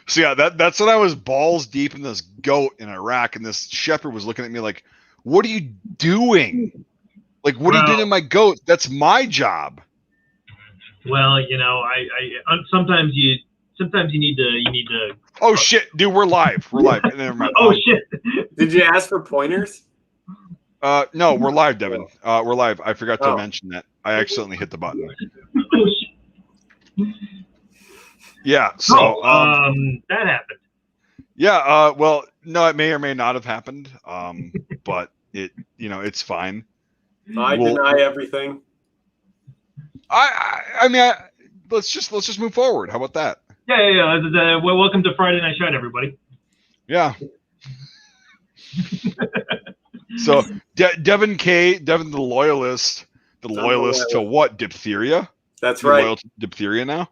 So yeah, that's when I was balls deep in this goat in Iraq, and this shepherd was looking at me like, "What are you doing? Like, what are you doing to my goat? That's my job." Well, you know, I sometimes you need to. Oh shit, dude, we're live. We're live. Never mind. Oh shit. Did you ask for pointers? No, we're live, Devin. We're live. I forgot to Oh. mention that. I accidentally hit the button. Oh shit. Yeah. So that happened. Yeah. Well, no, it may or may not have happened. But it's fine. I deny everything. I mean, let's just move forward. How about that? Yeah. Well, welcome to Friday Night Shite, everybody. Yeah. So Devin the loyalist to what? Diphtheria? That's You're right. loyal to diphtheria now?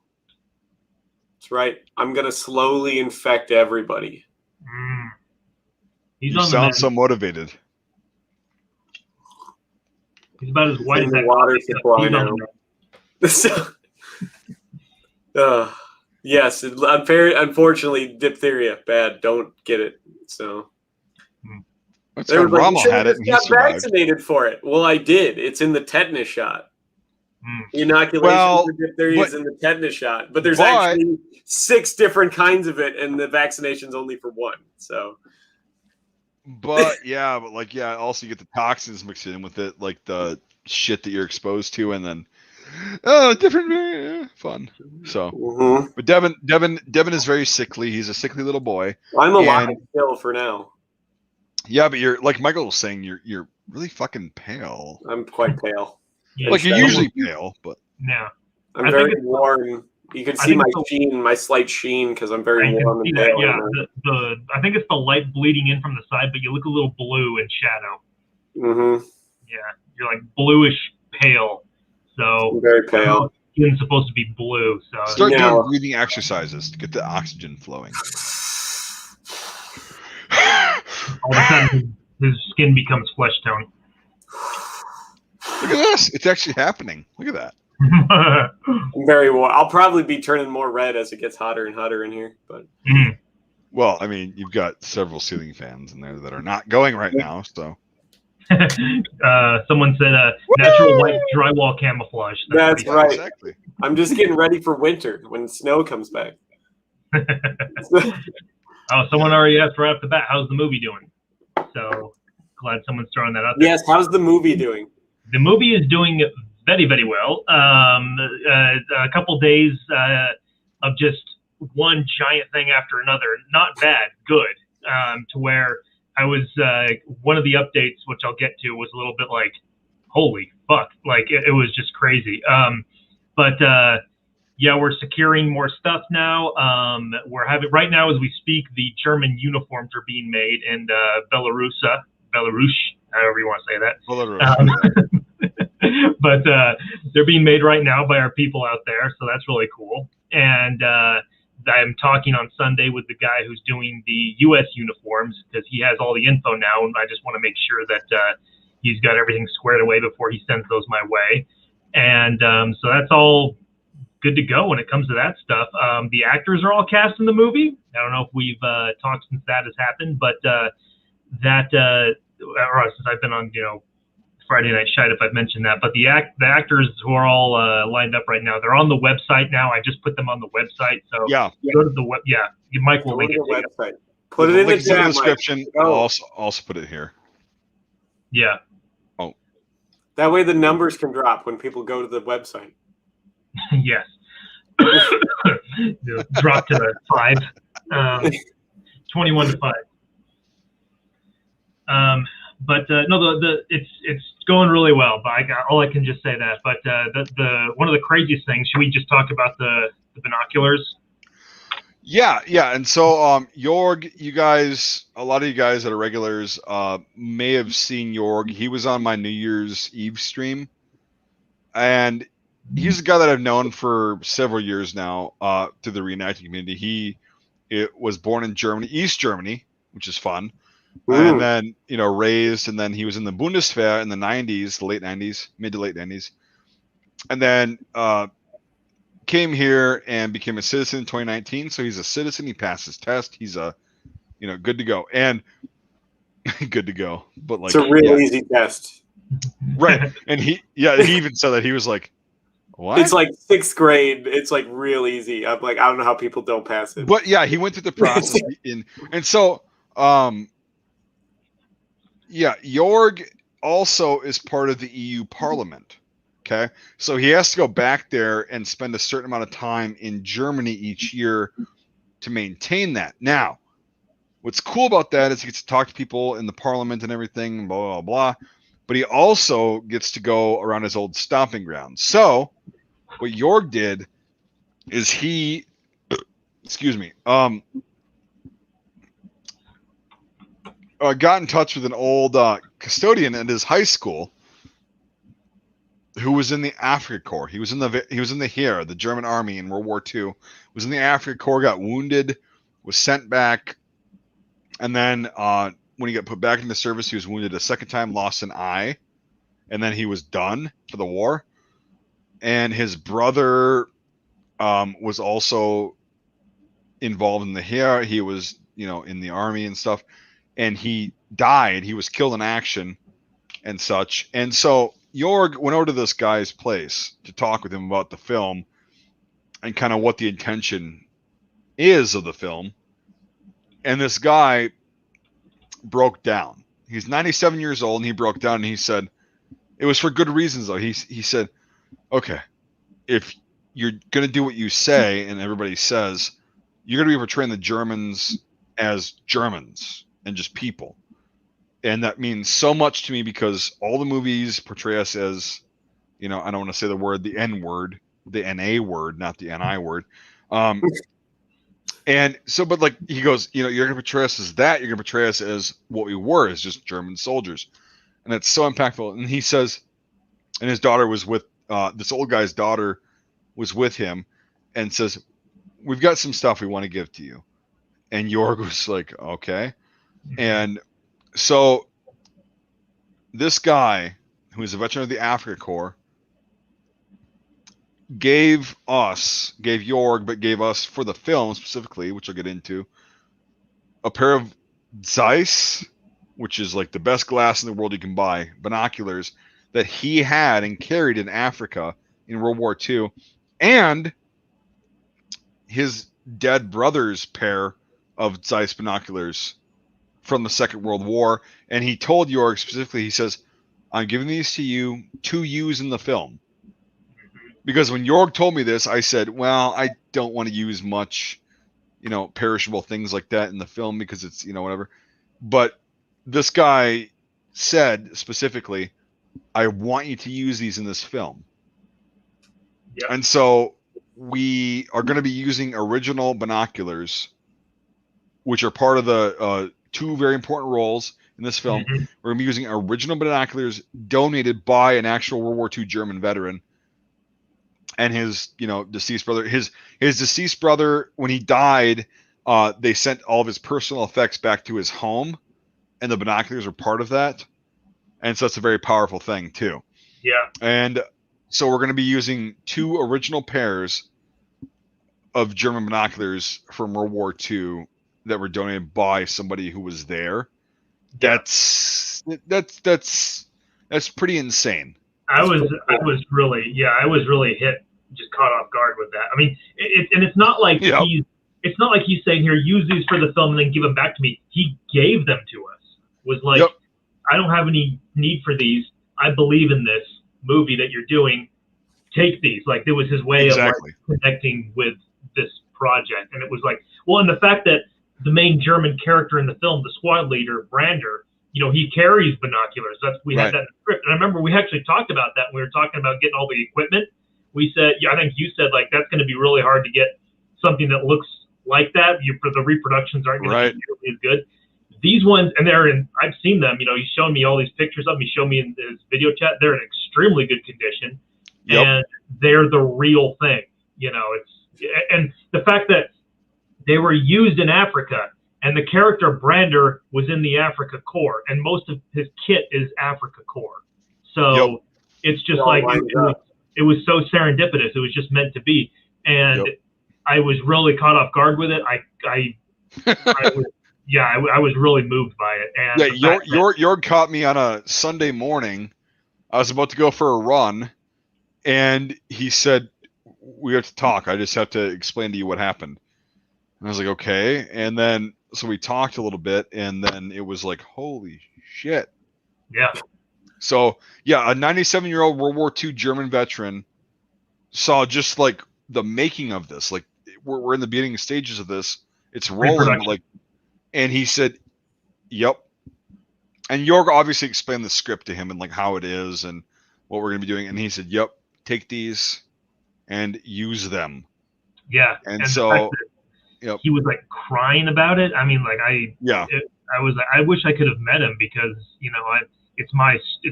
That's right. I'm gonna slowly infect everybody. He's you on sound so motivated. He's about as white as the that water supply now. Yes, unfortunately, diphtheria bad. Don't get it. So. That's right. Rommel had it and he survived. Vaccinated for it. Well, I did. It's in the tetanus shot. The inoculation for diphtheria is in the tetanus shot, but there's actually 6 different kinds of it, and the vaccination's only for one. So. But also you get the toxins mixed in with it, like the shit that you're exposed to, and then different fun. So, but Devin is very sickly. He's a sickly little boy. I'm alive still for now. Yeah, but you're like Michael was saying, you're really fucking pale. I'm quite pale. Yeah, like you're usually pale, but yeah, I'm very warm. You can see my slight sheen, because I'm very warm and pale. Yeah, I think it's the light bleeding in from the side, but you look a little blue in shadow. Mm-hmm. Yeah, you're like bluish pale. So I'm very pale. Skin's supposed to be blue. So start doing breathing exercises to get the oxygen flowing. All of a sudden, his skin becomes flesh tone. Look at this. It's actually happening. Look at that. I'm very warm. I'll probably be turning more red as it gets hotter and hotter in here. But Well, I mean, you've got several ceiling fans in there that are not going right now. So someone said natural white drywall camouflage. That's right. Exactly. I'm just getting ready for winter when snow comes back. Oh, someone already asked right off the bat, how's the movie doing? So glad someone's throwing that out there. Yes, how's the movie doing? The movie is doing very, very well. A couple days of just one giant thing after another. Not bad, good. To where I was, one of the updates, which I'll get to, was a little bit like, holy fuck. Like, it was just crazy. Yeah, we're securing more stuff now. We're having right now as we speak, the German uniforms are being made in Belarus, however you want to say that. But they're being made right now by our people out there, so that's really cool. And I'm talking on Sunday with the guy who's doing the U.S. uniforms, because he has all the info now, and I just want to make sure that he's got everything squared away before he sends those my way. And so that's all good to go when it comes to that stuff. The actors are all cast in the movie. I don't know if we've talked since that has happened, but or since I've been on, Friday Night Shite, if I've mentioned that. But the actors who are all lined up right now, they're on the website now. I just put them on the website. So go to the web. Yeah, Mike will link it to the website. Put it in the description. I'll also put it here. Yeah. Oh. That way the numbers can drop when people go to the website. Yes. Drop to the 5. 21 to 5. But no, it's going really well. But all I can just say that. But the one of the craziest things. Should we just talk about the binoculars? Yeah. And so Jorg, you guys, a lot of you guys that are regulars may have seen Jorg. He was on my New Year's Eve stream, and he's a guy that I've known for several years now through the reenacting community. He was born in Germany, East Germany, which is fun. And then, raised, and then he was in the Bundeswehr in the 90s, the late 90s, mid to late 90s. And then came here and became a citizen in 2019. So he's a citizen. He passed his test. He's good to go. And good to go. But like, it's a real easy test. Right. And he even said that. He was like, what? It's like 6th grade. It's like real easy. I'm like, I don't know how people don't pass it. But yeah, he went through the process. And so, Jorg also is part of the EU Parliament. Okay. So he has to go back there and spend a certain amount of time in Germany each year to maintain that. Now, what's cool about that is he gets to talk to people in the parliament and everything, blah, blah, blah. But he also gets to go around his old stomping grounds. So what Jorg did is he, got in touch with an old custodian at his high school who was in the Afrika Korps. He was in the Heer, the German army in World War II. Was in the Afrika Korps, got wounded, was sent back, and then when he got put back into service, he was wounded a second time, lost an eye, and then he was done for the war. And his brother was also involved in the Heer. He was, in the army and stuff, and he died. He was killed in action and such. And so Jorg went over to this guy's place to talk with him about the film and kind of what the intention is of the film. And this guy broke down. He's 97 years old, and he broke down, and he said, it was for good reasons, though. He said, okay, if you're going to do what you say and everybody says, you're going to be portraying the Germans as Germans and just people. And that means so much to me because all the movies portray us as, I don't want to say the word, the N word, the NA word, not the NI word. And so, but like he goes, you're going to portray us as that. You're going to portray us as what we were, as just German soldiers. And that's so impactful. And he says, and his daughter was with, this old guy's daughter was with him and says, we've got some stuff we want to give to you. And Jorg was like, okay. And so this guy, who is a veteran of the Afrika Korps, gave Jorg, but gave us for the film specifically, which I'll get into, a pair of Zeiss, which is like the best glass in the world you can buy, binoculars that he had and carried in Africa in World War II, and his dead brother's pair of Zeiss binoculars from the Second World War. And he told Jorg specifically, he says, I'm giving these to you to use in the film. Because when Jorg told me this, I said, well, I don't want to use much, perishable things like that in the film because it's, whatever. But this guy said specifically, I want you to use these in this film. Yep. And so we are going to be using original binoculars, which are part of the two very important roles in this film. Mm-hmm. We're going to be using original binoculars donated by an actual World War II German veteran. And his, deceased brother, his deceased brother, when he died, they sent all of his personal effects back to his home, and the binoculars were part of that. And so that's a very powerful thing too. Yeah. And so we're going to be using two original pairs of German binoculars from World War II that were donated by somebody who was there. That's pretty insane. I was really hit, just caught off guard with that. I mean, it's not like it's not like he's saying, here, use these for the film and then give them back to me. He gave them to us. Was like, I don't have any need for these. I believe in this movie that you're doing. Take these. Like, it was his way of like connecting with this project. And it was like, well, and the fact that the main German character in the film, the squad leader, Brander, he carries binoculars. We had that in the script. And I remember we actually talked about that when we were talking about getting all the equipment. We said, I think you said, like, that's going to be really hard to get something that looks like that. For the reproductions aren't going to be nearly as good. These ones, and I've seen them, he's shown me all these pictures of them. He showed me in his video chat. They're in extremely good condition. And they're the real thing. And the fact that they were used in Africa, and the character Brander was in the Afrika Korps, and most of his kit is Afrika Korps. So it's just it was so serendipitous. It was just meant to be. and I was really caught off guard with it. I was really moved by it. And Jorg caught me on a Sunday morning. I was about to go for a run, and he said, "We have to talk. I just have to explain to you what happened." And I was like, "Okay." And then so we talked a little bit, and then it was like, "Holy shit!" Yeah. So yeah, a 97-year-old World War II German veteran saw just like the making of this. Like we're in the beginning stages of this. It's rolling like, and he said, "Yep." And Jorg obviously explained the script to him and like how it is and what we're gonna be doing. And he said, "Yep, take these and use them." Yeah. And so, he was like crying about it. I mean, like I was like, I wish I could have met him because it's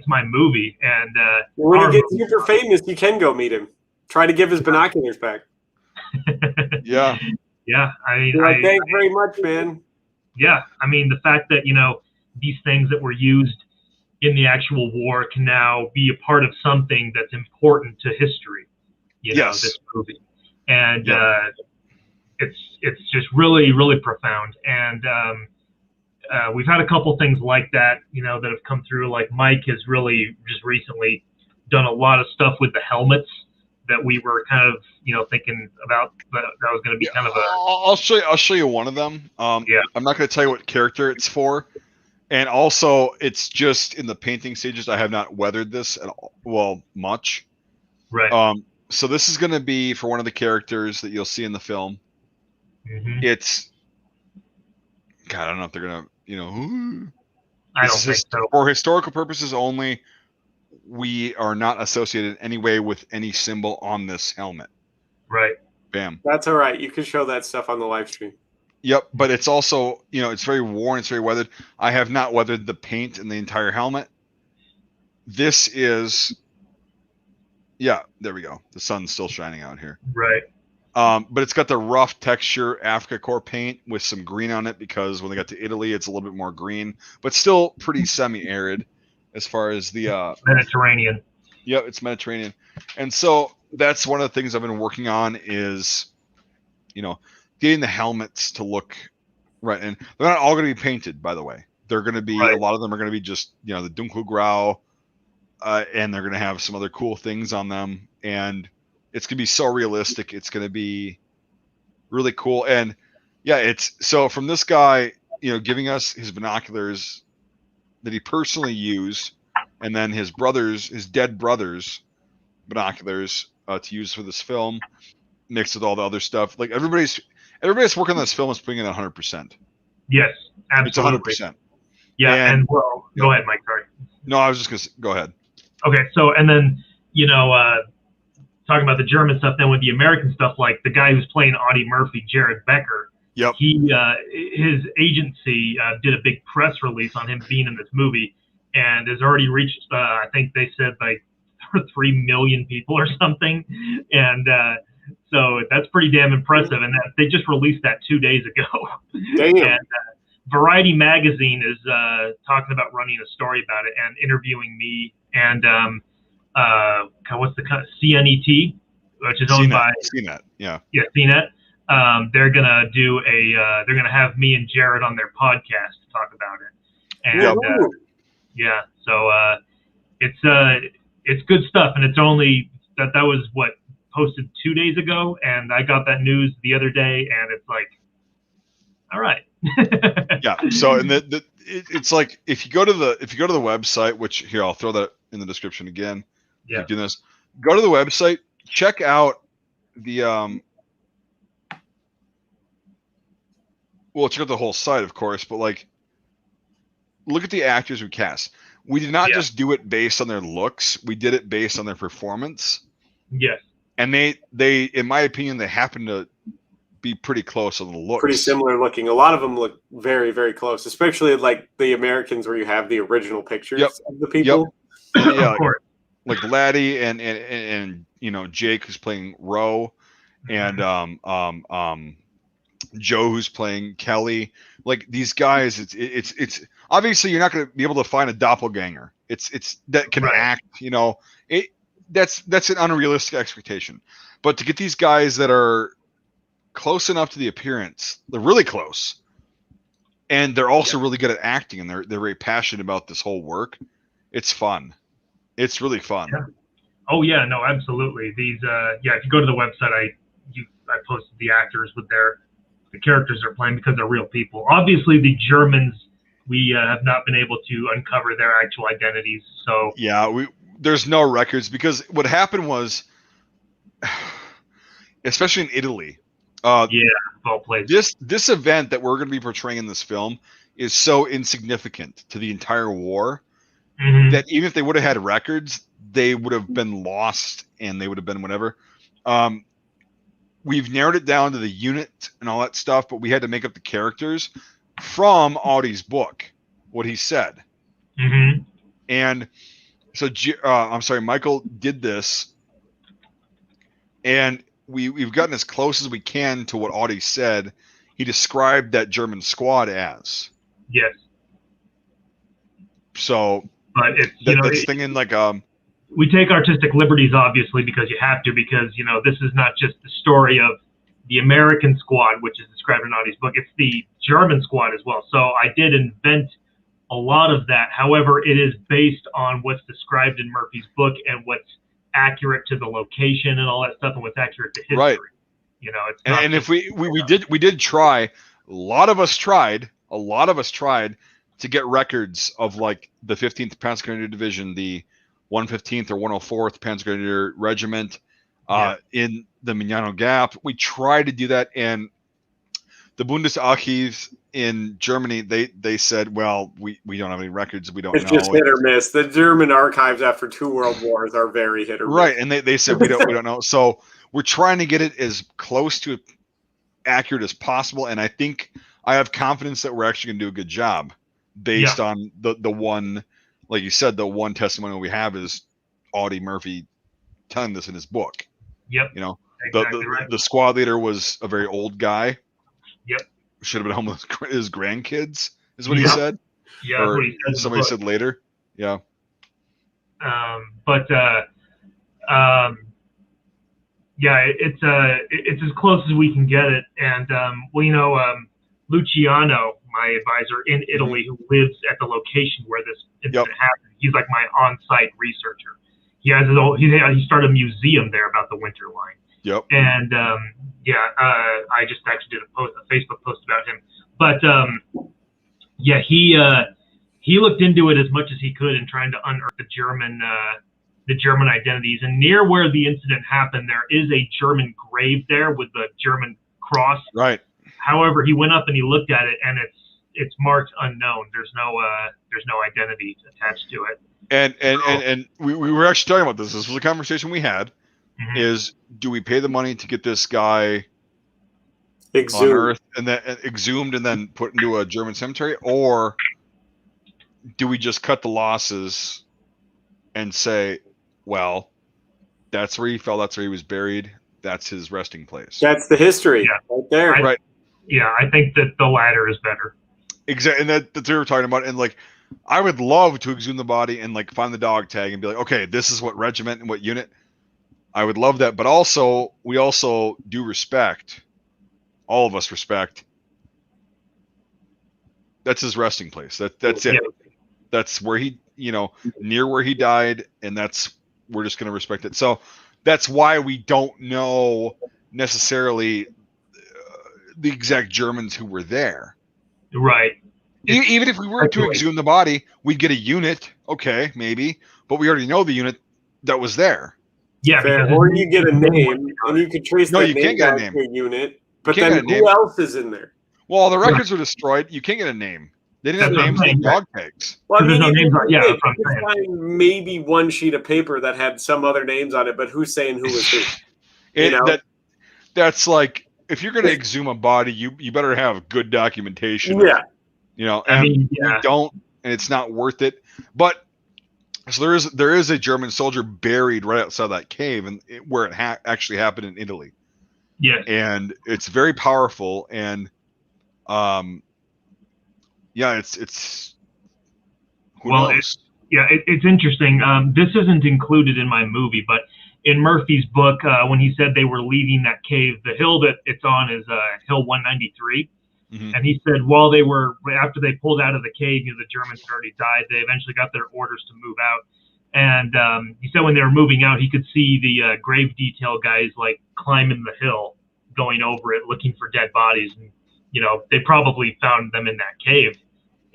my movie. And when he gets super famous, you can go meet him. Try to give his binoculars back. Yeah. Yeah. I mean, thanks very much, man. Yeah. I mean, the fact that, these things that were used in the actual war can now be a part of something that's important to history, this movie. And it's just really, really profound. And we've had a couple things like that, that have come through. Like Mike has really just recently done a lot of stuff with the helmets that we were kind of, thinking about. That was going to be kind of a. I'll show you one of them. I'm not going to tell you what character it's for, and also it's just in the painting stages. I have not weathered this at all, well, much. Right. So this is going to be for one of the characters that you'll see in the film. Mm-hmm. It's. God, I don't know if they're gonna, I don't think so. For historical purposes only. We are not associated in any way with any symbol on this helmet. Right. Bam. That's all right. You can show that stuff on the live stream. Yep, but it's also, it's very worn, it's very weathered. I have not weathered the paint in the entire helmet. This is, there we go. The sun's still shining out here. Right. But it's got the rough texture Africa Corps paint with some green on it because when they got to Italy, it's a little bit more green, but still pretty semi-arid. As far as the Mediterranean. Yeah, it's Mediterranean. And so that's one of the things I've been working on is, getting the helmets to look right. And they're not all going to be painted, by the way. They're going to be, a lot of them are going to be just, the Dunkelgrau, and they're going to have some other cool things on them. And it's going to be so realistic. It's going to be really cool. And it's so from this guy, giving us his binoculars that he personally used, and then his dead brother's binoculars to use for this film, mixed with all the other stuff. Like everybody's working on this film is putting in 100%. Yes, absolutely. It's 100%. Yeah, and well, go ahead, Mike. Sorry. No, I was just gonna go ahead. Okay, so and then talking about the German stuff, then with the American stuff, like the guy who's playing Audie Murphy, Jared Becker. Yep. His agency did a big press release on him being in this movie, and has already reached, I think they said like 3 million people or something, and so that's pretty damn impressive. And they just released that 2 days ago. Damn. And Variety magazine is talking about running a story about it and interviewing me and what's the CNET, which is owned by CNET. Yeah, CNET. They're gonna have me and Jared on their podcast to talk about it, and so it's good stuff, and it's only that was posted 2 days ago, and I got that news the other day, and it's like, all right. Yeah. So and it's like if you go to the website, which here I'll throw that in the description again. Yeah. Doing this, go to the website, check out the Well, check out the whole site, of course, but like, look at the actors we cast. We did not just do it based on their looks. We did it based on their performance. Yes. And they, in my opinion, they happen to be pretty close on the looks. Pretty similar looking. A lot of them look very, very close, especially like the Americans where you have the original pictures of the people. Yep. Yeah. Like Laddie and Jake, who's playing Roe, and Joe, who's playing Kelly. Like these guys, it's obviously you're not going to be able to find a doppelganger. It's that can act. That's an unrealistic expectation. But to get these guys that are close enough to the appearance, they're really close, and they're also really good at acting, and they're very passionate about this whole work. It's fun. It's really fun. Yeah. Oh yeah, no, absolutely. These if you go to the website, I posted the actors with the characters they're playing because they're real people. Obviously, the Germans, we have not been able to uncover their actual identities. So yeah, there's no records, because what happened was, especially in Italy, well played. This event that we're going to be portraying in this film is so insignificant to the entire war that even if they would have had records, they would have been lost, and they would have been whatever. We've narrowed it down to the unit and all that stuff, but we had to make up the characters from Audie's book, what he said. And so, I'm sorry, Michael did this, and we've gotten as close as we can to what Audie said. He described that German squad as. Yes. So, but it's that's thinking like we take artistic liberties, obviously, because you have to, because this is not just the story of the American squad, which is described in Audie's book. It's the German squad as well. So I did invent a lot of that. However, it is based on what's described in Murphy's book and what's accurate to the location and all that stuff, and what's accurate to history. Right. It's and if we did try, a lot of us tried to get records of like the 15th Panzergrenadier Division, the 115th or 104th Panzergrenadier Regiment, in the Mignano Gap. We tried to do that, and the Bundesarchiv in Germany, they said, well, we don't have any records. We don't know. It's just hit or miss. The German archives after 2 world wars are very hit or miss. Right, and they said we don't know. So we're trying to get it as close to accurate as possible, and I think I have confidence that we're actually going to do a good job based on the one, like you said, the one testimony we have is Audie Murphy telling this in his book. Yep. Exactly right. The squad leader was a very old guy. Yep. Should have been home with his grandkids, is what he said. Yeah. Or somebody said later. Yeah. It's as close as we can get it. And Luciano, my advisor in Italy, who lives at the location where this incident happened, he's like my on-site researcher. He has he started a museum there about the Winter Line. Yep. And I just actually did a Facebook post about him. But he looked into it as much as he could in trying to unearth the German identities. And near where the incident happened, there is a German grave there with the German cross. Right. However, he went up and he looked at it, and it's marked unknown. There's no identity attached to it. And we were actually talking about this. This was a conversation we had. Is, do we pay the money to get this guy exhumed on Earth and then exhumed and then put into a German cemetery, or do we just cut the losses and say, well, that's where he fell, that's where he was buried, that's his resting place? That's the history right there. Right. I think that the latter is better. Exactly, and that's what we were talking about. And like, I would love to exhume the body and like find the dog tag and be like, okay, this is what regiment and what unit. I would love that, but also we also do respect. All of us respect. That's his resting place. That's it. That's where he, near where he died, and we're just going to respect it. So that's why we don't know necessarily the exact Germans who were there. Right. Even if we were to exhume the body, we'd get a unit, okay, maybe, but we already know the unit that was there. Yeah, or you get a name, and you could trace that name back to a unit. But then who else is in there? Well, the records were destroyed. You can't get a name. They didn't have names like dog tags. Well, there's no names on. Yeah, find maybe one sheet of paper that had some other names on it, but who's saying who was who? That's like, if you're going to exhume a body, you better have good documentation. Yeah. We don't, and it's not worth it. But so there is a German soldier buried right outside that cave, and where it actually happened in Italy. Yes. And it's very powerful, and it's who knows? It's interesting. This isn't included in my movie, but in Murphy's book, when he said they were leaving that cave, the hill that it's on is Hill 193. Mm-hmm. And he said after they pulled out of the cave, the Germans had already died. They eventually got their orders to move out. And he said when they were moving out, he could see the grave detail guys like climbing the hill, going over it, looking for dead bodies. And, they probably found them in that cave,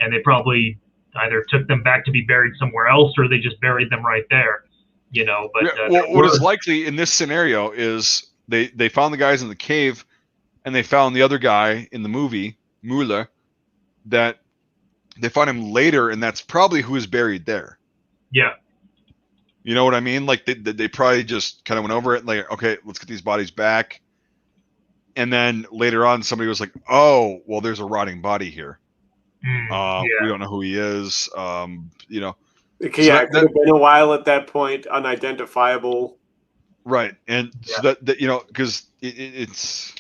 and they probably either took them back to be buried somewhere else, or they just buried them right there. But what is likely in this scenario is they found the guys in the cave, and they found the other guy in the movie, Müller, that they found him later, and that's probably who is buried there. Yeah. You know what I mean? Like they probably just kind of went over it, like, okay, let's get these bodies back. And then later on, somebody was like, oh, well, there's a rotting body here. We don't know who he is. Okay, so it could have been a while at that point, unidentifiable. Right. And so that because it's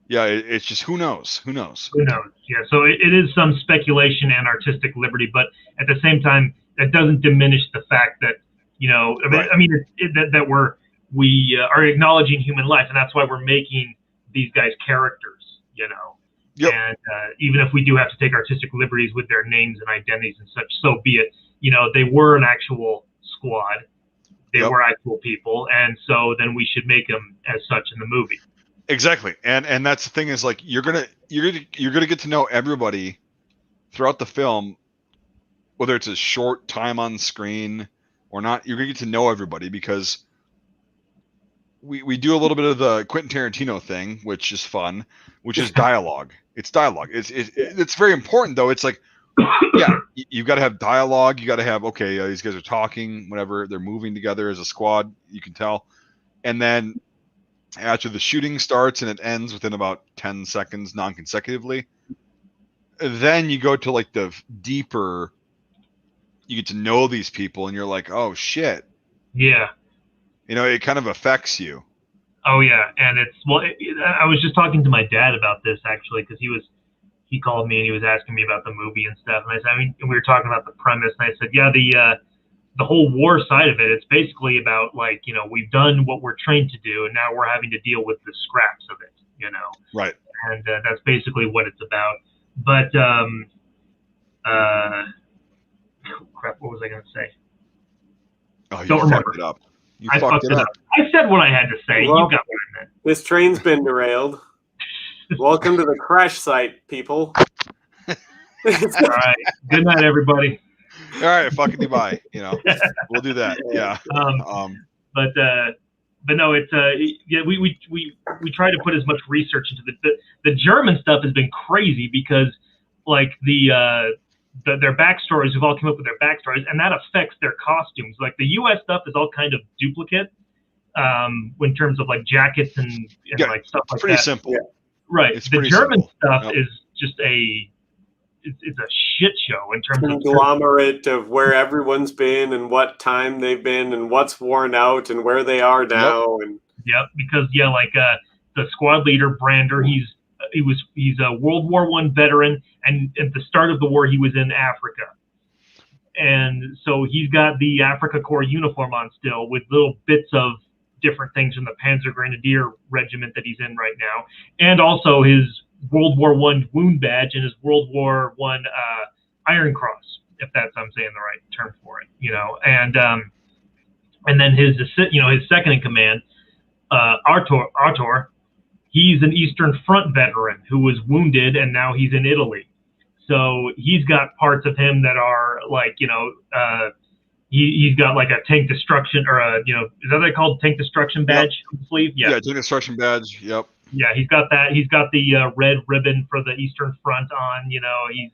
just who knows? Who knows? Yeah. So it is some speculation and artistic liberty, but at the same time, that doesn't diminish the fact that, right. I mean, that we are acknowledging human life, and that's why we're making these guys characters, Yep. And even if we do have to take artistic liberties with their names and identities and such, so be it. They were an actual squad. They were actual people, and so then we should make them as such in the movie. Exactly, and that's the thing is, like, you're gonna get to know everybody throughout the film, whether it's a short time on screen or not. You're gonna get to know everybody because we do a little bit of the Quentin Tarantino thing, which is fun, which is dialogue. It's dialogue. It's very important, though. It's like, yeah, you've got to have dialogue. You got to have, okay, these guys are talking, whatever. They're moving together as a squad. You can tell. And then after the shooting starts and it ends within about 10 seconds non-consecutively, then you go to like the deeper, you get to know these people and you're like, oh, shit. Yeah. It kind of affects you. Oh, yeah. And I was just talking to my dad about this, actually, because he called me and he was asking me about the movie and stuff. And I said, we were talking about the premise. And I said, yeah, the whole war side of it, it's basically about, like, we've done what we're trained to do, and now we're having to deal with the scraps of it, Right. And that's basically what it's about. But, crap, what was I going to say? Oh, you fucked it up. I fucked it up. I said what I had to say. Well, you got what I meant. This train's been derailed. Welcome to the crash site, people. All right. Good night, everybody. All right, fucking Dubai. We'll do that. Yeah. But no, it's we try to put as much research into the German stuff has been crazy because, like, their backstories, we've all come up with their backstories, and that affects their costumes. Like, the U.S. stuff is all kind of duplicate in terms of, like, jackets and like stuff like that. Pretty simple. Yeah. Right. The German stuff is just it's a shit show in terms of conglomerate of where everyone's been and what time they've been and what's worn out and where they are now. Yep. Because like the squad leader Brander, he's a World War I veteran, and at the start of the war he was in Africa, and so he's got the Africa Corps uniform on still with little bits of different things from the Panzer Grenadier Regiment that he's in right now, and also his World War I wound badge and his World War I Iron Cross, if I'm saying the right term for it, and then his second in command, Artur, he's an Eastern Front veteran who was wounded and now he's in Italy. So he's got parts of him that are like, he's got like a tank destruction or is that what they called tank destruction badge on the sleeve? Yeah, tank destruction badge. Yep. Yeah, he's got that. He's got the red ribbon for the Eastern Front on. He's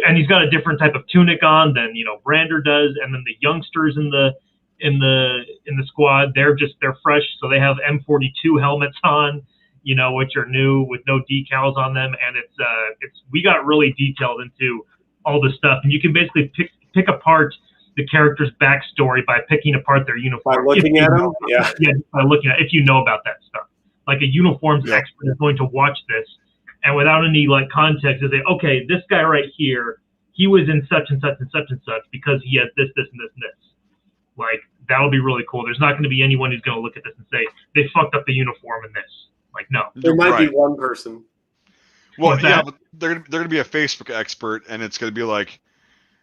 and he's got a different type of tunic on than Brander does. And then the youngsters in the squad, they're fresh, so they have M42 helmets on, which are new with no decals on them. And we got really detailed into all this stuff, and you can basically pick apart the character's backstory by picking apart their uniform. By looking at them? Yeah, by looking at if you know about that stuff. Like a uniforms expert is going to watch this, and without any like context, they say, okay, this guy right here, he was in such and such and such and such because he has this, this, and this, and this. Like that'll be really cool. There's not going to be anyone who's going to look at this and say they fucked up the uniform in this. Like, no. There might be one person. Well, yeah, but they're going to be a Facebook expert, and it's going to be like,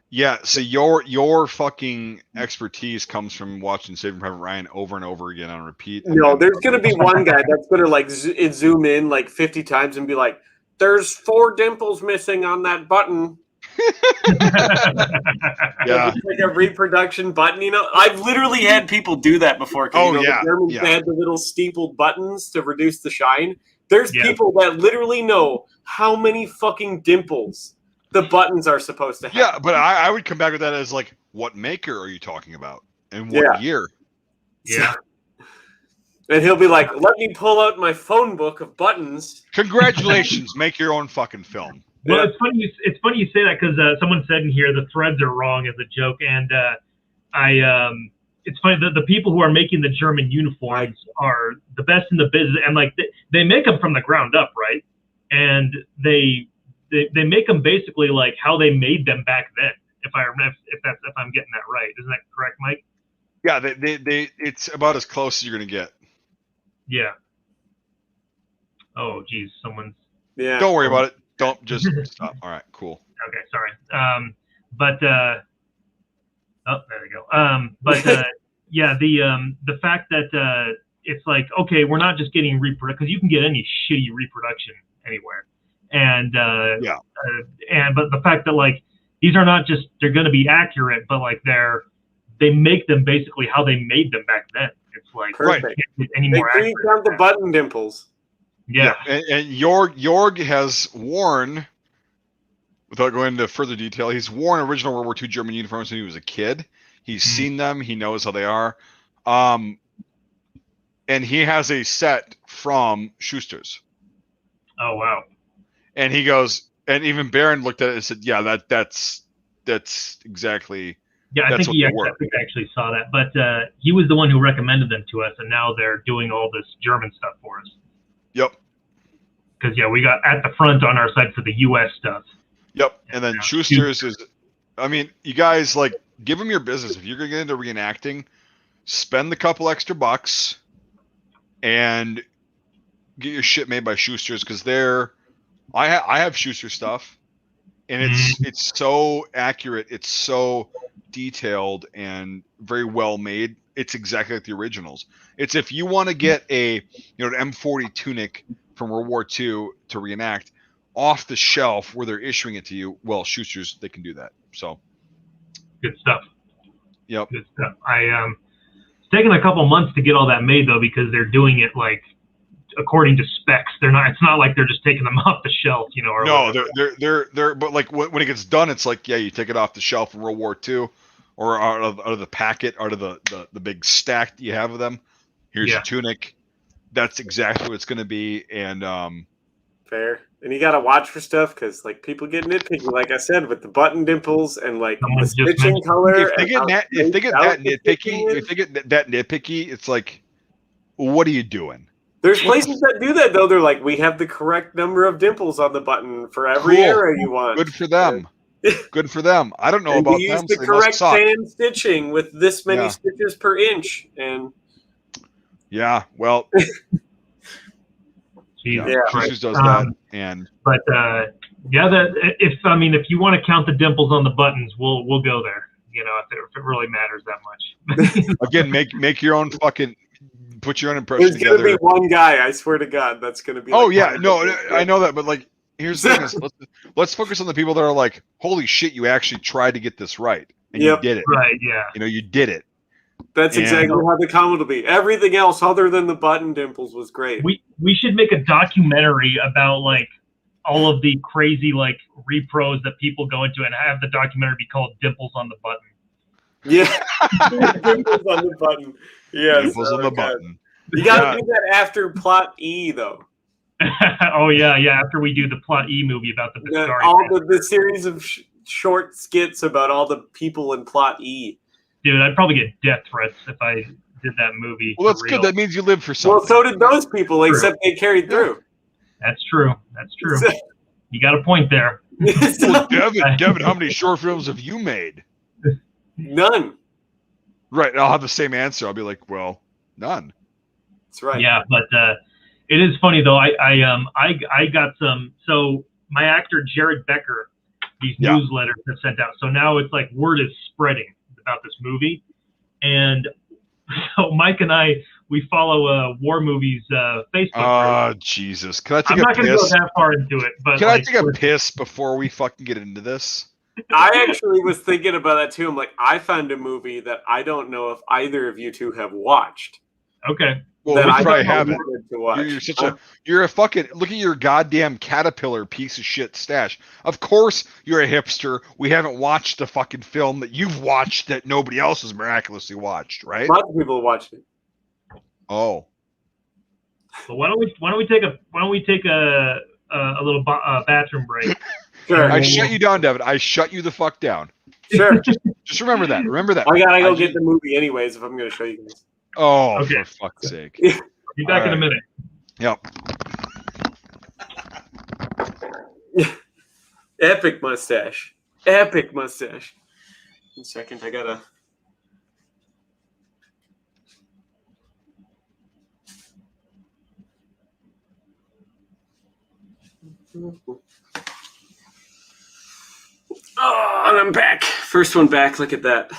yeah, so your fucking expertise comes from watching Saving Private Ryan over and over again on repeat. No, there's going to be one guy that's going to like zoom in like 50 times and be like, "There's 4 dimples missing on that button." Yeah, like a reproduction button. You know, I've literally had people do that before. Oh, you know, yeah, the Germans had the little steepled buttons to reduce the shine. There's people that literally know how many fucking dimples the buttons are supposed to have. Yeah, but I would come back with that as like, what maker are you talking about? And what year? Yeah. And he'll be like, "Let me pull out my phone book of buttons." Congratulations, make your own fucking film. Well, it's funny you say that because someone said in here the threads are wrong as a joke, and it's funny that the people who are making the German uniforms are the best in the business, and like they make them from the ground up, right? And they make them basically like how they made them back then. If I'm getting that right, isn't that correct, Mike? Yeah, they it's about as close as you're gonna get. Yeah. Oh, geez, someone's. Yeah. Don't worry about it. Don't just stop. All right, cool. Okay, sorry. Oh, there we go. Yeah, the fact that it's like, okay, we're not just getting because you can get any shitty reproduction anywhere, and but the fact that like these are not just they're going to be accurate, but like they make them basically how they made them back then. It's like perfect. Can't get any more accurate. Count the button dimples. Yeah. And Jorg has worn, without going into further detail, he's worn original World War II German uniforms when he was a kid. He's seen them. He knows how they are. And he has a set from Schuster's. Oh, wow. And he goes, and even Barron looked at it and said, yeah, that's exactly. Yeah, I think I actually saw that. But he was the one who recommended them to us, and now they're doing all this German stuff for us. Yep. Because, we got at the front on our side for the U.S. stuff. Yep. And then Schuster's is, I mean, you guys, like, give them your business. If you're going to get into reenacting, spend the couple extra bucks and get your shit made by Schuster's because I have Schuster stuff, and it's so accurate. It's so detailed and very well made. It's exactly like the originals. It's if you want to get an M40 tunic from World War II to reenact off the shelf where they're issuing it to you, well, Schuster's, they can do that. So good stuff. Yep. Good stuff. It's taken a couple months to get all that made though, because they're doing it like according to specs. It's not like they're just taking them off the shelf, or no, they're but like when it gets done, it's like, yeah, you take it off the shelf in World War II or out of the packet, out of the big stack that you have of them. Here's your tunic. That's exactly what it's going to be. And fair. And you got to watch for stuff because like people get nitpicky, like I said, with the button dimples and like the stitching color. If they get that nitpicky, it's like, what are you doing? There's places that do that though. They're like, we have the correct number of dimples on the button for every era you want. Good for them. Good for them. I don't know about them. Use the correct fan stitching with this many stitches per inch, and well, Schuster's does that, but if you want to count the dimples on the buttons, we'll go there. If it really matters that much. Again, make your own fucking. Put your own impression together. There's going to be one guy, I swear to God, that's going to be. I know that, but like, here's the thing: is let's focus on the people that are like, holy shit, you actually tried to get this right, and you did it. Right? Yeah. You did it. That's exactly how the comment will be. Everything else, other than the button dimples, was great. We should make a documentary about like all of the crazy like repros that people go into, and have the documentary be called "Dimples on the Button." Yeah, dimples on the button. Yes, dimples on the button. You got to do that after Plot E, though. Oh yeah. After we do the Plot E movie about the Piscari. All the series of short skits about all the people in Plot E. Dude, I'd probably get death threats if I did that movie. Well, that's good. That means you live for something. Well, so did those people, except they carried through. That's true. You got a point there. Well, Devin, how many short films have you made? None. Right. I'll have the same answer. I'll be like, well, none. That's right. Yeah, but it is funny though. I got some. So my actor Jared Becker, these newsletters have sent out. So now it's like word is spreading about this movie, and so Mike and I, we follow War Movies Facebook. Oh, Jesus. Can I take I'm not going to go that far into it, but can I take a piss before we fucking get into this? I actually was thinking about that too. I'm like, I found a movie that I don't know if either of you two have watched. Okay. Well, that we I probably haven't. You're a fucking, look at your goddamn caterpillar piece of shit stash. Of course you're a hipster. We haven't watched a fucking film that you've watched that nobody else has miraculously watched, right? Lots of people have watched it. Oh. So why don't we take a little bathroom break? Sure. I shut you down, Devin. I shut you the fuck down. Sure. Just remember that. Remember that. I gotta go get the movie anyways if I'm gonna show you guys. Oh, okay. For fuck's sake. Be back in a minute. Yep. Epic mustache. Epic mustache. 1 second, I gotta. Oh, and I'm back. First one back. Look at that.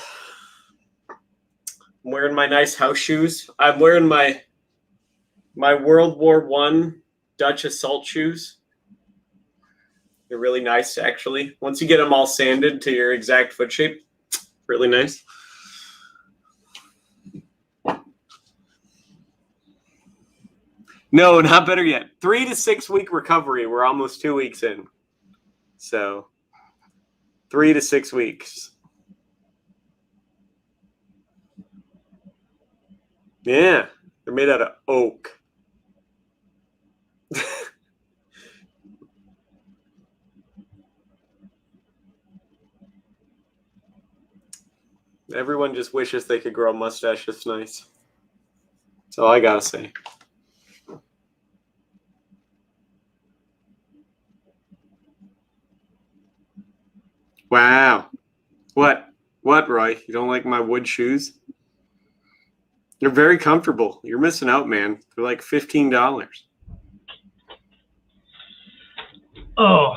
I'm wearing my nice house shoes. I'm wearing my World War I Dutch assault shoes. They're really nice, actually. Once you get them all sanded to your exact foot shape, really nice. No, not better yet. 3 to 6 week recovery. We're almost 2 weeks in. So 3 to 6 weeks. Yeah, they're made out of oak. Everyone just wishes they could grow a mustache this nice. That's all I gotta say. Wow. What? What, Roy? You don't like my wood shoes? They're very comfortable. You're missing out, man. They're like $15. Oh.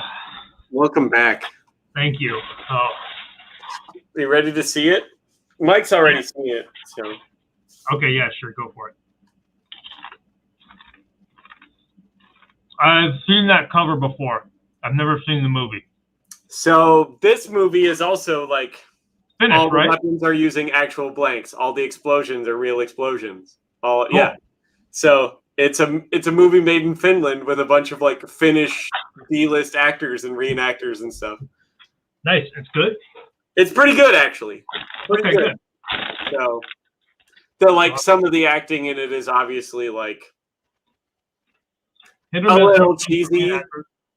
Welcome back. Thank you. Oh. Are you ready to see it? Mike's already seen it. So. Okay, yeah, sure. Go for it. I've seen that cover before. I've never seen the movie. So this movie is also like finished, all the right? weapons are using actual blanks. All the explosions are real explosions. All cool. Yeah. So it's a movie made in Finland with a bunch of like Finnish D-list actors and reenactors and stuff. Nice. It's good. It's pretty good, actually. Pretty good. So some of the acting in it is obviously like a little cheesy.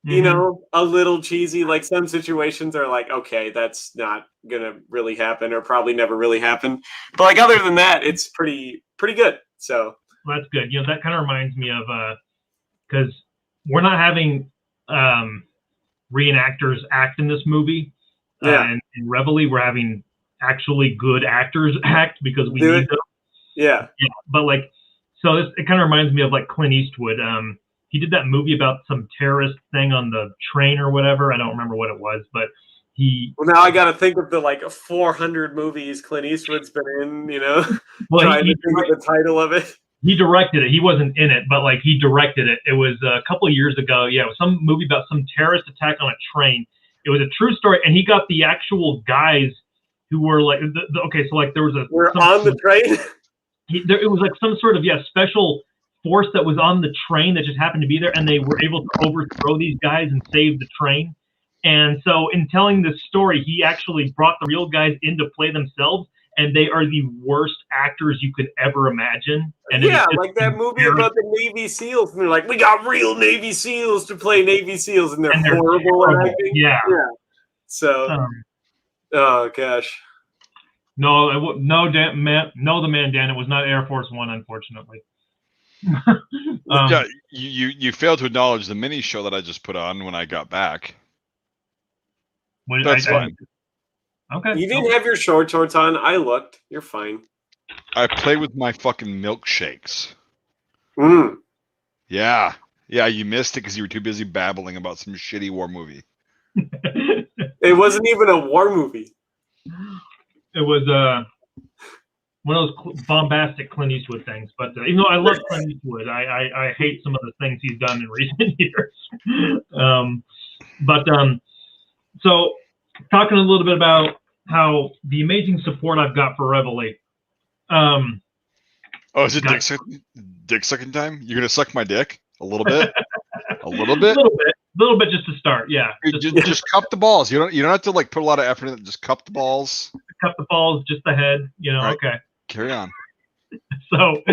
You know, a little cheesy. Like some situations are like, okay, that's not gonna really happen, or probably never really happen. But like other than that, it's pretty good. So well, that's good. You know, that kind of reminds me of because we're not having reenactors act in this movie. And in Reveille, we're having actually good actors act because we need them. Yeah. But like, so it kind of reminds me of like Clint Eastwood. He did that movie about some terrorist thing on the train or whatever. I don't remember what it was, but Well, now I got to think of the like 400 movies Clint Eastwood's been in. You know, trying to think of the title of it. He directed it. He wasn't in it, but like he directed it. It was a couple of years ago. Yeah, it was some movie about some terrorist attack on a train. It was a true story, and he got the actual guys who were like, okay, so like there was we're on the train. It was like some sort of special force that was on the train that just happened to be there, and they were able to overthrow these guys and save the train. And so in telling this story, he actually brought the real guys in to play themselves, and they are the worst actors you could ever imagine. And like that movie about the Navy SEALs, and they're like, we got real Navy SEAls to play Navy SEAls, and they're horrible at acting. Yeah. So, oh gosh. No, the man, Dan. It was not Air Force One, unfortunately. Yeah, you failed to acknowledge the mini show that I just put on when I got back. That's fine. Okay. You didn't have your shorts on. I looked. You're fine. I play with my fucking milkshakes. Mm. Yeah. Yeah, you missed it because you were too busy babbling about some shitty war movie. It wasn't even a war movie. It was one of those bombastic Clint Eastwood things. But even though I love Clint Eastwood, I hate some of the things he's done in recent years. So talking a little bit about how the amazing support I've got for Reveille. Is it dick sucking time? You're gonna suck my dick a little bit, a little bit, little bit, just to start. Yeah, just cup the balls. You don't have to like put a lot of effort in it. Just cup the balls. Cup the balls, just the head. You know. Right. Okay. Carry on. So,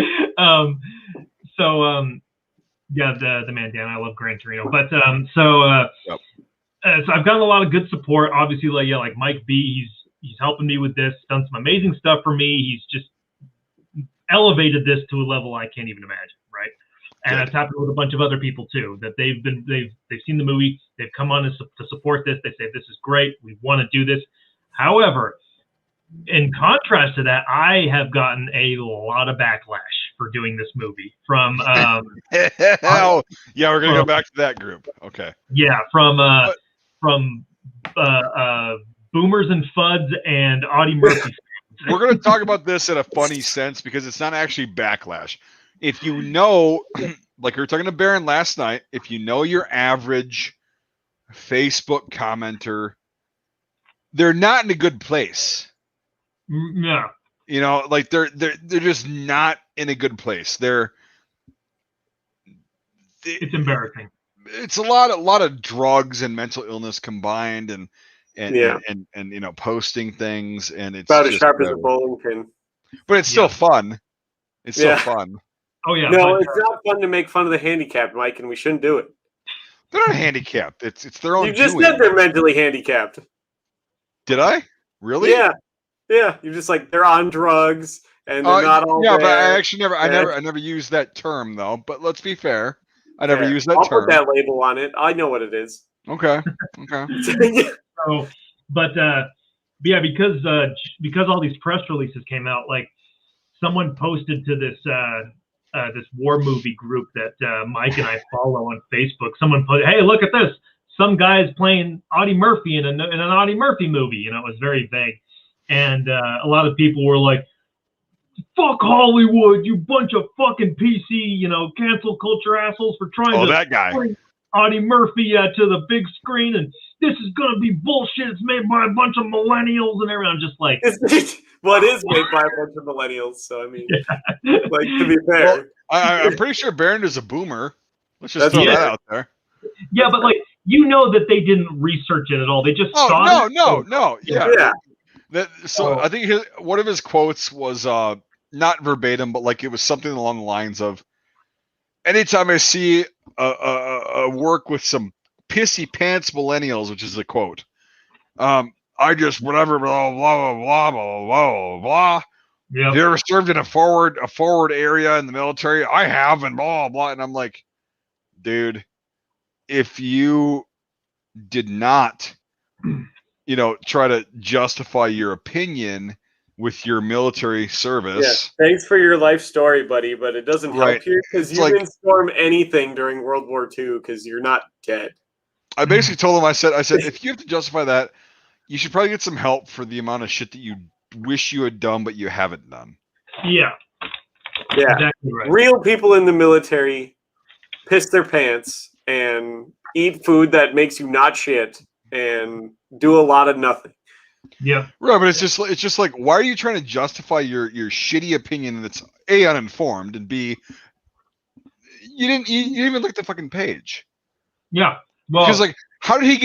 yeah, the Mandana. I love Gran Torino, but Yep. So I've gotten a lot of good support. Obviously, like Mike B, he's helping me with this. Done some amazing stuff for me. He's just elevated this to a level I can't even imagine, right? And it's happened with a bunch of other people too. That they've seen the movie, they've come on to support this. They say this is great. We want to do this. However, in contrast to that, I have gotten a lot of backlash for doing this movie from. Yeah, we're gonna go back to that group. Okay. Yeah, from Boomers and Fuds and Audie Murphy. We're going to talk about this in a funny sense because it's not actually backlash. If you know, like we were talking to Baron last night, if you know your average Facebook commenter, they're not in a good place. Yeah. You know, like they're just not in a good place. It's embarrassing. It's a lot of drugs and mental illness combined and you know, posting things, and it's about as sharp as a bowling pin. But it's still fun. It's still fun. Oh yeah. No, it's not fun to make fun of the handicapped, Mike, and we shouldn't do it. They're not handicapped. It's their own. You just said they're mentally handicapped. Did I? Really? Yeah. Yeah. You're just like they're on drugs and they're not all. Yeah, but I actually never used that term though. But let's be fair. I never used that term. I'll put that label on it. I know what it is. Okay. So, yeah, because all these press releases came out, like someone posted to this this war movie group that Mike and I follow on Facebook. Someone put, "Hey, look at this! Some guy's playing Audie Murphy in an Audie Murphy movie." You know, it was very vague, and a lot of people were like, "Fuck Hollywood, you bunch of fucking PC, you know, cancel culture assholes for trying to that guy. bring Audie Murphy to the big screen, and this is gonna be bullshit. It's made by a bunch of millennials and everything." I'm just like, well, it is made by a bunch of millennials, so I mean, like, to be fair, well, I'm pretty sure Baron is a boomer. Let's just throw that out there. Yeah, but like, you know that they didn't research it at all. They just saw it. No. Yeah. I think one of his quotes was not verbatim, but like it was something along the lines of, "Anytime I see a work with some pissy pants millennials," which is a quote, I just whatever blah blah blah blah blah blah blah. Yeah. You ever served in a forward area in the military? I have, and blah blah. And I'm like, dude, if you did not, you know, try to justify your opinion with your military service. Yeah, thanks for your life story, buddy, but it doesn't help you because you didn't storm anything during World War II because you're not dead. I basically told him, I said, if you have to justify that, you should probably get some help for the amount of shit that you wish you had done, but you haven't done. Yeah. Yeah. Exactly right. Real people in the military piss their pants and eat food that makes you not shit and do a lot of nothing. Yeah. Right, but it's just like, why are you trying to justify your shitty opinion that's A, uninformed, and B, you didn't even look at the fucking page. Yeah. Well, because like, how did he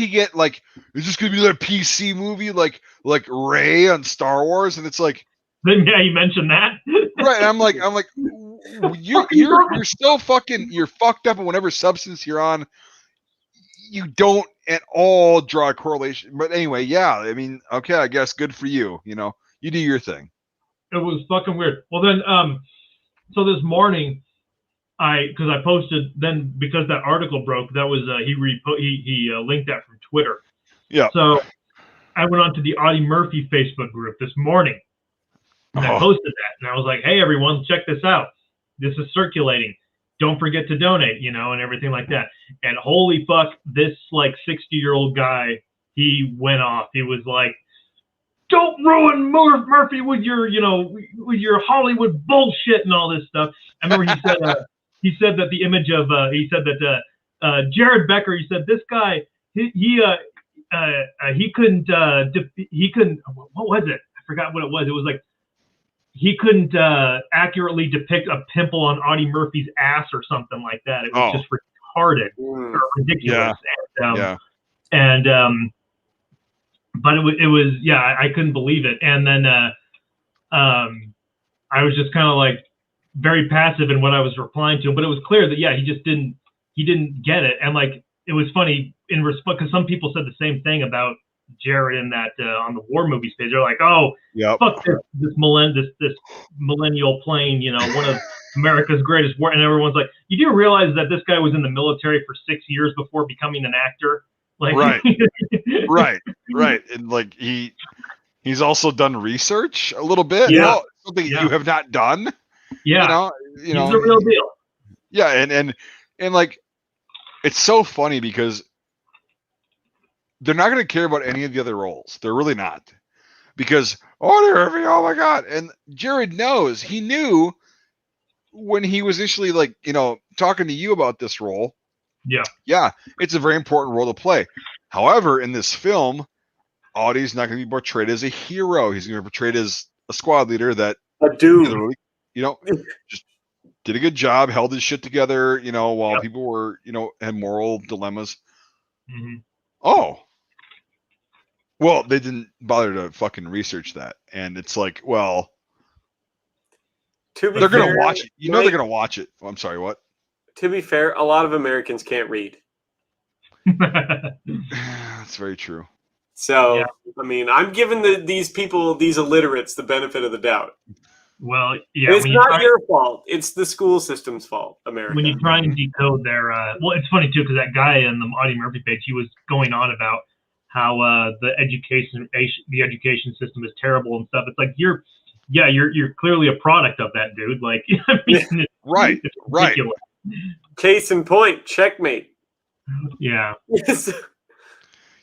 get like, is this gonna be that PC movie like Rey on Star Wars? And it's like, yeah, you mentioned that. Right. And I'm like, you're still fucking, you're fucked up in whatever substance you're on. You don't at all draw a correlation. But anyway, yeah, I mean, okay, I guess good for you. You know, you do your thing. It was fucking weird. Well, then, so this morning, because I posted, then because that article broke, that was he linked that from Twitter. Yeah. So I went onto the Audie Murphy Facebook group this morning, and I posted that, and I was like, "Hey, everyone, check this out. This is circulating. Don't forget to donate, and everything like that." And holy fuck, this like 60-year-old guy, he went off. He was like, "Don't ruin Murphy with your, with your Hollywood bullshit and all this stuff." I remember he said that the image of Jared Becker. He said this guy he couldn't what was it? I forgot what it was. It was like he couldn't accurately depict a pimple on Audie Murphy's ass or something like that. It was just retarded or ridiculous. Yeah. But it was I couldn't believe it. And then I was just kind of like very passive in what I was replying to him. But it was clear that he didn't get it. And like it was funny in response because some people said the same thing about Jared in that on the war movies page. They're like, "Oh, fuck this millennial plane, one of America's greatest war." And everyone's like, "You do realize that this guy was in the military for 6 years before becoming an actor?" Like, right. And like he's also done research a little bit. Something you have not done. Yeah, he's a real deal. Yeah, and like it's so funny because they're not going to care about any of the other roles. They're really not. Because, oh my God. And Jared knows. He knew when he was initially like, talking to you about this role. Yeah, it's a very important role to play. However, in this film, Audie's not going to be portrayed as a hero. He's going to be portrayed as a squad leader that a dude, just did a good job, held his shit together, while people were, had moral dilemmas. Mm-hmm. Oh, well, they didn't bother to fucking research that. And it's like, well, they're going to watch it. They're going to watch it. Oh, I'm sorry, what? To be fair, a lot of Americans can't read. That's very true. So, I mean, I'm giving these people, these illiterates, the benefit of the doubt. Well, yeah. It's not your fault. It's the school system's fault, America. When you try and decode their... well, it's funny, too, because that guy in the Audie Murphy page, he was going on about how the education system is terrible and stuff. It's like, you're clearly a product of that, dude. Like, I mean, right. Case in point, checkmate. Yeah.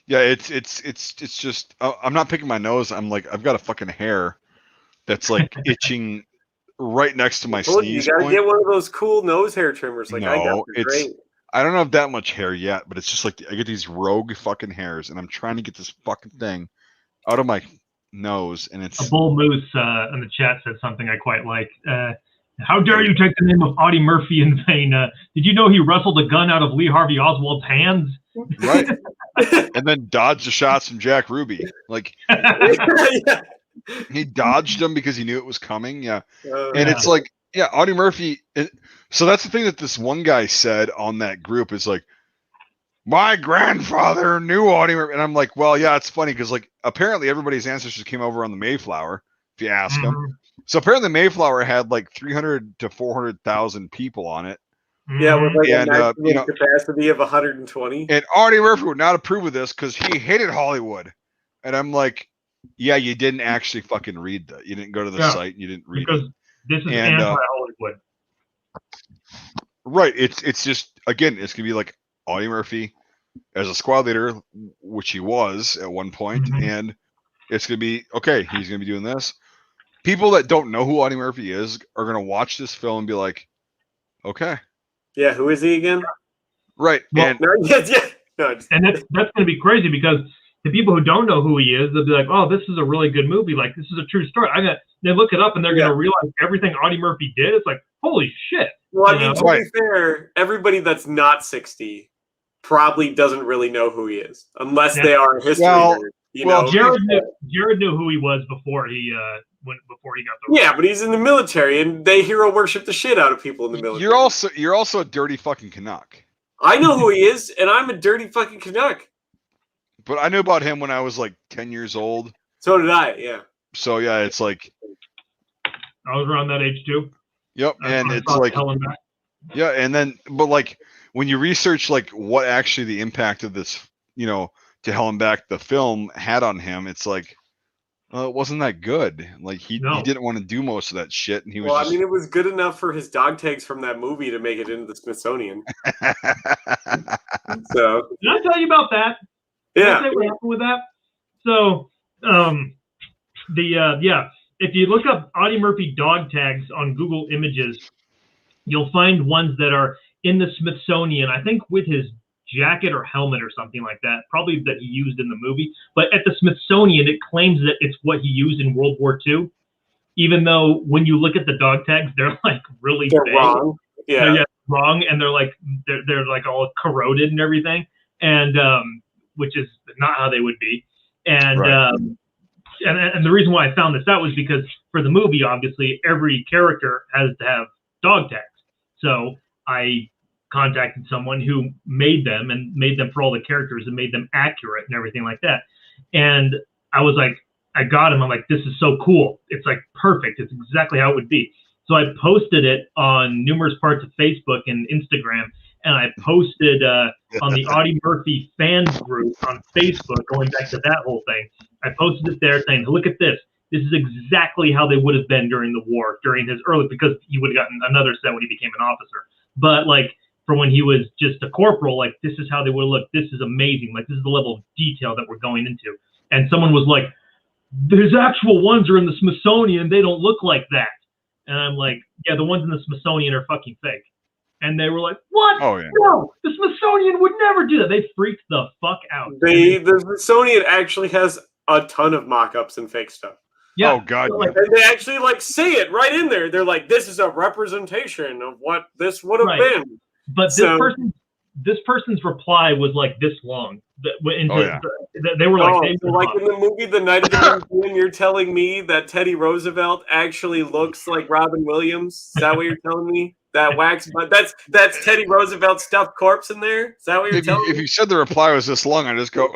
Yeah, it's just I'm not picking my nose. I'm like I've got a fucking hair that's like itching right next to my sneeze. You gotta get one of those cool nose hair trimmers. Like I got great. I don't have that much hair yet, but it's just like I get these rogue fucking hairs, and I'm trying to get this fucking thing out of my nose, and it's a bull moose in the chat said something I quite like. How dare you take the name of Audie Murphy in vain? Did you know he wrestled a gun out of Lee Harvey Oswald's hands? Right. And then dodged the shots from Jack Ruby. Like he dodged them because he knew it was coming. Yeah. And it's like, yeah, Audie Murphy. So that's the thing that this one guy said on that group is like, my grandfather knew Audie Murphy. And I'm like, well, yeah, it's funny because like apparently everybody's ancestors came over on the Mayflower, if you ask them. So apparently Mayflower had like 300 to 400,000 people on it. Yeah, with like a capacity of 120. And Audie Murphy would not approve of this because he hated Hollywood. And I'm like, yeah, you didn't actually fucking read that. You didn't go to the site and you didn't read because it. This is anti-Hollywood. Right. It's just, again, it's going to be like Audie Murphy as a squad leader, which he was at one point, and it's going to be, okay, he's going to be doing this. People that don't know who Audie Murphy is are going to watch this film and be like, okay. Yeah, who is he again? Right. Well, and that's going to be crazy because the people who don't know who he is, they'll be like, oh, this is a really good movie. Like, this is a true story. They look it up and they're going to realize everything Audie Murphy did. It's like, holy shit. Well, I mean, to be fair, everybody that's not 60 probably doesn't really know who he is unless they are a history nerd. Jared knew who he was before he got the Yeah, but he's in the military and they hero worship the shit out of people in the military. You're also a dirty fucking Canuck. I know who he is, and I'm a dirty fucking Canuck. But I knew about him when I was like 10 years old. So did I, yeah. So yeah, it's like I was around that age too. Yep, and it's like yeah, and then but like when you research like what actually the impact of this, to hell and back the film had on him, it's like, well, it wasn't that good. Like he didn't want to do most of that shit, and he was. I mean, it was good enough for his dog tags from that movie to make it into the Smithsonian. So did I tell you about that? Did I say what happened with that? So if you look up Audie Murphy dog tags on Google Images, you'll find ones that are in the Smithsonian, I think with his jacket or helmet or something like that, probably that he used in the movie. But at the Smithsonian, it claims that it's what he used in World War II, even though when you look at the dog tags, they're like really big. Wrong. Yeah, wrong, and they're like all corroded and everything, and which is not how they would be. And right. And the reason why I found this out was because for the movie, obviously, every character has to have dog tags. So I contacted someone who made them for all the characters and made them accurate and everything like that. And I was like, I got him. I'm like, this is so cool. It's like perfect. It's exactly how it would be. So I posted it on numerous parts of Facebook and Instagram, and I posted on the Audie Murphy fans group on Facebook, going back to that whole thing. I posted it there saying, look at this. This is exactly how they would have been during the war, during his early, because he would have gotten another set when he became an officer. But like for when he was just a corporal, like this is how they would have looked. This is amazing. Like this is the level of detail that we're going into. And someone was like, his actual ones are in the Smithsonian. They don't look like that. And I'm like, yeah, the ones in the Smithsonian are fucking fake. And they were like, what? Oh, yeah. No, the Smithsonian would never do that. They freaked the fuck out. The Smithsonian actually has a ton of mock-ups and fake stuff. Yeah. Oh, God. So, and they actually say it right in there. They're like, this is a representation of what this would have been. But this person's reply was like this long. They were like, like in the movie The Night of the Museum, you're telling me that Teddy Roosevelt actually looks like Robin Williams? Is that what you're telling me? That wax, but that's Teddy Roosevelt's stuffed corpse in there. Is that what you're telling me? If you said the reply was this long, I just go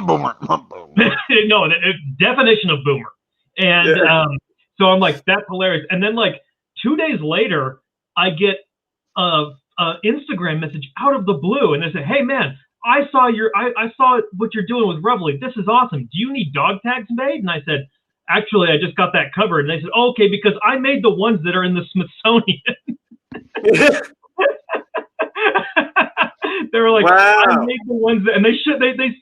boomer. No, the definition of boomer. And so I'm like, that's hilarious. And then like 2 days later, I get Instagram message out of the blue, and they say, hey man, I saw what you're doing with Reveille. This is awesome. Do you need dog tags made? And I said, actually, I just got that covered. And they said, oh, okay, because I made the ones that are in the Smithsonian. They were like, wow. I made the ones that, and they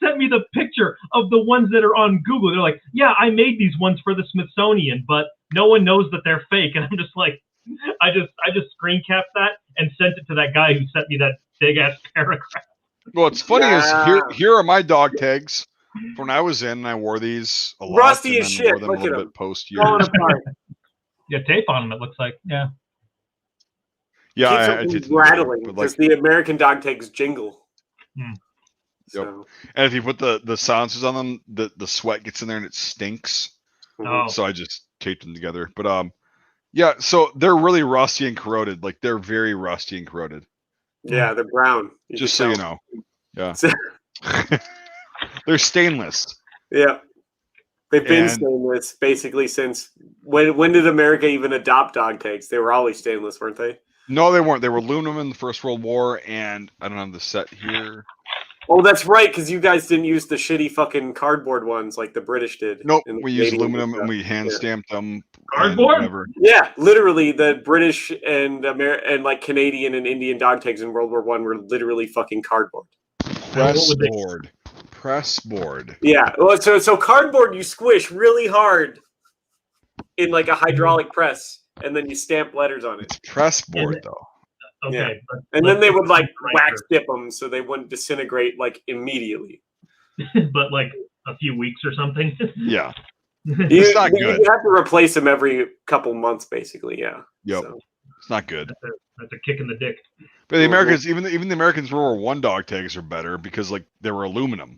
sent me the picture of the ones that are on Google. They're like, yeah, I made these ones for the Smithsonian, but no one knows that they're fake. And I'm just like, I just screen capped that and sent it to that guy who sent me that big ass paragraph. Well, what's funny is here are my dog tags. When I was in, I wore these a lot. Rusty as shit. Look at them. Post-year. Yeah, tape on them. It looks like. Yeah. Yeah, I rattling because the American dog tags jingle. Yep. So. And if you put the silencers on them, the sweat gets in there and it stinks. Oh. So I just taped them together. But yeah, so they're really rusty and corroded. Like they're very rusty and corroded. Yeah, they're brown. Just so you know. Yeah. They're stainless. Yeah. They've been stainless basically since when did America even adopt dog tags? They were always stainless, weren't they? No, they weren't. They were aluminum in the First World War, and I don't have the set here. Oh, that's right, because you guys didn't use the shitty fucking cardboard ones like the British did. Nope, we used aluminum and we hand stamped them. Cardboard? Yeah, literally, the British and like Canadian and Indian dog tags in World War I were literally fucking cardboard. Press board. Yeah, well, so cardboard you squish really hard in like a hydraulic press, and then you stamp letters on it. It's press board though. Okay, yeah. And then they would like wax dip them so they wouldn't disintegrate like immediately. But like a few weeks or something. Yeah, it's not good. You have to replace them every couple months, basically. Yeah. Yep. So. It's not good. That's a kick in the dick. But the Americans, even the Americans' World War I dog tags are better because like they were aluminum,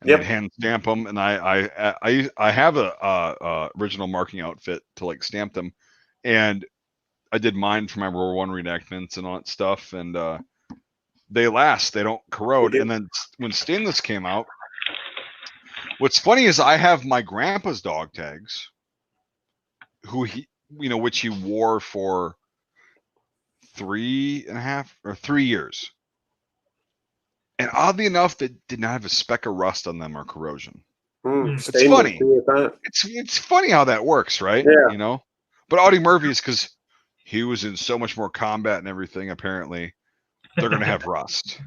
and they'd hand stamp them. And I have a original marking outfit to like stamp them, and I did mine for my World War I reenactments and all that stuff, and they last. They don't corrode. And then when stainless came out, what's funny is I have my grandpa's dog tags, which he wore for 3.5 or 3 years. And oddly enough, they did not have a speck of rust on them or corrosion. It's funny. It's funny how that works, right? Yeah. You know? But Audie Murphy is because he was in so much more combat and everything, apparently, they're going to have rust.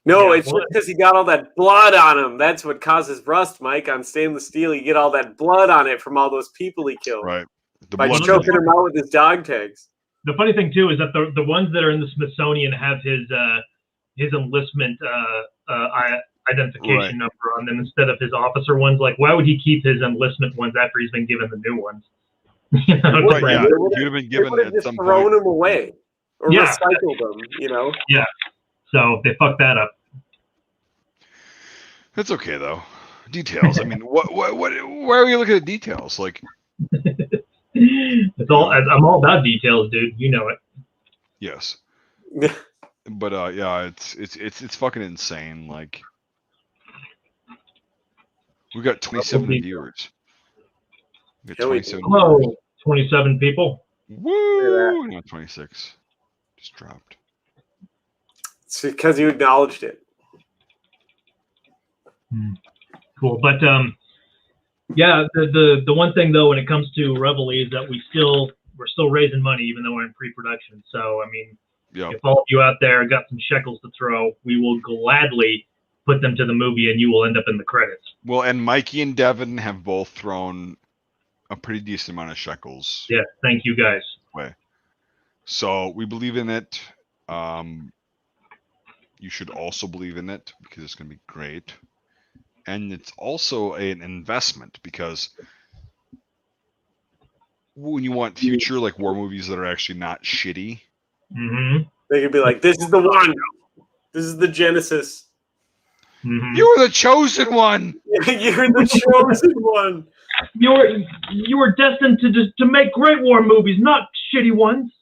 No, it's just because he got all that blood on him. That's what causes rust, Mike. On stainless steel, you get all that blood on it from all those people he killed. Right. By choking him out with his dog tags. The funny thing, too, is that the ones that are in the Smithsonian have his enlistment identification number on them instead of his officer ones. Like, why would he keep his enlistment ones after he's been given the new ones? You know, right, yeah. You'd have been given at some point. Thrown them away or recycled them, you know? Yeah. So they fucked that up. That's okay, though. Details. I mean, what? Why are we looking at details? Like, it's all. I'm all about details, dude. You know it. Yes. But yeah, it's fucking insane. Like, we got 27 viewers. We got 27. Hello, 27 people. Woo! No, 26. Just dropped. It's because you acknowledged it. Cool, but yeah, the one thing though when it comes to Reveille is that we're still raising money even though we're in pre-production. So I mean, if all of you out there got some shekels to throw, we will gladly put them to the movie, and you will end up in the credits. Well, and Mikey and Devin have both thrown a pretty decent amount of shekels. Yeah, thank you guys. So we believe in it. You should also believe in it because it's going to be great. And it's also an investment because when you want future like war movies that are actually not shitty, they could be like, "This is the one. This is the Genesis. You were the chosen one. You're the chosen one. You were destined to make great war movies, not shitty ones."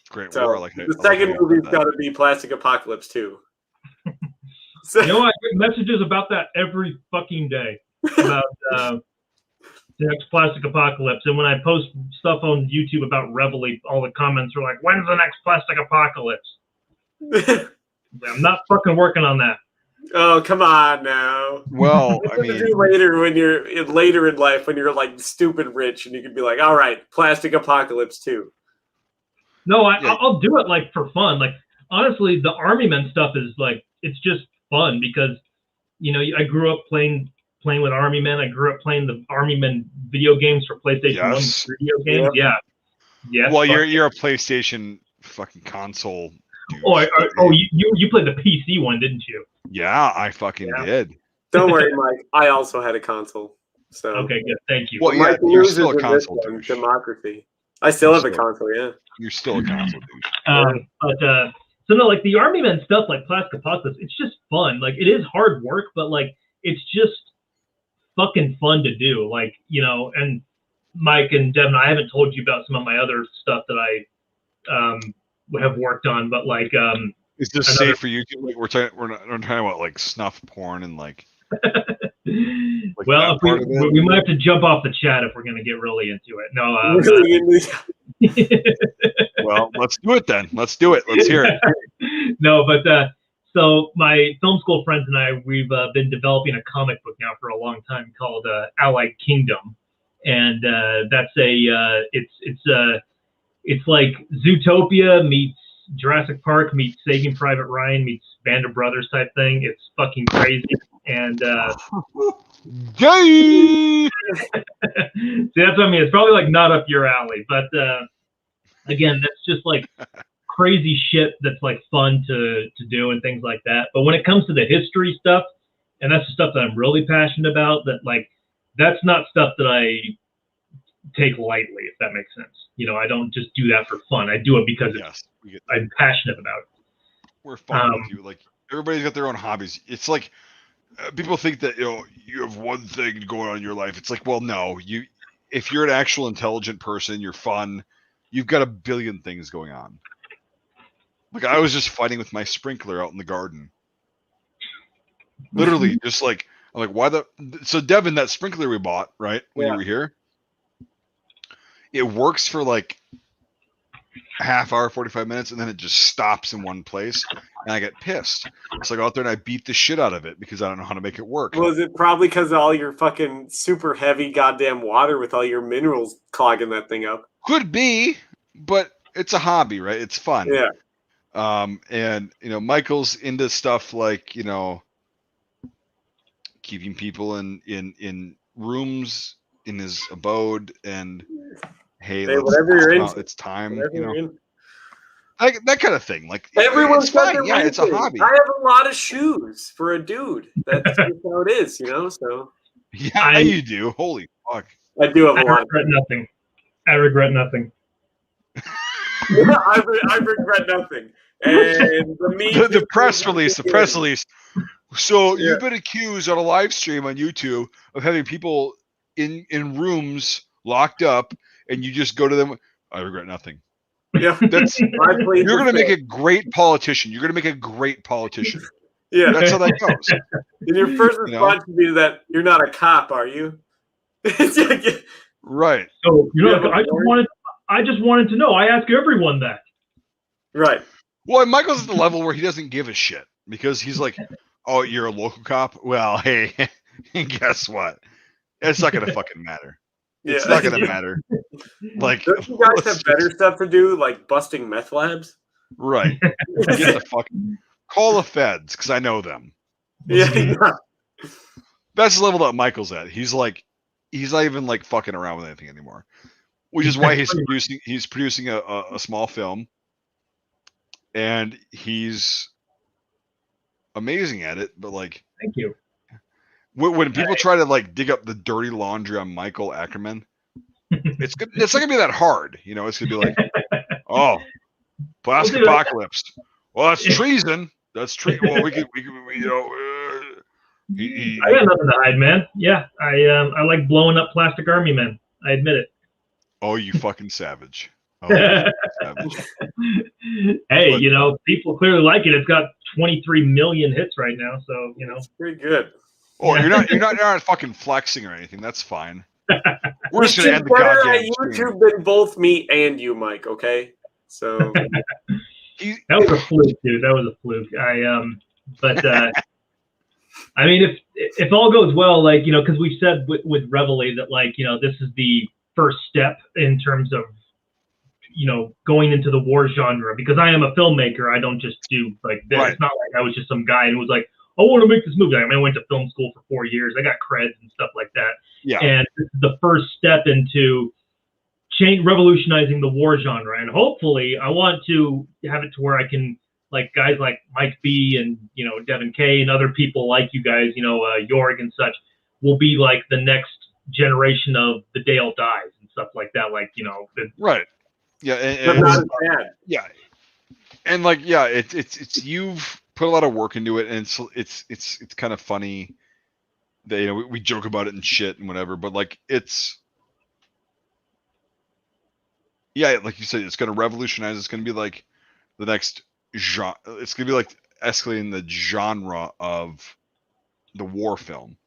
Great war. Like the second movie's got to be Plastic Apocalypse 2. You know, I get messages about that every fucking day about the next Plastic Apocalypse, and when I post stuff on YouTube about Reveille, all the comments are like, "When's the next Plastic Apocalypse?" I'm not fucking working on that. Oh, come on now. Well, I mean, do later in life when you're like stupid rich and you can be like, "All right, Plastic Apocalypse 2." No, I'll do it like for fun. Like honestly, the Army Men stuff is like it's just fun because you know I grew up playing with Army Men. I grew up playing the Army Men video games for PlayStation 1 video games. Yeah. Yes. Well, you're a PlayStation fucking console dude. Oh, you played the PC one, didn't you? Yeah, I fucking did. Don't worry, Mike. I also had a console. So okay, good. Thank you. Well, yeah, you're still a console dude. Democracy. I still have a console. Yeah. You're still a console dude. So no, like the Army Men stuff, like Plastic Apocalypse, it's just fun. Like it is hard work, but like it's just fucking fun to do. Like you know, and Mike and Devin, I haven't told you about some of my other stuff that I have worked on, but like is this safe for you? Like we're not talking about like snuff porn and like. Like well, we might have to jump off the chat if we're going to get really into it. No. Well, let's do it then. Let's do it. Let's hear it. No, but so my film school friends and I, we've been developing a comic book now for a long time called Allied Kingdom, and that's it's like Zootopia meets Jurassic Park meets Saving Private Ryan meets Band of Brothers type thing. It's fucking crazy. And see, that's what I mean. It's probably like not up your alley, but again, that's just like crazy shit that's like fun to do and things like that. But when it comes to the history stuff, and that's the stuff that I'm really passionate about, that like that's not stuff that I take lightly, if that makes sense. You know, I don't just do that for fun. I do it because I'm passionate about it. We're fun with you. Like everybody's got their own hobbies. It's like people think that you have one thing going on in your life. It's like, well, no. If you're an actual intelligent person, you're fun. You've got a billion things going on. Like I was just fighting with my sprinkler out in the garden. Literally, just like I'm like, why so Devin, that sprinkler we bought, right, when you were here, it works for like a half hour, 45 minutes, and then it just stops in one place, and I get pissed. So I go out there and I beat the shit out of it because I don't know how to make it work. Well, is it probably because of all your fucking super heavy goddamn water with all your minerals clogging that thing up? Could be, but it's a hobby, right? It's fun. Yeah. And Michael's into stuff like keeping people in rooms in his abode, and hey, whatever you're into, it's time, like that kind of thing. Like everyone's got their it's a hobby. I have a lot of shoes for a dude. That's just how it is, So yeah, you do. Holy fuck! I do have a lot. I regret nothing. I regret nothing. And the press release. The press release. So you've been accused on a live stream on YouTube of having people in rooms locked up, and you just go to them. I regret nothing. Yeah, you're going to make a great politician. You're going to make a great politician. Yeah, that's how that goes. And your first response would be that you're not a cop, are you? Right. So I just wanted to know. I ask everyone that. Right. Well, Michael's at the level where he doesn't give a shit because he's like, "Oh, you're a local cop? Well, hey, guess what? It's not gonna fucking matter. It's not gonna matter." Like, don't you guys have better stuff to do, like busting meth labs? Right. Get the fucking call the feds because I know them. Yeah. That's the level that Michael's at. He's not even like fucking around with anything anymore. Which is why he's producing a small film, and he's amazing at it. But like, thank you. When people try to like dig up the dirty laundry on Michael Ackerman, it's not gonna be that hard. It's gonna be like, oh, plastic apocalypse. Well, that's treason. That's treason. Well, we I got nothing to hide, man. Yeah, I like blowing up plastic army men. I admit it. Oh, you fucking savage. Savage. Hey, people clearly like it. It's got 23 million hits right now, so it's pretty good. Oh, you're not fucking flexing or anything. That's fine. We're just gonna end the goddamn YouTube than both me and you, Mike. Okay, so that was a fluke, dude. That was a fluke. But I mean, if all goes well, like because we said with Reveille that like this is the first step in terms of going into the war genre, because I am a filmmaker. I don't just do like this. Right. It's not like I was just some guy who was like, I want to make this movie. I mean, I went to film school for 4 years. I got creds and stuff like that. Yeah. And this is the first step into revolutionizing the war genre. And hopefully I want to have it to where I can, like guys like Mike B and, Devin K and other people like you guys, Jorg and such, will be like the next generation of the Dale Dies and stuff like that. Like, right. Yeah. And not as bad. Yeah. And like, yeah, it's you've put a lot of work into it, and it's kind of funny that we joke about it and shit and whatever, but like like you said, it's going to revolutionize. It's going to be like the next genre. It's going to be like escalating the genre of the war film.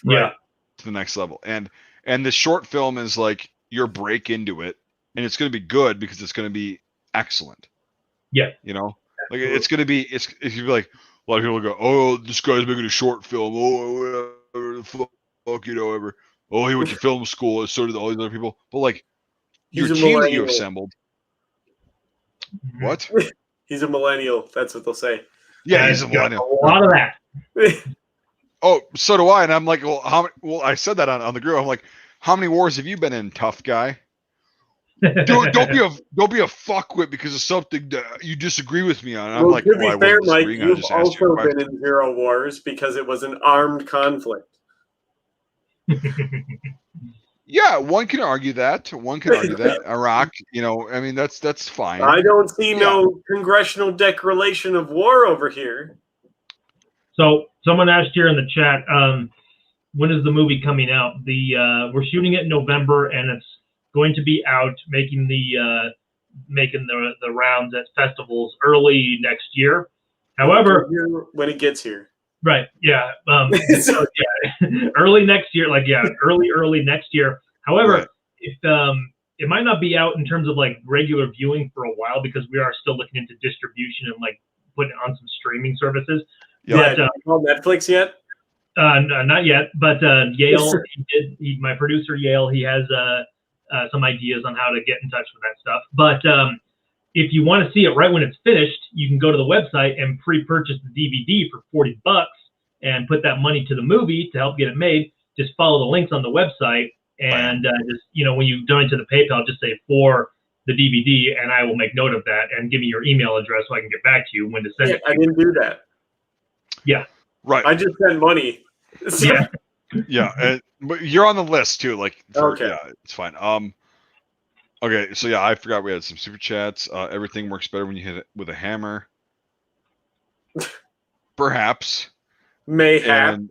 Yeah. To the next level. And the short film is like your break into it, and it's going to be good because it's going to be excellent. Yeah. Like it's gonna be like a lot of people go, oh, this guy's making a short film. Oh, whatever the fuck, whatever. Oh, he went to film school, and so did all these other people. But like your team that you assembled. What? He's a millennial. That's what they'll say. Yeah, he's a millennial. A lot of that. Oh, so do I. And I'm like, well, I said that on the group. I'm like, how many wars have you been in, tough guy? Don't be a fuckwit because of something that you disagree with me on. And I'm like, to be fair, Mike, you've also been in Zero Wars because it was an armed conflict. Yeah, one can argue that. Iraq, I mean, that's fine. I don't see no congressional declaration of war over here. So someone asked here in the chat, when is the movie coming out? We're shooting it in November, and it's going to be out making the rounds at festivals early next year. However, when it gets here, right? Yeah, early next year. Early next year. However, right. it might not be out in terms of like regular viewing for a while because we are still looking into distribution and like putting it on some streaming services. Yeah, called Netflix yet? Not yet, but Yale, my producer Yale, he has some ideas on how to get in touch with that stuff. But if you want to see it right when it's finished, you can go to the website and pre-purchase the DVD for $40 and put that money to the movie to help get it made. Just follow the links on the website and just, when you donate to the PayPal, just say for the DVD, and I will make note of that and give me your email address so I can get back to you when to send it. I didn't do that. Yeah. Right. I just sent money. Yeah. Yeah. But you're on the list too. Like, okay. Yeah, it's fine. Okay. So yeah, I forgot we had some super chats. Everything works better when you hit it with a hammer. Perhaps. Mayhap. And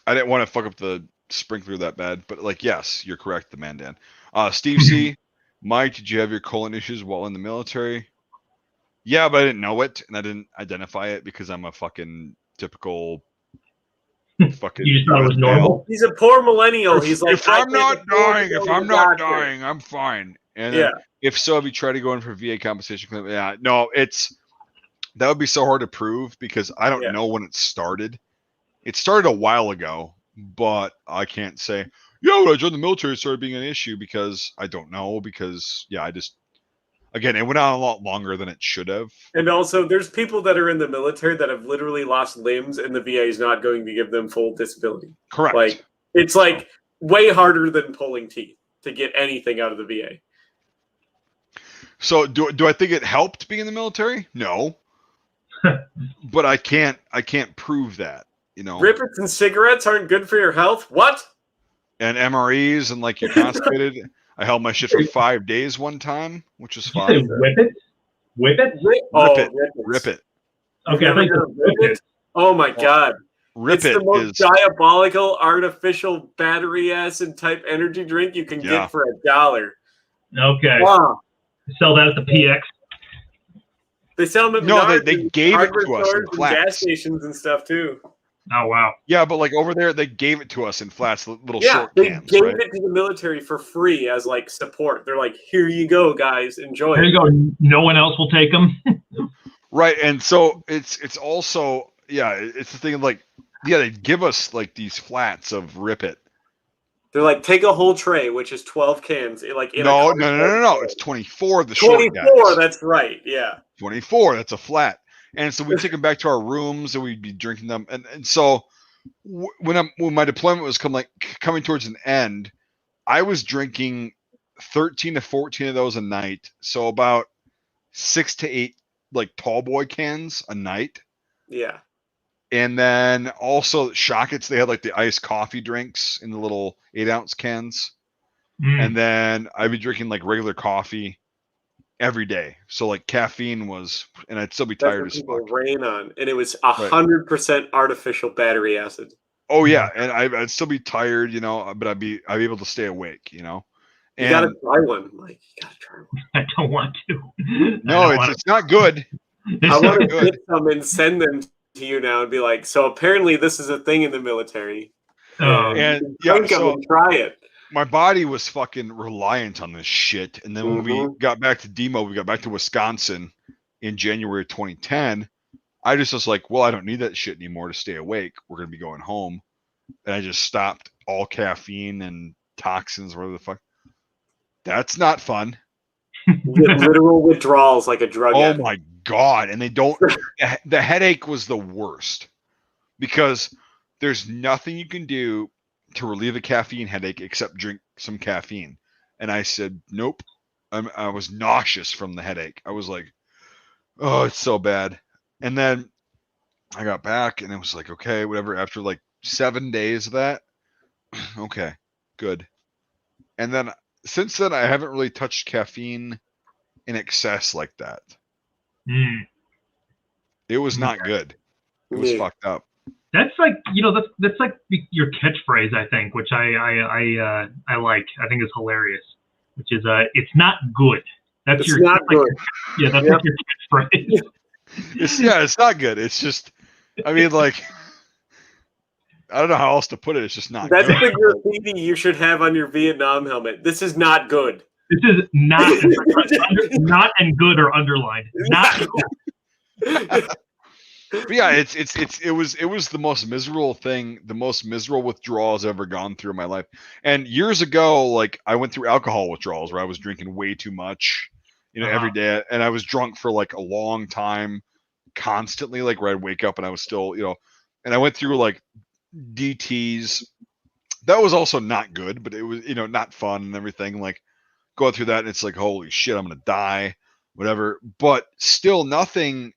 I didn't want to fuck up the sprinkler that bad, but like, yes, you're correct, the Mandan. Steve C. Mike, did you have your colon issues while in the military? Yeah, but I didn't know it, and I didn't identify it because I'm a fucking typical fucking. You just thought it was normal. He's a poor millennial. He's like, if I'm not dying, I'm fine. And if so, have you tried to go in for VA compensation claim? Yeah, no, that would be so hard to prove because I don't know when it started. It started a while ago, but I can't say. When I joined the military, it started being an issue because I don't know. Because again, it went on a lot longer than it should have. And also, there's people that are in the military that have literally lost limbs, and the VA is not going to give them full disability. Correct. Like it's like way harder than pulling teeth to get anything out of the VA. So do I think it helped being in the military? No. But I can't prove that. Rippets and cigarettes aren't good for your health. What? And MREs and like you're constipated. I held my shit for 5 days one time, which was fine. You say whip it? Whip it? Rip it. Okay, I think Rip it. Oh my god. Rip it's the most diabolical artificial battery acid type energy drink you can get for $1. Okay. Wow. Sell that at the PX. They sell them at No, they gave it to us in flats. Gas stations and stuff too. Oh wow! Yeah, but like over there, they gave it to us in flats, little short cans. They gave it to the military for free as like support. They're like, "Here you go, guys, enjoy." Here you go. No one else will take them. Right, and so it's also it's the thing of like they give us like these flats of Rip It. They're like, take a whole tray, which is 12 cans. No. It's 24. The 24. Short guys. That's right. Yeah. 24. That's a flat. And so we take them back to our rooms and we'd be drinking them. And so when my deployment was coming towards an end, I was drinking 13 to 14 of those a night. So about 6 to 8 like tall boy cans a night. Yeah. And then also Shockets, they had like the iced coffee drinks in the little 8-ounce cans. And then I'd be drinking like regular coffee every day. So like caffeine was, and I'd still be tired as fuck. Rain on, and it was 100% artificial battery acid. Oh yeah, and I'd still be tired, but I'd be able to stay awake, And you gotta try one, Mike. You gotta try one. I don't want to. No, it's not good. I want to get some and send them to you now and be like, so apparently this is a thing in the military. And so try it. My body was fucking reliant on this shit. And then when we got back to demo, we got back to Wisconsin in January 2010. I just was like, well, I don't need that shit anymore to stay awake. We're going to be going home. And I just stopped all caffeine and toxins, whatever the fuck. That's not fun. Literal withdrawals like a drug addict. My God. And they don't, the headache was the worst because there's nothing you can do to relieve a caffeine headache except drink some caffeine. And I said, nope. I was nauseous from the headache. I was like, oh, it's so bad. And then I got back and it was like, okay, whatever. After like 7 days of that, okay, good. And then since then, I haven't really touched caffeine in excess like that. It was not good. It was fucked up. That's like, that's like your catchphrase, I think, which I like. I think is hilarious. Which is, it's not good. That's it's not good. That's like your catchphrase. It's not good. It's just, I mean, like, I don't know how else to put it. It's just not That's good. the graffiti you should have on your Vietnam helmet. This is not good. This is not not and good or underlined. Not good. But yeah, it was the most miserable thing, the most miserable withdrawals I've ever gone through in my life. And years ago, like I went through alcohol withdrawals where I was drinking way too much, every day, and I was drunk for like a long time, constantly, like where I'd wake up and I was still, and I went through like DTs. That was also not good, but it was, not fun and everything. Like going through that, and it's like, holy shit, I'm gonna die, whatever. But still, nothing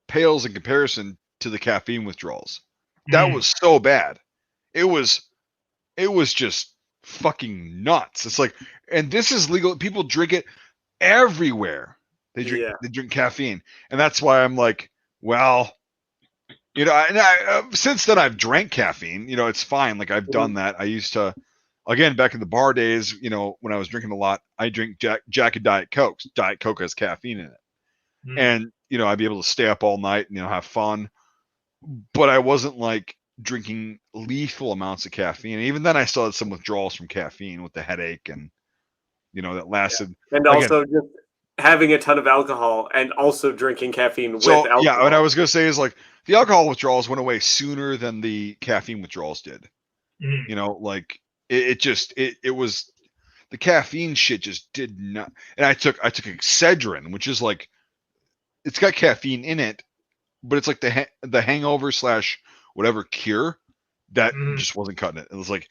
pales in comparison to the caffeine withdrawals. That was so bad. It was just fucking nuts. It's like, and this is legal. People drink it everywhere. They drink caffeine, and that's why I'm like, well, since then I've drank caffeine. It's fine. Like I've done that. I used to, again, back in the bar days, when I was drinking a lot, I drink Jack and Diet Coke. Diet Coke has caffeine in it, and I'd be able to stay up all night and have fun. But I wasn't like drinking lethal amounts of caffeine. Even then, I still had some withdrawals from caffeine with the headache, and that lasted. And also just having a ton of alcohol and also drinking caffeine with alcohol. Yeah, what I was gonna say is like the alcohol withdrawals went away sooner than the caffeine withdrawals did. Like it was the caffeine shit just did not. And I took Excedrin, which is like, it's got caffeine in it, but it's like the hangover / whatever cure that just wasn't cutting it. It was like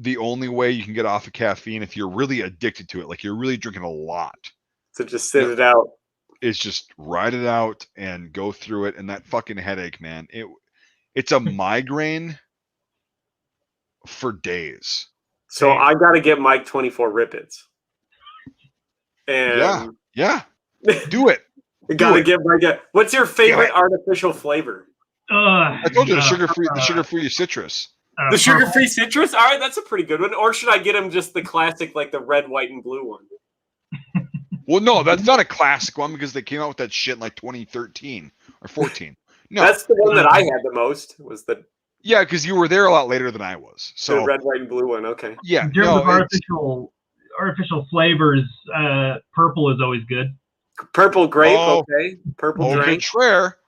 the only way you can get off of caffeine if you're really addicted to it, like you're really drinking a lot. So just sit it out. It's just ride it out and go through it. And that fucking headache, man, it's a migraine for days. So I got to get Mike 24 Rippets. And yeah, do it. Gotta get Mike. What's your favorite artificial flavor? I told you the sugar-free citrus. The sugar-free citrus? All right, that's a pretty good one. Or should I get him just the classic, like the red, white, and blue one? Well, no, that's not a classic one because they came out with that shit in like 2013 or 14. No, that's the one that I had the most. Was the because you were there a lot later than I was. So the red, white, and blue one. Okay. Yeah. In terms of artificial flavors, purple is always good. Purple grape, okay. Purple drink.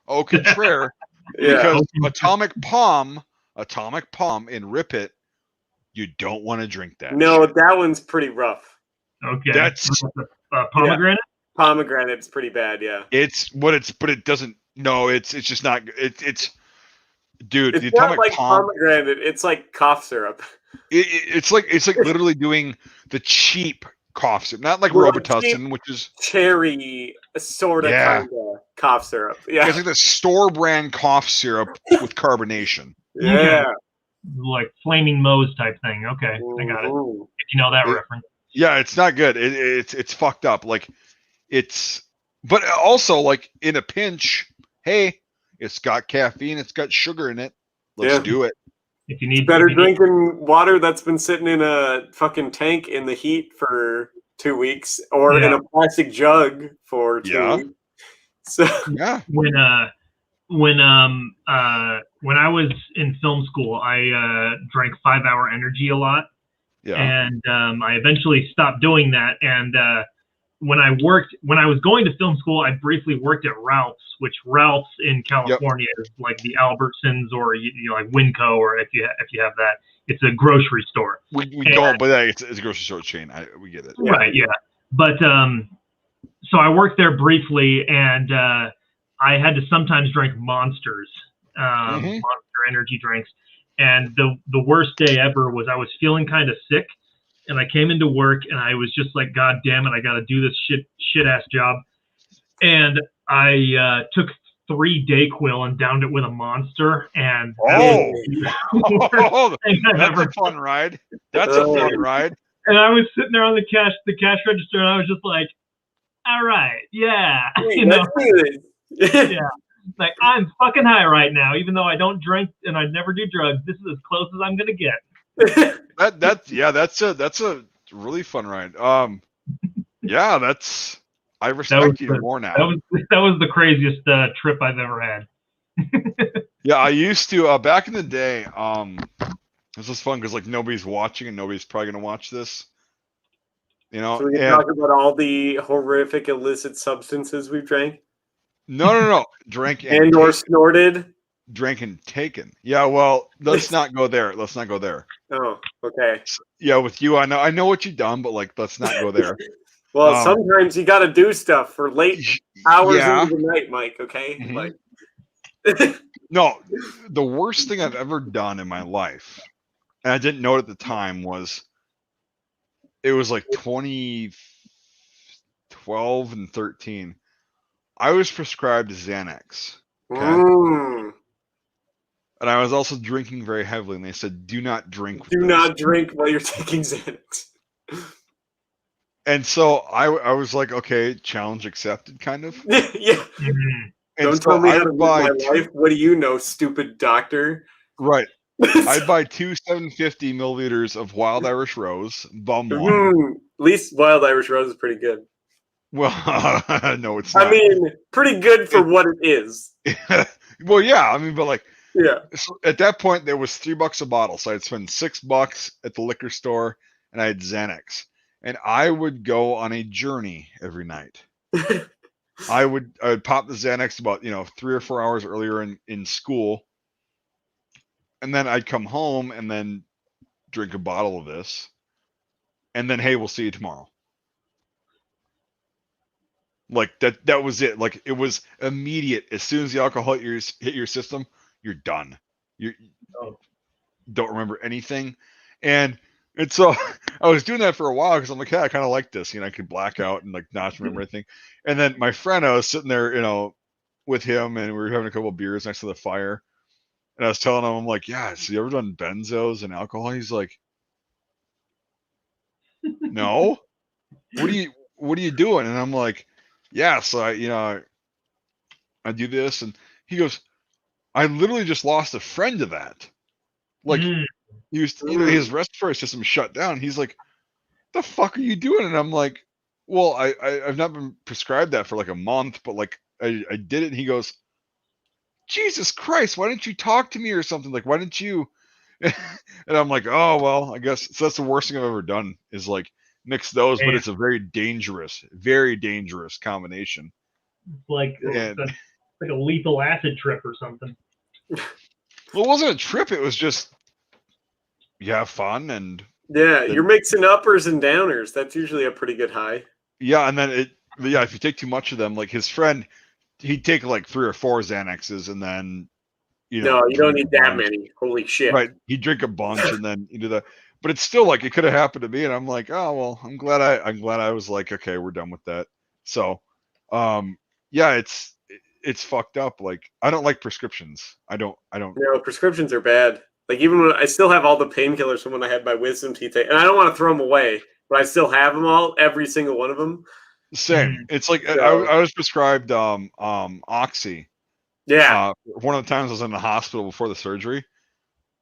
Au contraire. Because Atomic Palm in Rip It, you don't want to drink that. No, shit. That one's pretty rough. Okay. That's pomegranate? Yeah. Pomegranate's pretty bad, yeah. But it doesn't. No, it's just not. It's dude. It's the not Atomic like Palm, pomegranate. It's like cough syrup. It's like literally doing the cheap cough syrup, not like Robitussin, which is cherry sort of kind of cough syrup. Yeah, it's like the store brand cough syrup with carbonation. Yeah, like Flaming Moe's type thing. Okay, I got it. If you know that reference. Yeah, it's not good. It's fucked up. Like but also like in a pinch, hey, it's got caffeine, it's got sugar in it. Let's do it. If you need better drinking water that's been sitting in a fucking tank in the heat for 2 weeks, or in a plastic jug for 2 weeks. So when I was in film school, I drank 5 Hour Energy a lot. Yeah. And I eventually stopped doing that. And when I was going to film school, I briefly worked at Ralph's, which Ralph's in California is like the Albertsons, or like Winco, or if you have that, it's a grocery store. We don't, but it's a grocery store chain. We get it. Right. Yeah. But so I worked there briefly, and I had to sometimes drink Monsters, Monster energy drinks. And the worst day ever was I was feeling kind of sick, and I came into work and I was just like, God damn it, I got to do this shit ass job. And I took 3 Dayquil and downed it with a Monster. And that's a fun ride. That's a fun ride. And I was sitting there on the cash register, and I was just like, all right, yeah. Yeah. Like, I'm fucking high right now, even though I don't drink and I never do drugs. This is as close as I'm gonna get. That's a really fun ride. I respect you more now. That was the craziest trip I've ever had. Yeah, I used to back in the day. This was fun because like nobody's watching and nobody's probably gonna watch this. You know, so we can talk about all the horrific illicit substances we've drank. No. Drank and or snorted. Drank and taken. Yeah, well, let's not go there. Let's not go there. Oh, okay. So, yeah, with you, I know what you've done, but like, let's not go there. Well, sometimes you got to do stuff for late hours into the night, Mike. Okay, like. No, the worst thing I've ever done in my life, and I didn't know it at the time, was it was like 2012 and 13. I was prescribed Xanax. Okay? And I was also drinking very heavily, and they said, do not drink. Do not drink while you're taking Xanax. And so I was like, okay, challenge accepted, kind of. Yeah. And don't tell me how to live my life. What do you know, stupid doctor? Right. I'd buy 2 750 milliliters of Wild Irish Rose, bum one. At least Wild Irish Rose is pretty good. Well, no, it's not. I mean, pretty good for what it is. Well, yeah. I mean, but like, yeah. So at that point, there was $3 a bottle, so I'd spend $6 at the liquor store, and I had Xanax, and I would go on a journey every night. I would pop the Xanax about 3 or 4 hours earlier in school, and then I'd come home and then drink a bottle of this, and then hey, we'll see you tomorrow. Like that was it. Like it was immediate. As soon as the alcohol hit your system, you're done. You don't remember anything. And so I was doing that for a while because I'm like, hey, I kind of like this. I could black out and like not remember anything. And then my friend, I was sitting there, with him, and we were having a couple of beers next to the fire. And I was telling him, I'm like, yeah, so you ever done benzos and alcohol? He's like, no. What are you doing? And I'm like, yeah, so I do this. And he goes, I literally just lost a friend to that. Like he was, his respiratory system shut down. He's like, the fuck are you doing? And I'm like, well, I've not been prescribed that for like a month, but like I did it. And he goes, Jesus Christ, why didn't you talk to me or something? Like, why didn't you? And I'm like, oh, well, I guess so. That's the worst thing I've ever done is like mix those, but it's a very dangerous combination. Like a lethal acid trip or something. Well, it wasn't a trip. It was just you have fun and you're mixing uppers and downers. That's usually a pretty good high. Yeah, and then if you take too much of them, like his friend, he'd take like 3 or 4 Xanaxes and then no, you don't need that many. Holy shit! Right, he'd drink a bunch and then you do that. But it's still like it could have happened to me, and I'm like, oh well, I'm glad I was like, okay, we're done with that. So, yeah, it's fucked up. Like I don't like prescriptions. I don't. No, prescriptions are bad. Like even when I still have all the painkillers from when I had my wisdom teeth, and I don't want to throw them away, but I still have them all, every single one of them. Same. It's like I was prescribed Oxy. Yeah. One of the times I was in the hospital before the surgery,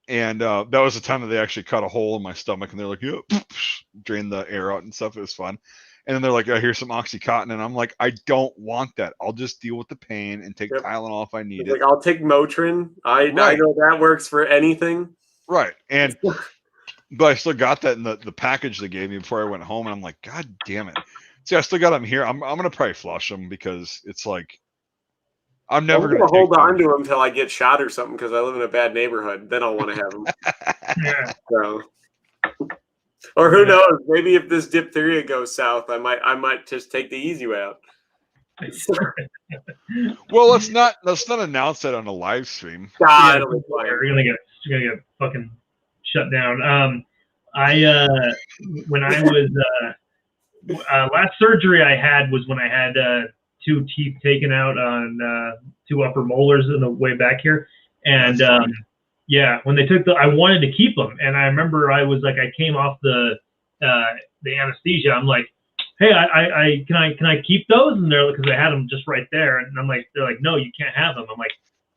and that was the time that they actually cut a hole in my stomach, and they're like, yeah, drain the air out and stuff. It was fun. And then they're like, here's some Oxycontin. And I'm like, I don't want that. I'll just deal with the pain and take Tylenol if I need it. Like, I'll take Motrin. I know that works for anything. Right. And but I still got that in the package they gave me before I went home. And I'm like, God damn it. See, I still got them here. I'm going to probably flush them because it's like, I'm never going to hold on to them until I get shot or something because I live in a bad neighborhood. Then I'll want to have them. So. Or who knows? Maybe if this diphtheria goes south, I might just take the easy way out. Well, let's not announce that on a live stream. You're gonna get fucking shut down. When I was last surgery I had was when I had 2 teeth taken out on 2 upper molars in the way back here, and yeah, when they took I wanted to keep them, and I remember I was like, I came off the anesthesia. I'm like, hey, can I keep those? And they're because I had them just right there, and I'm like, they're like, no, you can't have them. I'm like,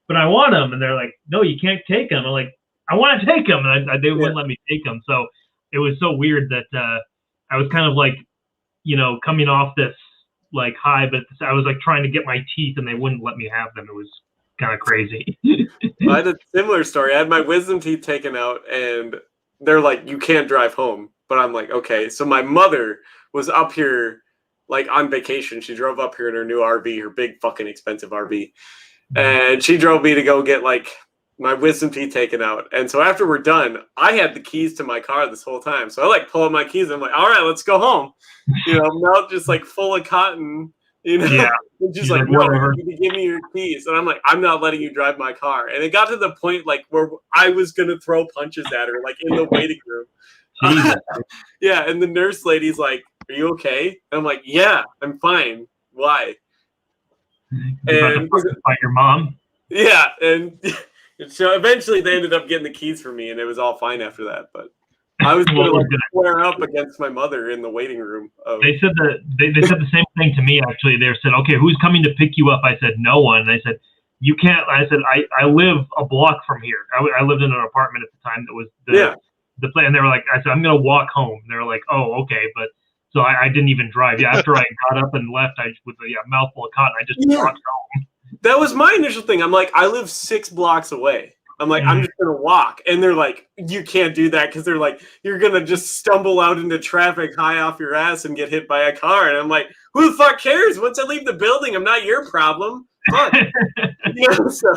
but I want them, and they're like, no, you can't take them. I'm like, I want to take them, and they wouldn't let me take them. So it was so weird that I was kind of like, coming off this like high, but I was like trying to get my teeth, and they wouldn't let me have them. It was kind of crazy. I had a similar story. I had my wisdom teeth taken out, and they're like, you can't drive home. But I'm like, okay. So my mother was up here like on vacation. She drove up here in her new RV, her big fucking expensive RV. And she drove me to go get like my wisdom teeth taken out. And so after we're done, I had the keys to my car this whole time. So I like pull out my keys and I'm like, all right, let's go home. Mouth just like full of cotton, Yeah. And just like, no, give me your keys. And I'm like, I'm not letting you drive my car. And it got to the point like where I was going to throw punches at her, like in the waiting room. Yeah. And the nurse lady's like, are you okay? And I'm like, yeah, I'm fine. Why? And fight your mom. Yeah. And so eventually they ended up getting the keys for me and it was all fine after that. But I was going to square up against my mother in the waiting room. They said they said the same thing to me, actually. They said, okay, who's coming to pick you up? I said, no one. And they said, you can't. I said, I live a block from here. I lived in an apartment at the time that was the plan. And they were like, I said, I'm going to walk home. And they were like, oh, okay. But so I didn't even drive. Yeah, after I got up and left, with a mouthful of cotton, I just walked home. That was my initial thing. I'm like, I live 6 blocks away. I'm like, I'm just going to walk. And they're like, you can't do that because they're like, you're going to just stumble out into traffic high off your ass and get hit by a car. And I'm like, who the fuck cares? Once I leave the building, I'm not your problem. Fuck. So,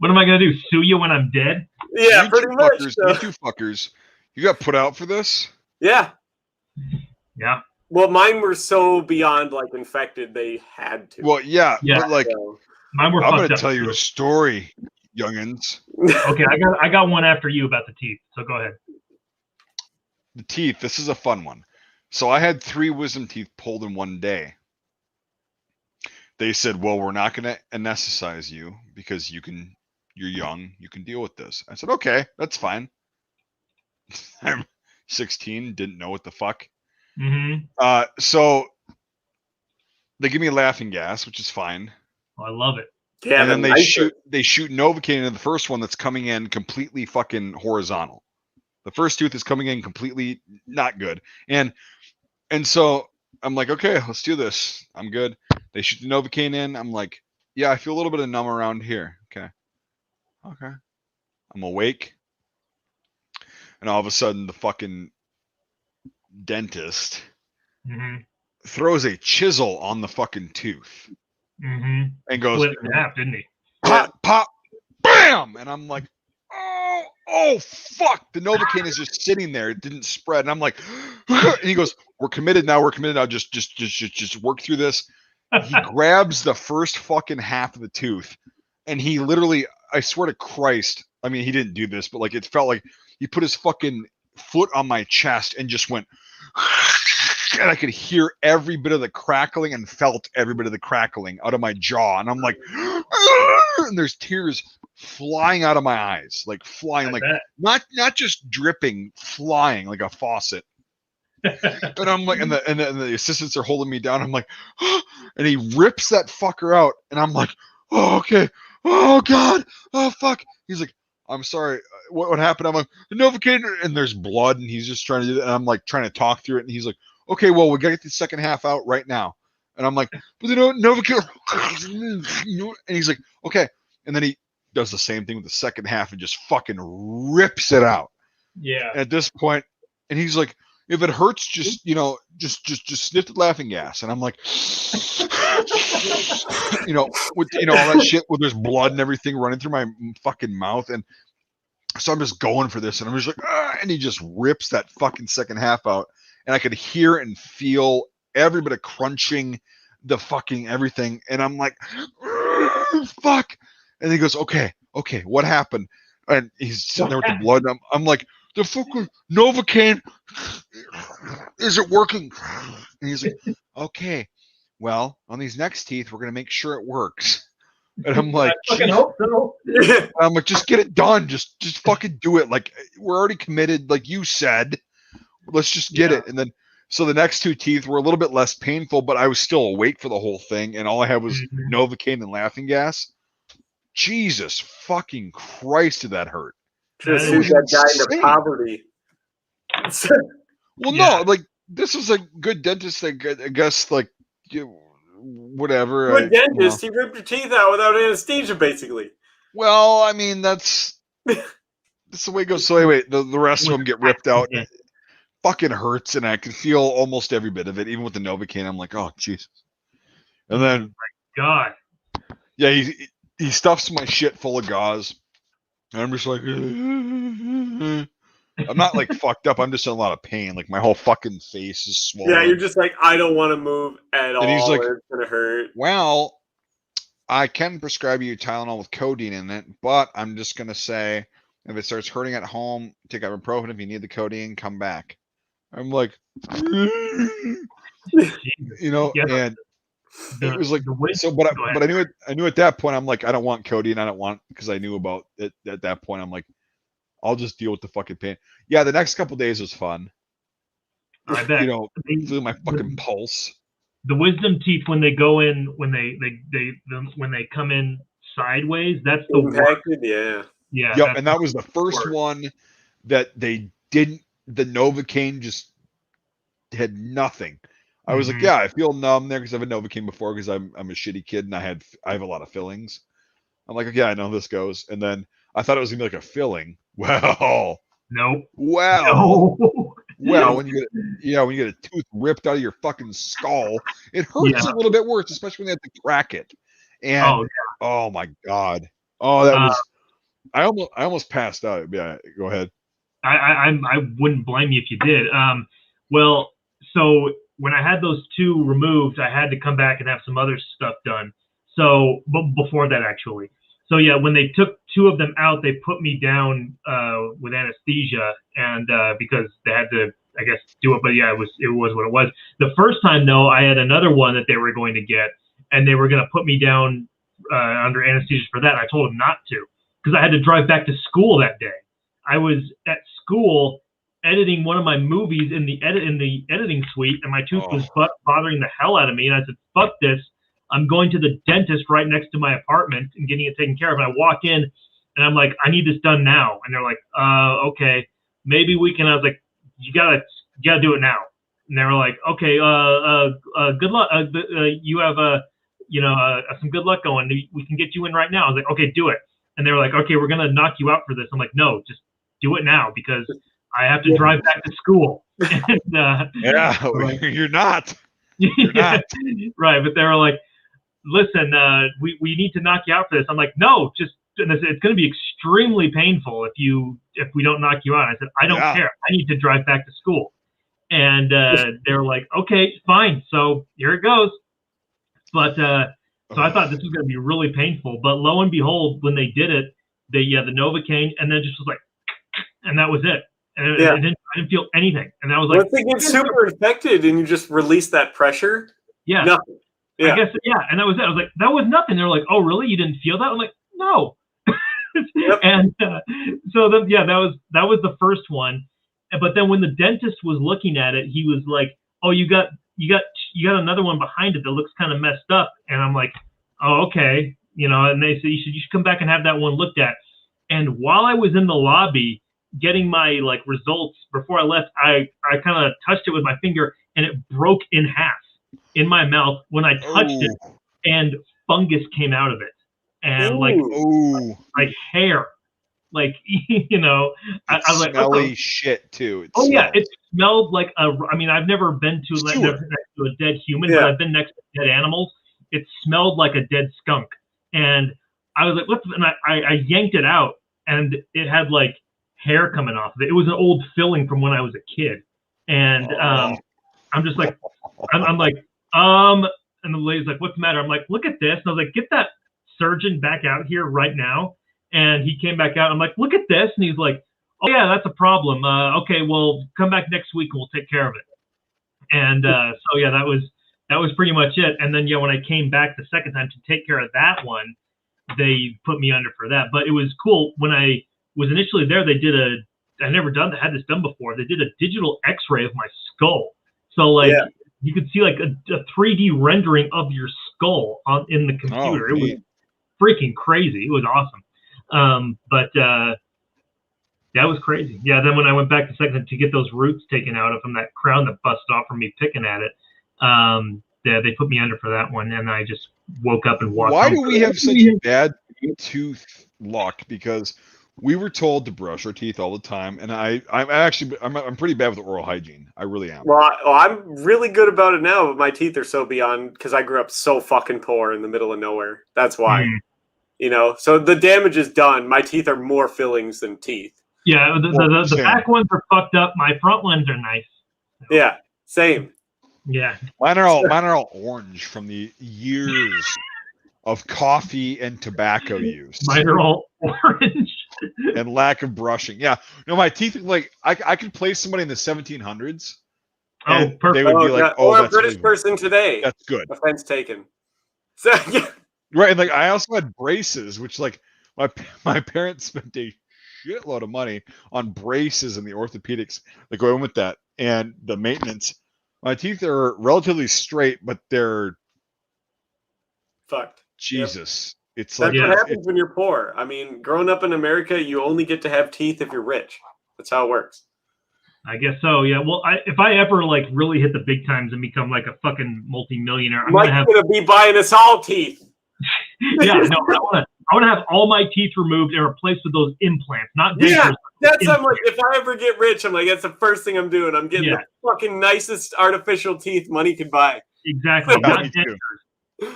what am I going to do? Sue you when I'm dead? Yeah, pretty much. You two fuckers. You got put out for this? Yeah. Yeah. Well, mine were so beyond like infected, they had to. Well, yeah. But like, mine were I'm going to tell you a story. Youngins. Okay, I got one after you about the teeth, so go ahead. The teeth, this is a fun one. So I had 3 wisdom teeth pulled in one day. They said, well, we're not going to anesthetize you because you're young, you can deal with this. I said, okay, that's fine. I'm 16, didn't know what the fuck. Mm-hmm. So they give me a laughing gas, which is fine. Oh, I love it. Yeah, and then they shoot Novocaine into the first one that's coming in completely fucking horizontal. The first tooth is coming in completely not good. And so I'm like, okay, let's do this. I'm good. They shoot the Novocaine in. I'm like, yeah, I feel a little bit of numb around here. Okay. I'm awake. And all of a sudden the fucking dentist throws a chisel on the fucking tooth. And goes, split in half, didn't he? Pop, pop, bam! And I'm like, oh, fuck! The Novocaine is just sitting there; it didn't spread. And I'm like, and he goes, "We're committed now. We're committed now. Just work through this." He grabs the first fucking half of the tooth, and he literally, I swear to Christ, I mean, he didn't do this, but like it felt like he put his fucking foot on my chest and just went. And I could hear every bit of the crackling and felt every bit of the crackling out of my jaw. And I'm like, and there's tears flying out of my eyes, like flying, like not just dripping, flying like a faucet. And I'm like, and the assistants are holding me down. I'm like, and he rips that fucker out. And I'm like, oh, okay. Oh God. Oh, fuck. He's like, I'm sorry. What happened? I'm like, Novocaine. And there's blood. And he's just trying to do that. And I'm like trying to talk through it. And he's like, okay, well, we got to get the second half out right now. And I'm like, but they don't Novocaine. And he's like, okay. And then he does the same thing with the second half and just fucking rips it out. Yeah. And at this point, and he's like, if it hurts, just sniff the laughing gas. And I'm like, with all that shit, where there's blood and everything running through my fucking mouth. And so I'm just going for this. And I'm just like, and he just rips that fucking second half out. And I could hear and feel every bit of crunching, the fucking everything. And I'm like, fuck. And he goes, okay, what happened? And he's sitting there with the blood. And I'm like, the fucking Novocaine, is it working? And he's like, okay, well, on these next teeth, we're going to make sure it works. And I'm like, I fucking hope so. I'm like, just get it done. Just fucking do it. Like, we're already committed. Like you said, let's just get it. And then, so the next 2 teeth were a little bit less painful, but I was still awake for the whole thing. And all I had was Novocaine and laughing gas. Jesus fucking Christ, did that hurt? Just that guy into poverty. Well, no, like this was a good dentist. I guess, like, whatever. Good dentist. He ripped your teeth out without anesthesia, basically. Well, I mean, that's the way it goes. So anyway, the rest of them get ripped out. fucking hurts, and I can feel almost every bit of it, even with the Novocaine. I'm like, oh Jesus. And then, oh my God, yeah, he stuffs my shit full of gauze, and I'm just like, I'm not like fucked up. I'm just in a lot of pain. Like my whole fucking face is swollen. Yeah, you're just like, I don't want to move at all. And he's like, it's gonna hurt. Well, I can prescribe you Tylenol with codeine in it, but I'm just gonna say, if it starts hurting at home, take ibuprofen. If you need the codeine, come back. I'm like, you know, yeah, and it was like, but I knew at that point, I'm like, I don't want codeine. I don't want, because I knew about it at that point. I'm like, I'll just deal with the fucking pain. Yeah, the next couple days was fun. I bet. You know, through my fucking pulse. The wisdom teeth, when they go in, when they come in sideways, that's the impacted. Yeah. Yeah. Yep, and that was the first one that they didn't. The Novocaine just had nothing. I was like, yeah, I feel numb there because I've had Novocaine before because I'm a shitty kid and I have a lot of fillings. I'm like, yeah, I know how this goes. And then I thought it was gonna be like a filling. Well, nope. Well, no. Well, when you get a tooth ripped out of your fucking skull, it hurts a little bit worse, especially when they have to crack it. And oh my God, that was. I almost passed out. Yeah, go ahead. I wouldn't blame you if you did. Well, so when I had those two removed, I had to come back and have some other stuff done. So, but before that, actually. So yeah, when they took two of them out, they put me down with anesthesia, and because they had to, I guess, do it. But yeah, it was what it was. The first time though, I had another one that they were going to get, and they were going to put me down under anesthesia for that. And I told them not to because I had to drive back to school that day. I was at school editing one of my movies in the editing suite, and my tooth was bothering the hell out of me. And I said, "Fuck this! I'm going to the dentist right next to my apartment and getting it taken care of." And I walk in, and I'm like, "I need this done now." And they're like, "Okay, maybe we can." I was like, "You gotta do it now." And they were like, "Okay, good luck. You have some good luck going. We can get you in right now." I was like, "Okay, do it." And they were like, "Okay, we're gonna knock you out for this." I'm like, "No, just do it now because I have to drive back to school." And, you're not. You're not. Right, but they were like, "Listen, we need to knock you out for this." I'm like, "No, just it's going to be extremely painful if we don't knock you out." I said, "I don't care. I need to drive back to school." And they were like, "Okay, fine. So here it goes." But so I thought this was going to be really painful. But lo and behold, when they did it, the Novocaine, and then just was like, and that was it. And I didn't feel anything. And I was like, once they get super infected and you just release that pressure, nothing. I guess, and that was it. I was like, that was nothing. They're like, "Oh, really? You didn't feel that?" I'm like, "No." And so then, that was the first one. But then when the dentist was looking at it, he was like, "Oh, you got another one behind it that looks kind of messed up." And I'm like, "Oh, okay." And they said, you should come back and have that one looked at. And while I was in the lobby getting my results before I left, I kind of touched it with my finger and it broke in half in my mouth when I touched it, and fungus came out of it, and like hair, I was like, smelly shit too. It smelled like I've never been to next to a dead human, but I've been next to dead animals. It smelled like a dead skunk, and I was like, "What?" And I yanked it out, and it had hair coming off of it. It was an old filling from when I was a kid, and I'm just like, I'm like, and the lady's like, "What's the matter?" I'm like, "Look at this." And I was like, "Get that surgeon back out here right now." And he came back out. I'm like, "Look at this." And he's like, "Oh yeah, that's a problem. Okay, well, come back next week and we'll take care of it." And so yeah, that was pretty much it. And then when I came back the second time to take care of that one, they put me under for that. But it was cool when I was initially there. They did I never had this done before. They did a digital X-ray of my skull. So you could see a 3D rendering of your skull in the computer. It was freaking crazy. It was awesome. But that was crazy. Yeah. Then when I went back the second time to get those roots taken out from that crown that busted off from me picking at it, they put me under for that one, and I just woke up and walked. Why do we have such bad tooth luck? Because we were told to brush our teeth all the time, and I'm pretty bad with oral hygiene. I really am. Well, I'm really good about it now, but my teeth are so beyond because I grew up so fucking poor in the middle of nowhere. That's why. You know, so the damage is done. My teeth are more fillings than teeth. Yeah, the back ones are fucked up. My front ones are nice. Yeah, same. Yeah, mine are all orange from the years of coffee and tobacco use. Mine are all orange and lack of brushing. Yeah, no, my teeth like I could place somebody in the 1700s. Oh, perfect. They would be like, "Oh, or that's a British person today." That's good. Offense taken. So yeah. Right, and like I also had braces, which like my parents spent a shitload of money on braces and the orthopedics that go in with that and the maintenance. My teeth are relatively straight, but they're fucked. Jesus. Yep. That's what happens when you're poor. I mean, growing up in America, you only get to have teeth if you're rich. That's how it works. I guess so. Yeah. Well, if I ever like really hit the big times and become like a fucking multi-millionaire, I'm gonna be buying us all teeth. Yeah. No, I want to have all my teeth removed and replaced with those implants, not dentures. Yeah, that's I'm like, if I ever get rich, I'm like, that's the first thing I'm doing. I'm getting the fucking nicest artificial teeth money could buy. Exactly. Not dentures. Yeah.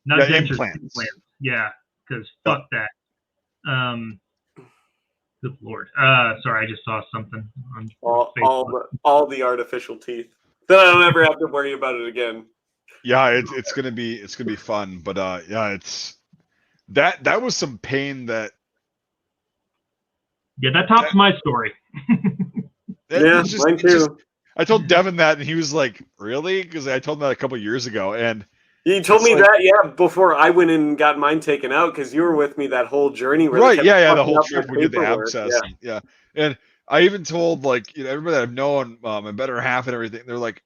Not dentures. Implants. Yeah, because fuck that. Good Lord. Sorry, I just saw something on Facebook. All the artificial teeth. Then I don't ever have to worry about it again. Yeah, it's gonna be fun, but yeah, it's that was some pain that. Yeah, that tops my story. Yeah, mine too. I told Devin that, and he was like, "Really?" Because I told him that a couple years ago, and you told me that, before I went in and got mine taken out because you were with me that whole journey. Right? Yeah, the whole trip we did the abscess. Yeah, and I even told everybody that I've known, my better half and everything. They're like,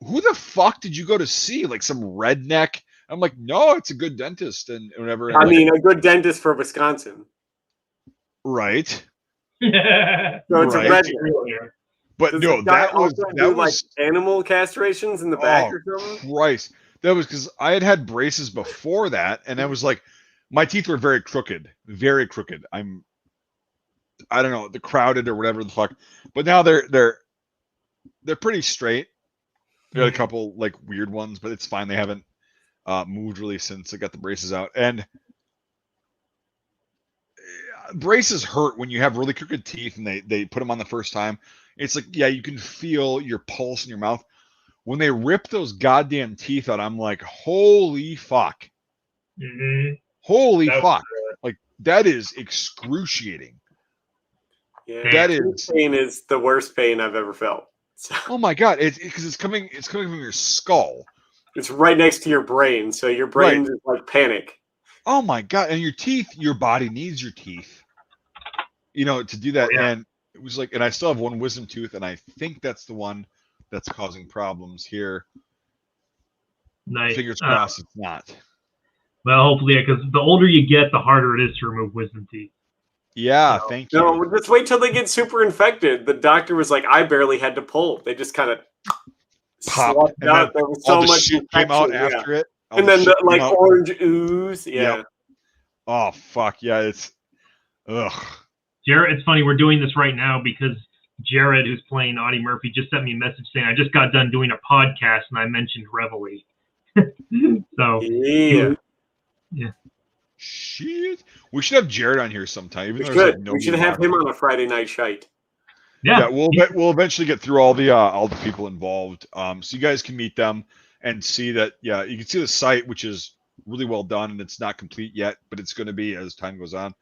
"Who the fuck did you go to see? Like some redneck?" I'm like, "No, it's a good dentist." And whatever. And I mean, a good dentist for Wisconsin. Right. So it's a redneck. But no, that was like animal castrations in the back or something. Christ. That was because I had braces before that, and I was like, my teeth were very crooked. I don't know, the crowded or whatever the fuck. But now they're pretty straight. They got a couple like weird ones, but it's fine. They haven't moved really since I got the braces out. And braces hurt when you have really crooked teeth, and they put them on the first time. It's like, yeah, you can feel your pulse in your mouth. When they rip those goddamn teeth out, I'm like, holy fuck. Mm-hmm. Holy fuck. Like, that is excruciating. Yeah, that pain is the worst pain I've ever felt. Oh my God. Because it's coming from your skull. It's right next to your brain. So your brain is like panic. Oh my God. And your teeth, your body needs your teeth, to do that. Yeah. And it was like, and I still have one wisdom tooth, and I think that's the one that's causing problems here. Nice. Fingers crossed it's not. Well, hopefully, because the older you get, the harder it is to remove wisdom teeth. Yeah, thank you. No, just wait till they get super infected. The doctor was like, I barely had to pull. They just kind of popped out. There was so much shit came out after it. And then the like orange ooze. Yeah. Yep. Oh, fuck. Yeah, it's... Ugh. Jared, it's funny. We're doing this right now because Jared, who's playing Audie Murphy, just sent me a message saying, I just got done doing a podcast and I mentioned Reveille. So, yeah. Shit. We should have Jared on here sometime. We should. We should have him on a Friday night shite. Yeah. We'll eventually get through all the people involved. So you guys can meet them and see that. Yeah, you can see the site, which is really well done, and it's not complete yet, but it's going to be as time goes on.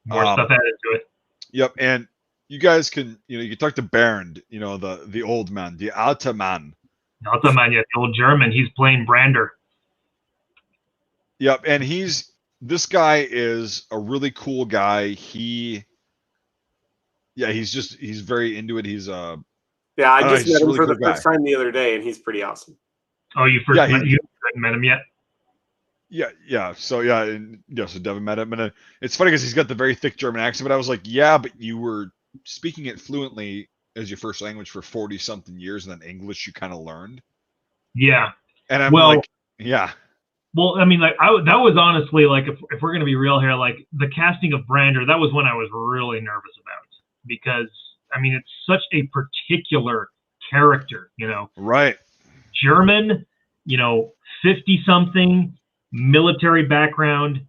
More stuff added to it. Yep, and you guys can, you can talk to Bernd, the old man, the alte man. Alte man, yeah, the old German. He's playing Brander. Yep, and this guy is a really cool guy. He's very into it. He's I just met him for the first time the other day, and he's pretty awesome. Oh, you haven't met him yet? Yeah. So so Devin met him, and it's funny because he's got the very thick German accent. But I was like, yeah, but you were speaking it fluently as your first language for 40-something years, and then English you kind of learned. Yeah. And I'm like, yeah. Well, I mean, like that was honestly like if we're gonna be real here, like the casting of Brander, that was one I was really nervous about because I mean it's such a particular character, you know. Right. German, you know, 50-something, military background,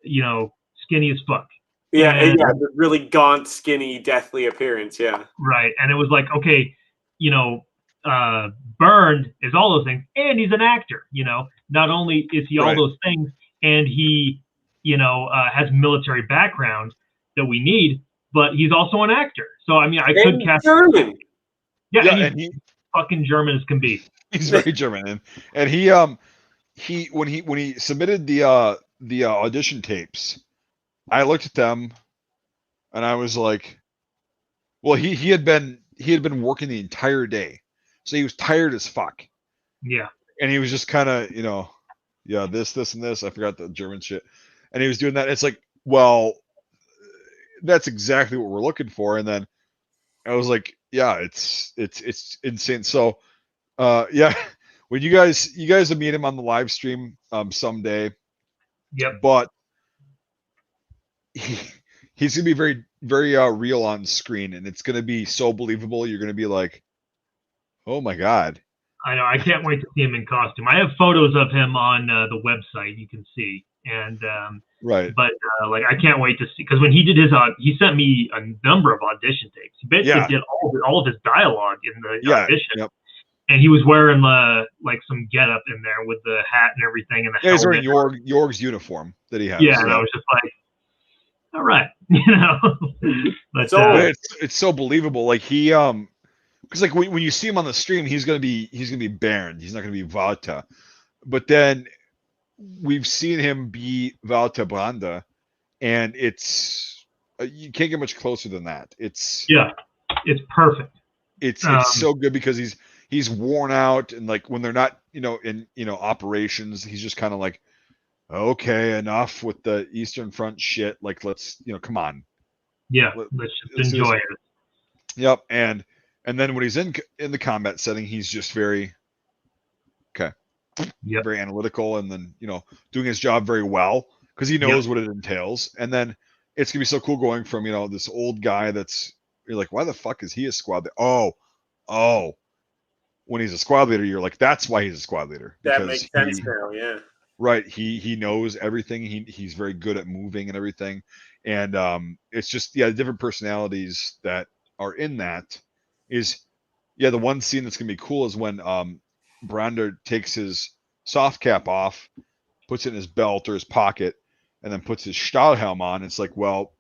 you know, skinny as fuck. Yeah, the really gaunt, skinny, deathly appearance. Yeah. Right, and it was like, okay, you know, Burned is all those things, and he's an actor. You know, not only is he all those things, and he, you know, has military background that we need, but he's also an actor. So I mean, I could cast German. Yeah, and he's fucking German as can be. He's very German, and he when he submitted the audition tapes, I looked at them, and I was like, well, he had been working the entire day, so he was tired as fuck. Yeah, and he was just kind of, you know, yeah, this and this. I forgot the German shit, and he was doing that. It's like, well, that's exactly what we're looking for. And then I was like, yeah, it's insane. So, yeah, when you guys will meet him on the live stream someday. Yep. But he's gonna be very, very real on screen, and it's gonna be so believable. You're gonna be like, oh my god. I know. I can't wait to see him in costume. I have photos of him on the website. You can see, and right. But like, I can't wait to see, because when he did his, he sent me a number of audition tapes. He basically did all of his dialogue in the audition. Yep. And he was wearing like some getup in there with the hat and everything, and the he's wearing Jorg's uniform that he has. Yeah, and I was just like, all right, you know. But it's so believable. Like he because like when you see him on the stream, he's gonna be Baron. He's not gonna be Valta. But then we've seen him be Valta Branda, and it's you can't get much closer than that. It's perfect. It's so good because he's worn out, and like when they're not, you know, in, you know, operations, he's just kind of like, okay, enough with the Eastern Front shit. Like, let's, you know, come on. Yeah, let's just enjoy it. Yep, and then when he's in the combat setting, he's just very very analytical, and then, you know, doing his job very well because he knows what it entails. And then it's gonna be so cool going from, you know, this old guy that's, you're like, why the fuck is he a squad leader? Oh, when he's a squad leader, you're like, that's why he's a squad leader. That makes sense now, yeah. Right. He knows everything. He's very good at moving and everything. And it's just, the different personalities that are in that is, the one scene that's gonna be cool is when Brander takes his soft cap off, puts it in his belt or his pocket, and then puts his Stahlhelm on. It's like, well,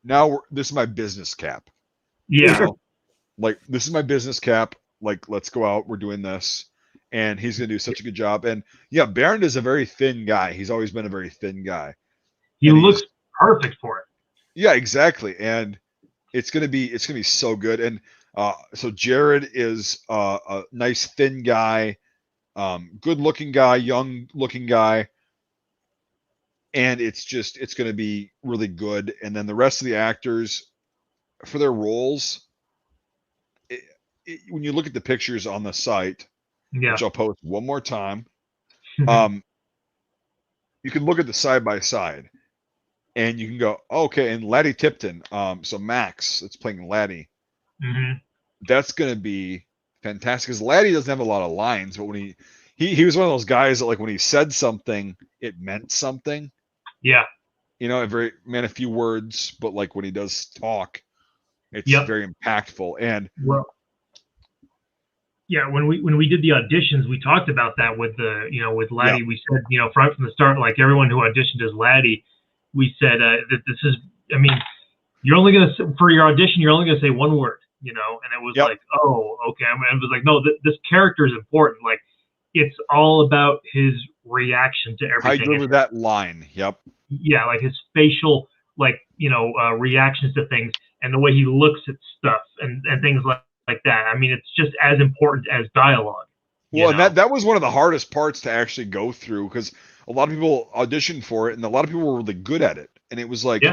now this is my business cap. Yeah. You know? Like, this is my business cap. Like, let's go out. We're doing this. And he's going to do such a good job. And yeah, Baron is a very thin guy. He's always been a very thin guy. He looks perfect for it. Yeah, exactly. And it's going to be so good. And so Jared is a nice thin guy, good looking guy, young looking guy. And it's going to be really good. And then the rest of the actors for their roles, when you look at the pictures on the site, which I'll post one more time, you can look at the side by side, and you can go, okay. And Laddie Tipton, so Max, that's playing Laddie, that's gonna be fantastic because Laddie doesn't have a lot of lines, but when he was one of those guys that, like, when he said something, it meant something. Yeah, you know, a few words, but like when he does talk, it's very impactful. And when we did the auditions, we talked about that with with Laddie. Yeah. We said, right from the start, like everyone who auditioned as Laddie, we said that this is, I mean, you're only going to, for your audition, you're only going to say one word, and it was like, oh, okay. I mean, it was like, no, this character is important. Like, it's all about his reaction to everything. I agree with that line. Yep. Yeah, like his facial, reactions to things and the way he looks at stuff and things like that. I mean, it's just as important as dialogue. Well, and that was one of the hardest parts to actually go through because a lot of people auditioned for it and a lot of people were really good at it. And it was like,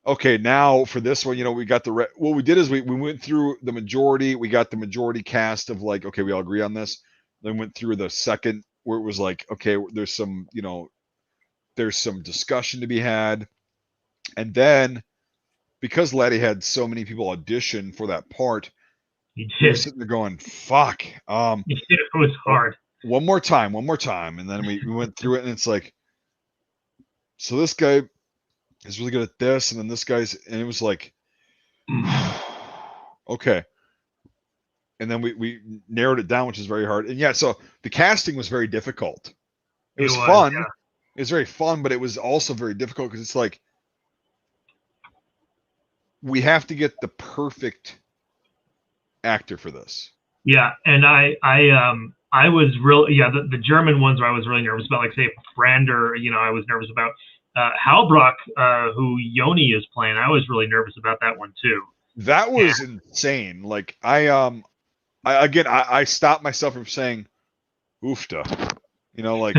okay, now for this one, we got what we did is we went through the majority. We got the majority cast of like, okay, we all agree on this. Then went through the second where it was like, okay, there's some, there's some discussion to be had. And then because Laddie had so many people audition for that part, he we were did. sitting there going, fuck. It was hard. One more time. And then we went through it, and it's like, so this guy is really good at this, and then this guy's, and it was like, okay. And then we narrowed it down, which is very hard. And yeah, so the casting was very difficult. It was fun. Yeah. It was very fun, but it was also very difficult because it's like, we have to get the perfect actor for this. Yeah, and I was the German ones where I was really nervous about, like say Brander, I was nervous about Halbrock, who Yoni is playing. I was really nervous about that one too. That was insane. Like I stopped myself from saying oofta, like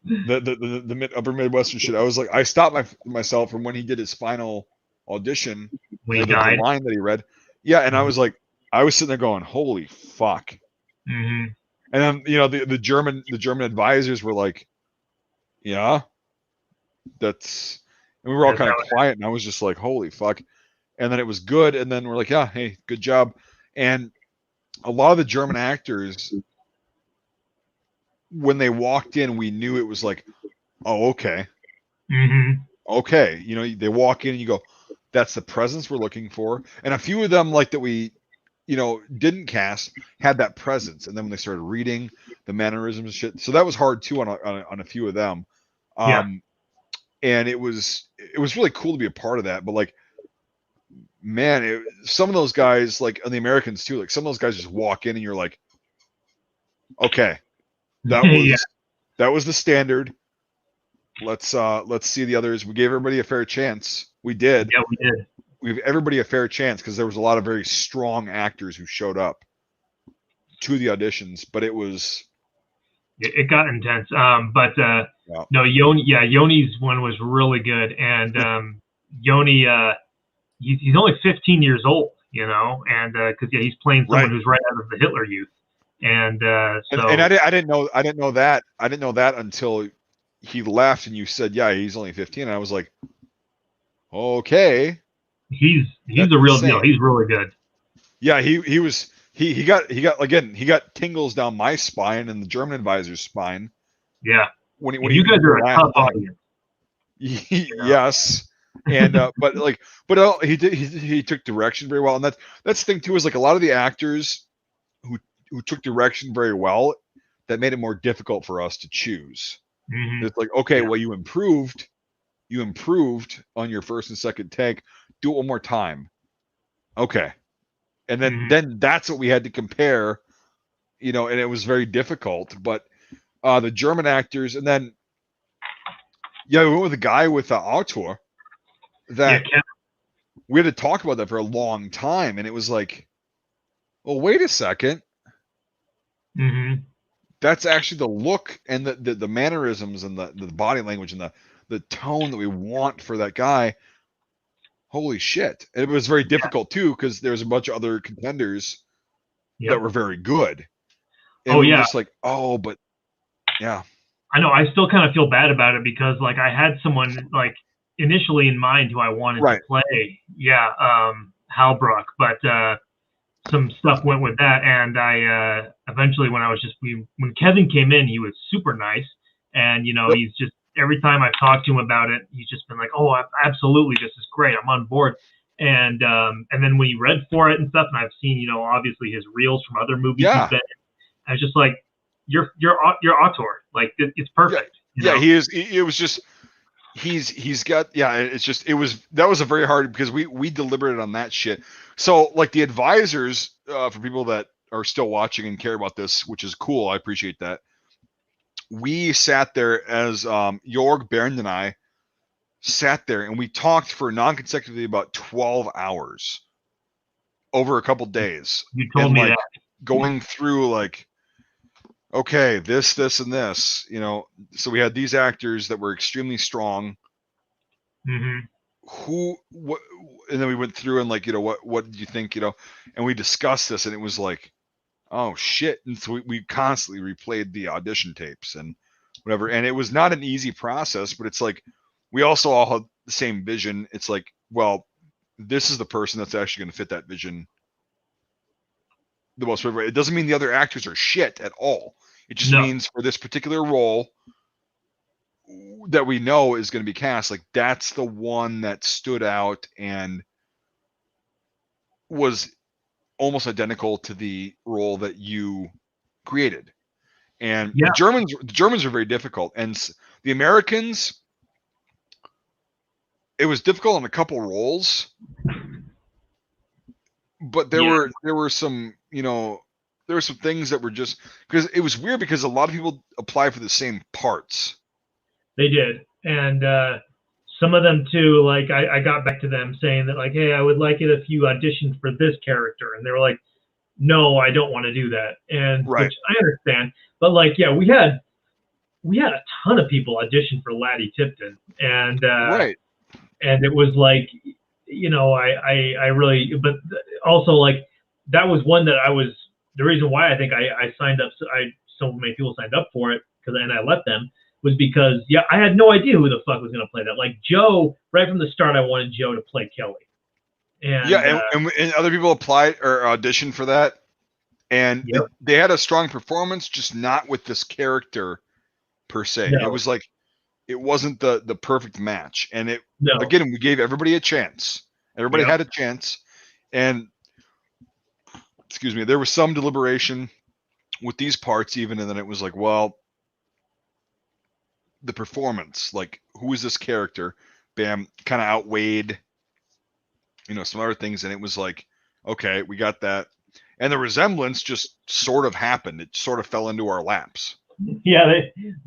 the upper Midwestern shit. I was like, I stopped myself from when he did his final audition, when he died, the line that he read. Yeah, and I was like, I was sitting there going, holy fuck. Mm-hmm. And then the German advisors were like, yeah, that's, and we were all kind of quiet, and I was just like, holy fuck. And then it was good, and then we're like, yeah, hey, good job. And a lot of the German actors, when they walked in, we knew it was like, oh, okay. Mm-hmm. Okay. They walk in and you go, that's the presence we're looking for. And a few of them, like that we, didn't cast, had that presence. And then when they started reading the mannerisms and shit, so that was hard too on a few of them. And it was really cool to be a part of that. But like, man, some of those guys, like, and the Americans too, like some of those guys just walk in and you're like, okay, that was the standard. Let's see the others. We gave everybody a fair chance. We did. Yeah, we did. We gave everybody a fair chance because there was a lot of very strong actors who showed up to the auditions, but it got intense. No, Yoni's one was really good, and Yoni, he's only 15 years old, and because he's playing someone who's right out of the Hitler Youth, and I didn't know that until he left and you said, yeah, he's only 15, and I was like, okay, he's the real deal. He's really good. Yeah, he got tingles down my spine and the German advisor's spine. Yeah, when you guys are a tough audience. Yes. And but he took direction very well, and that's the thing too, is like a lot of the actors who took direction very well, that made it more difficult for us to choose. Mm-hmm. It's like, okay, well, you improved on your first and second take, do it one more time. Okay. And then that's what we had to compare, and it was very difficult. But the German actors, and then we went with a guy with auteur that we had to talk about that for a long time, and it was like, well, wait a second. Mm-hmm. That's actually the look and the mannerisms and the body language and the tone that we want for that guy. Holy shit. And it was very difficult too, because there's a bunch of other contenders that were very good. And just like, but yeah. I know, I still kind of feel bad about it because like I had someone like initially in mind who I wanted to play. Yeah, Halbrook, but some stuff went with that, and I eventually when Kevin came in, he was super nice, and he's just, every time I've talked to him about it, he's just been like, oh, absolutely, this is great, I'm on board. And then when he read for it and stuff, and I've seen obviously his reels from other movies he's been in, I was just like, you're auteur, like it's perfect. He is. It was just he's got it's just that was a very hard, because we deliberated on that shit. So like the advisors, for people that are still watching and care about this, which is cool, I appreciate that. We sat there as Jorg, Bernd, and I sat there, and we talked for non-consecutively about 12 hours over a couple days. You told me that. Going through like, okay, this, and this, so we had these actors that were extremely strong. Mm-hmm. And then we went through and like, what did you think, and we discussed this, and it was like, oh shit. And so we constantly replayed the audition tapes and whatever. And it was not an easy process, but it's like, we also all had the same vision. It's like, well, this is the person that's actually going to fit that vision the most. It doesn't mean the other actors are shit at all. It just means for this particular role that we know is going to be cast, like that's the one that stood out and was almost identical to the role that you created. And the Germans are very difficult, and the Americans, it was difficult on a couple roles, but there were some, there were some things that were just, because it was weird because a lot of people apply for the same parts. They did. And some of them too, like I got back to them saying that like, hey, I would like it if you auditioned for this character. And they were like, no, I don't want to do that. And which I understand. But like, yeah, we had a ton of people audition for Laddie Tipton. And and it was like, I really, but also like that was one that the reason why I think I signed up, so many people signed up for it and I let them, was because I had no idea who the fuck was going to play that. Like Joe, right from the start, I wanted Joe to play Kelly. And and other people applied or auditioned for that, and they had a strong performance, just not with this character per se. It was like, it wasn't the perfect match, and again, we gave everybody a chance. Everybody had a chance, and excuse me, there was some deliberation with these parts even, and then it was like, well, the performance, like who is this character? Bam, kind of outweighed, some other things, and it was like, okay, we got that, and the resemblance just sort of happened. It sort of fell into our laps. Yeah,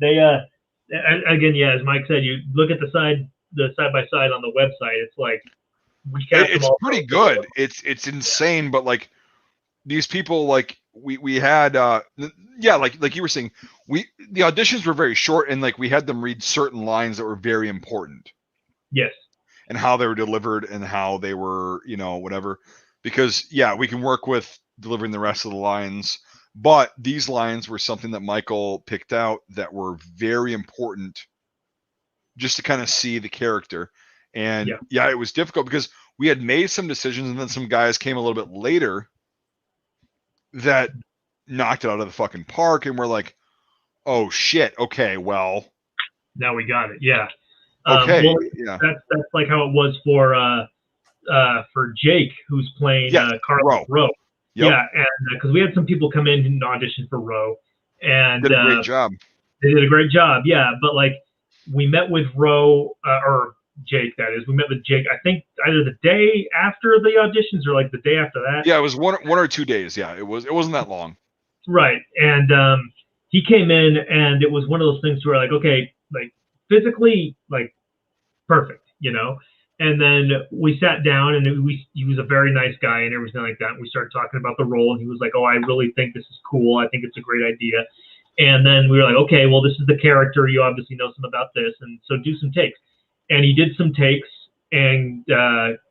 they again, as Mike said, you look at the side by side on the website. It's like it's pretty good. It's insane, but like these people, like we had like you were saying, the auditions were very short, and like we had them read certain lines that were very important. Yes. And how they were delivered and how they were, whatever. Because we can work with delivering the rest of the lines, but these lines were something that Michael picked out that were very important just to kind of see the character. And it was difficult because we had made some decisions, and then some guys came a little bit later that knocked it out of the fucking park, and we're like, oh shit, okay, well, now we got it. Yeah. Okay. That's like how it was for Jake, who's playing Carlos Rowe. Yep. Yeah, and because we had some people come in and audition for Rowe, and did a great job. They did a great job, but like we met with Rowe or Jake, that is. We met with Jake, I think either the day after the auditions or like the day after that. Yeah, it was one or 2 days. Yeah, it wasn't that long. Right, and he came in, and it was one of those things where like, okay, like physically like perfect, and then we sat down, and he was a very nice guy and everything like that. And we started talking about the role, and he was like, oh, I really think this is cool. I think it's a great idea. And then we were like, okay, well, this is the character. You obviously know some about this, and so do some takes. And he did some takes, and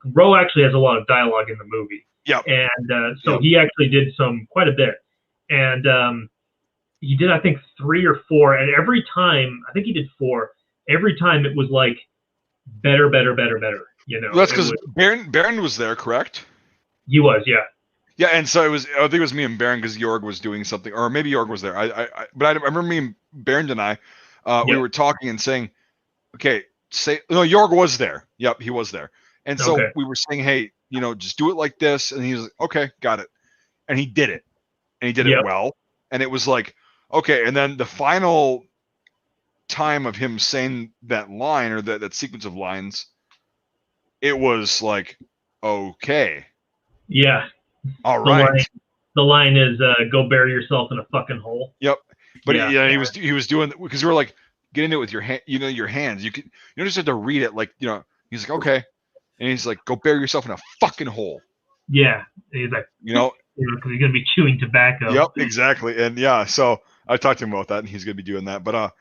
Rowe actually has a lot of dialogue in the movie. Yeah. And so he actually did quite a bit. And he did, I think, 3 or 4. And every time, I think he did 4. Every time it was like better. Well, that's because Baron was there, correct? He was, yeah. Yeah, and so I think it was me and Baron because Jorg was doing something, or maybe Jorg was there. But I remember me and Baron and I, we were talking and saying, okay, Jorg was there. Yep, he was there. And so we were saying, hey, just do it like this. And he was like, okay, got it. And he did it. And he did it well. And it was like, okay. And then the final time of him saying that line or that sequence of lines, it was like, okay. Yeah. All right. The line is go bury yourself in a fucking hole. Yep. But he was doing, because we were like, get into it with your hand, your hands. You just have to read it like, he's like, okay. And he's like, go bury yourself in a fucking hole. Yeah. And he's like, because he's going to be chewing tobacco. Yep, exactly. And so I talked to him about that, and he's going to be doing that. But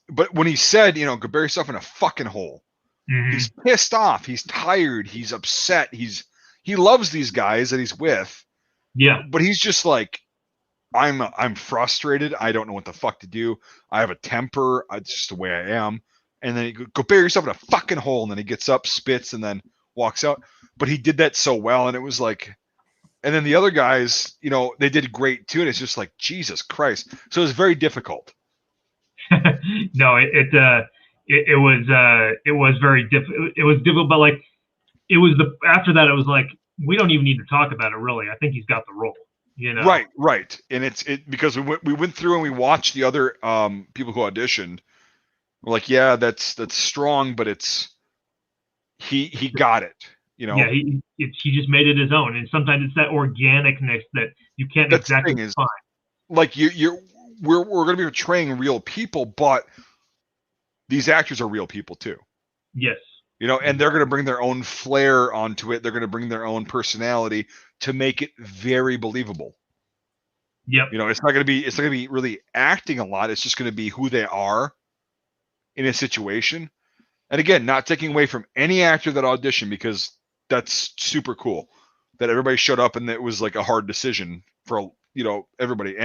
but when he said, go bury yourself in a fucking hole, he's pissed off. He's tired. He's upset. He loves these guys that he's with. Yeah. But he's just like, I'm frustrated. I don't know what the fuck to do. I have a temper. It's just the way I am. And then you go bury yourself in a fucking hole. And then he gets up, spits, and then walks out. But he did that so well. And it was like, and then the other guys, they did great too. And it's just like, Jesus Christ. So it was very difficult. No, it was very difficult. It was difficult, but like, it was after that, it was like, we don't even need to talk about it, really. I think he's got the role. Right. And it's because we went through and we watched the other people who auditioned. We're like, yeah, that's strong, but he got it. Yeah, he just made it his own, and sometimes it's that organicness that you can't exactly find. Like we're going to be portraying real people, but these actors are real people too. Yes. And they're going to bring their own flair onto it. They're going to bring their own personality to make it very believable. Yep. It's not going to be really acting a lot. It's just going to be who they are in a situation. And again, not taking away from any actor that auditioned, because that's super cool that everybody showed up and it was like a hard decision for, everybody.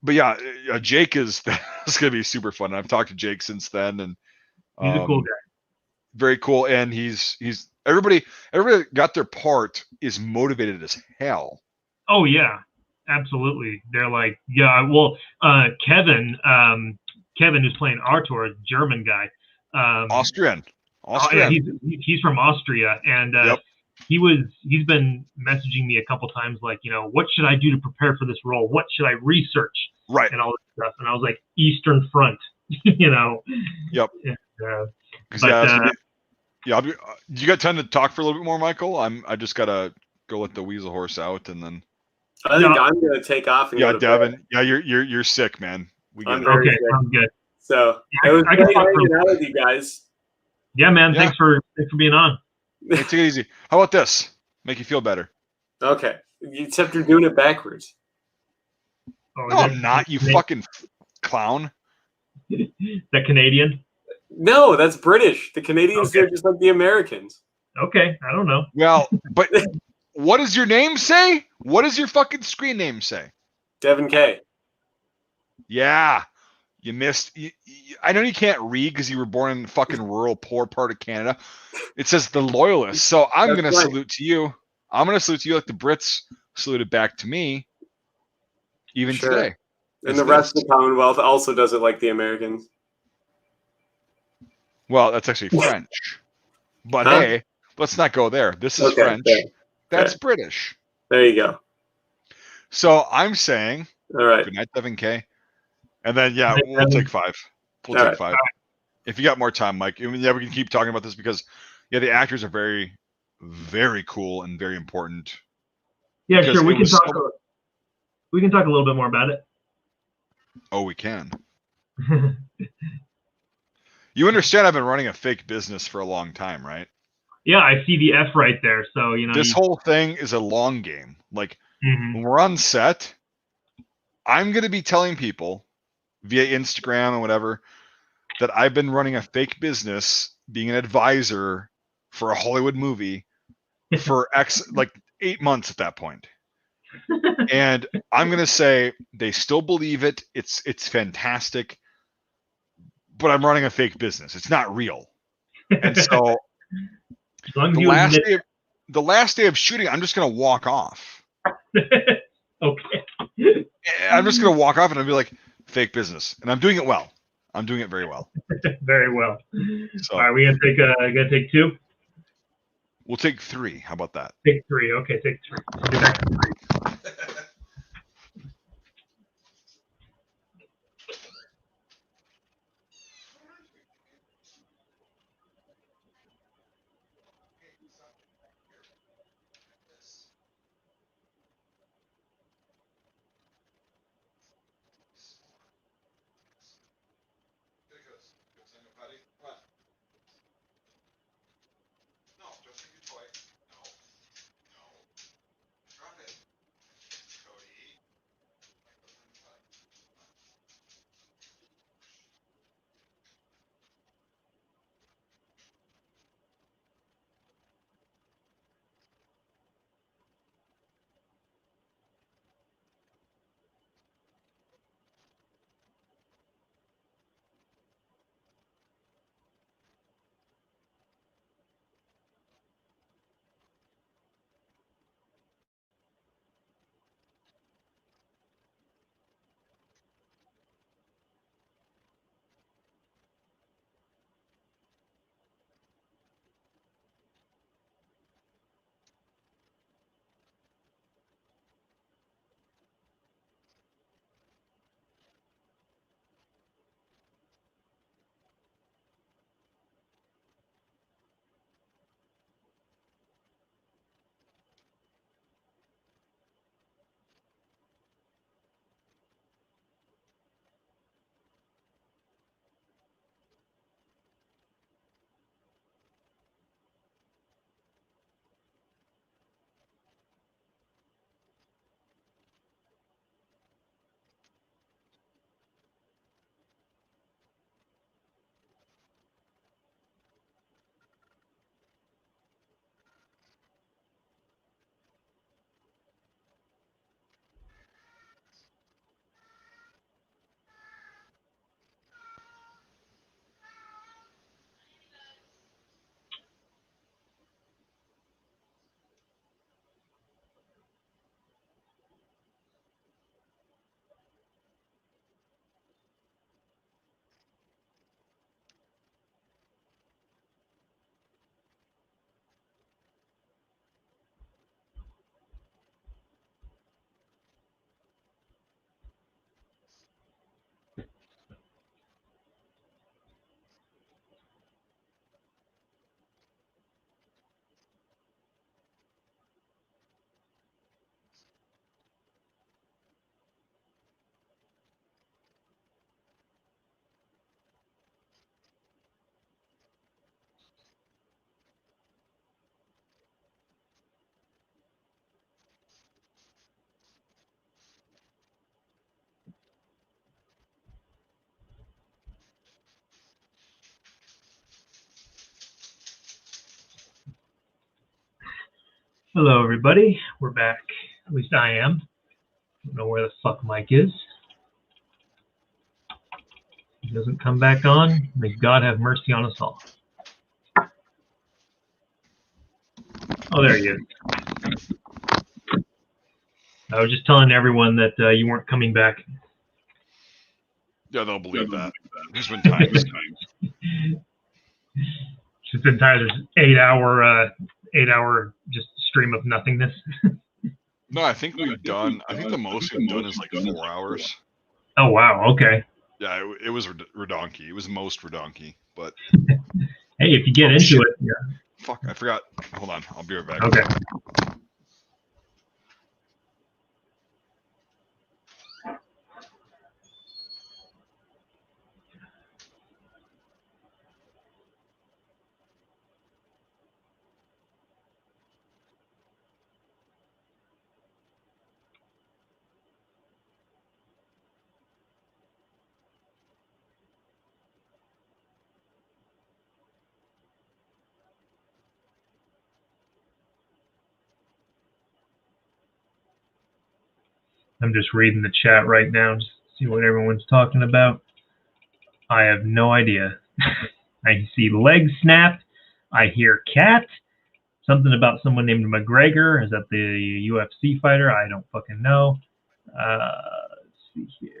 But yeah, Jake is going to be super fun. I've talked to Jake since then, and he's a cool guy. Very cool. And he's everybody got their part, is motivated as hell. Oh yeah, absolutely. They're like, yeah, well, Kevin, who's playing Artur, a German guy. Austrian. Yeah, he's from Austria, and yep. he's been messaging me a couple times, like, what should I do to prepare for this role? What should I research? Right. And all this stuff. And I was like, Eastern Front, Yep. And, you got time to talk for a little bit more, Michael? I just gotta go let the weasel horse out, and then I think I'm gonna take off. And yeah, Devin. Bed. Yeah, you're sick, man. I'm okay. I'm good. So it was great hanging out with you guys. Yeah, man. Yeah. Thanks for being on. Hey, take it easy. How about this? Make you feel better. Okay. Except you're doing it backwards. Oh, no, I'm not. You fucking clown. That Canadian? No, that's British. The Canadians are just like the Americans. Okay, I don't know. Well, but what does your name say? What does your fucking screen name say? Devin K. Yeah. You missed. I know you can't read because you were born in fucking rural, poor part of Canada. It says the Loyalists. So I'm going to salute to you. I'm going to salute to you like the Brits saluted back to me, even today. And the rest of the Commonwealth also does it like the Americans. Well, that's actually French. But hey, let's not go there. This is French. That's British. There you go. So I'm saying, all right. Good night, Devin K. And then, yeah, we'll take 5. We'll take 5. If you got more time, Mike. We can keep talking about this because, the actors are very, very cool and very important. Yeah, sure. We can talk. We can talk a little bit more about it. Oh, we can. You understand I've been running a fake business for a long time, right? Yeah, I see the F right there. So, this whole thing is a long game. Like, when we're on set, I'm going to be telling people via Instagram and whatever that I've been running a fake business, being an advisor for a Hollywood movie for 8 months at that point. And I'm going to say they still believe it. It's fantastic. But I'm running a fake business. It's not real. And so the last day of shooting, I'm just going to walk off. Okay. I'm just going to walk off and I'll be like, fake business. And I'm doing it well. I'm doing it very well. Very well. So, all right, we gonna take 2? We'll take 3. How about that? Take 3. Okay, take 3. We'll get back to 3. Hello, everybody. We're back. At least I am. Don't know where the fuck Mike is. He doesn't come back on. May God have mercy on us all. Oh, there he is. I was just telling everyone that you weren't coming back. Yeah, they'll believe that. There's been times. It's been tired. There's 8-hour just stream of nothingness. No, I think we've done. I think the most we've done is like 4 hours. Oh wow! Okay. Yeah, it was redonky. It was most redonky, but. Hey, if you get into it, yeah. Fuck! I forgot. Hold on, I'll be right back. Okay. I'm just reading the chat right now, just to see what everyone's talking about. I have no idea. I see leg snapped. I hear cat. Something about someone named McGregor. Is that the UFC fighter? I don't fucking know. Let's see here.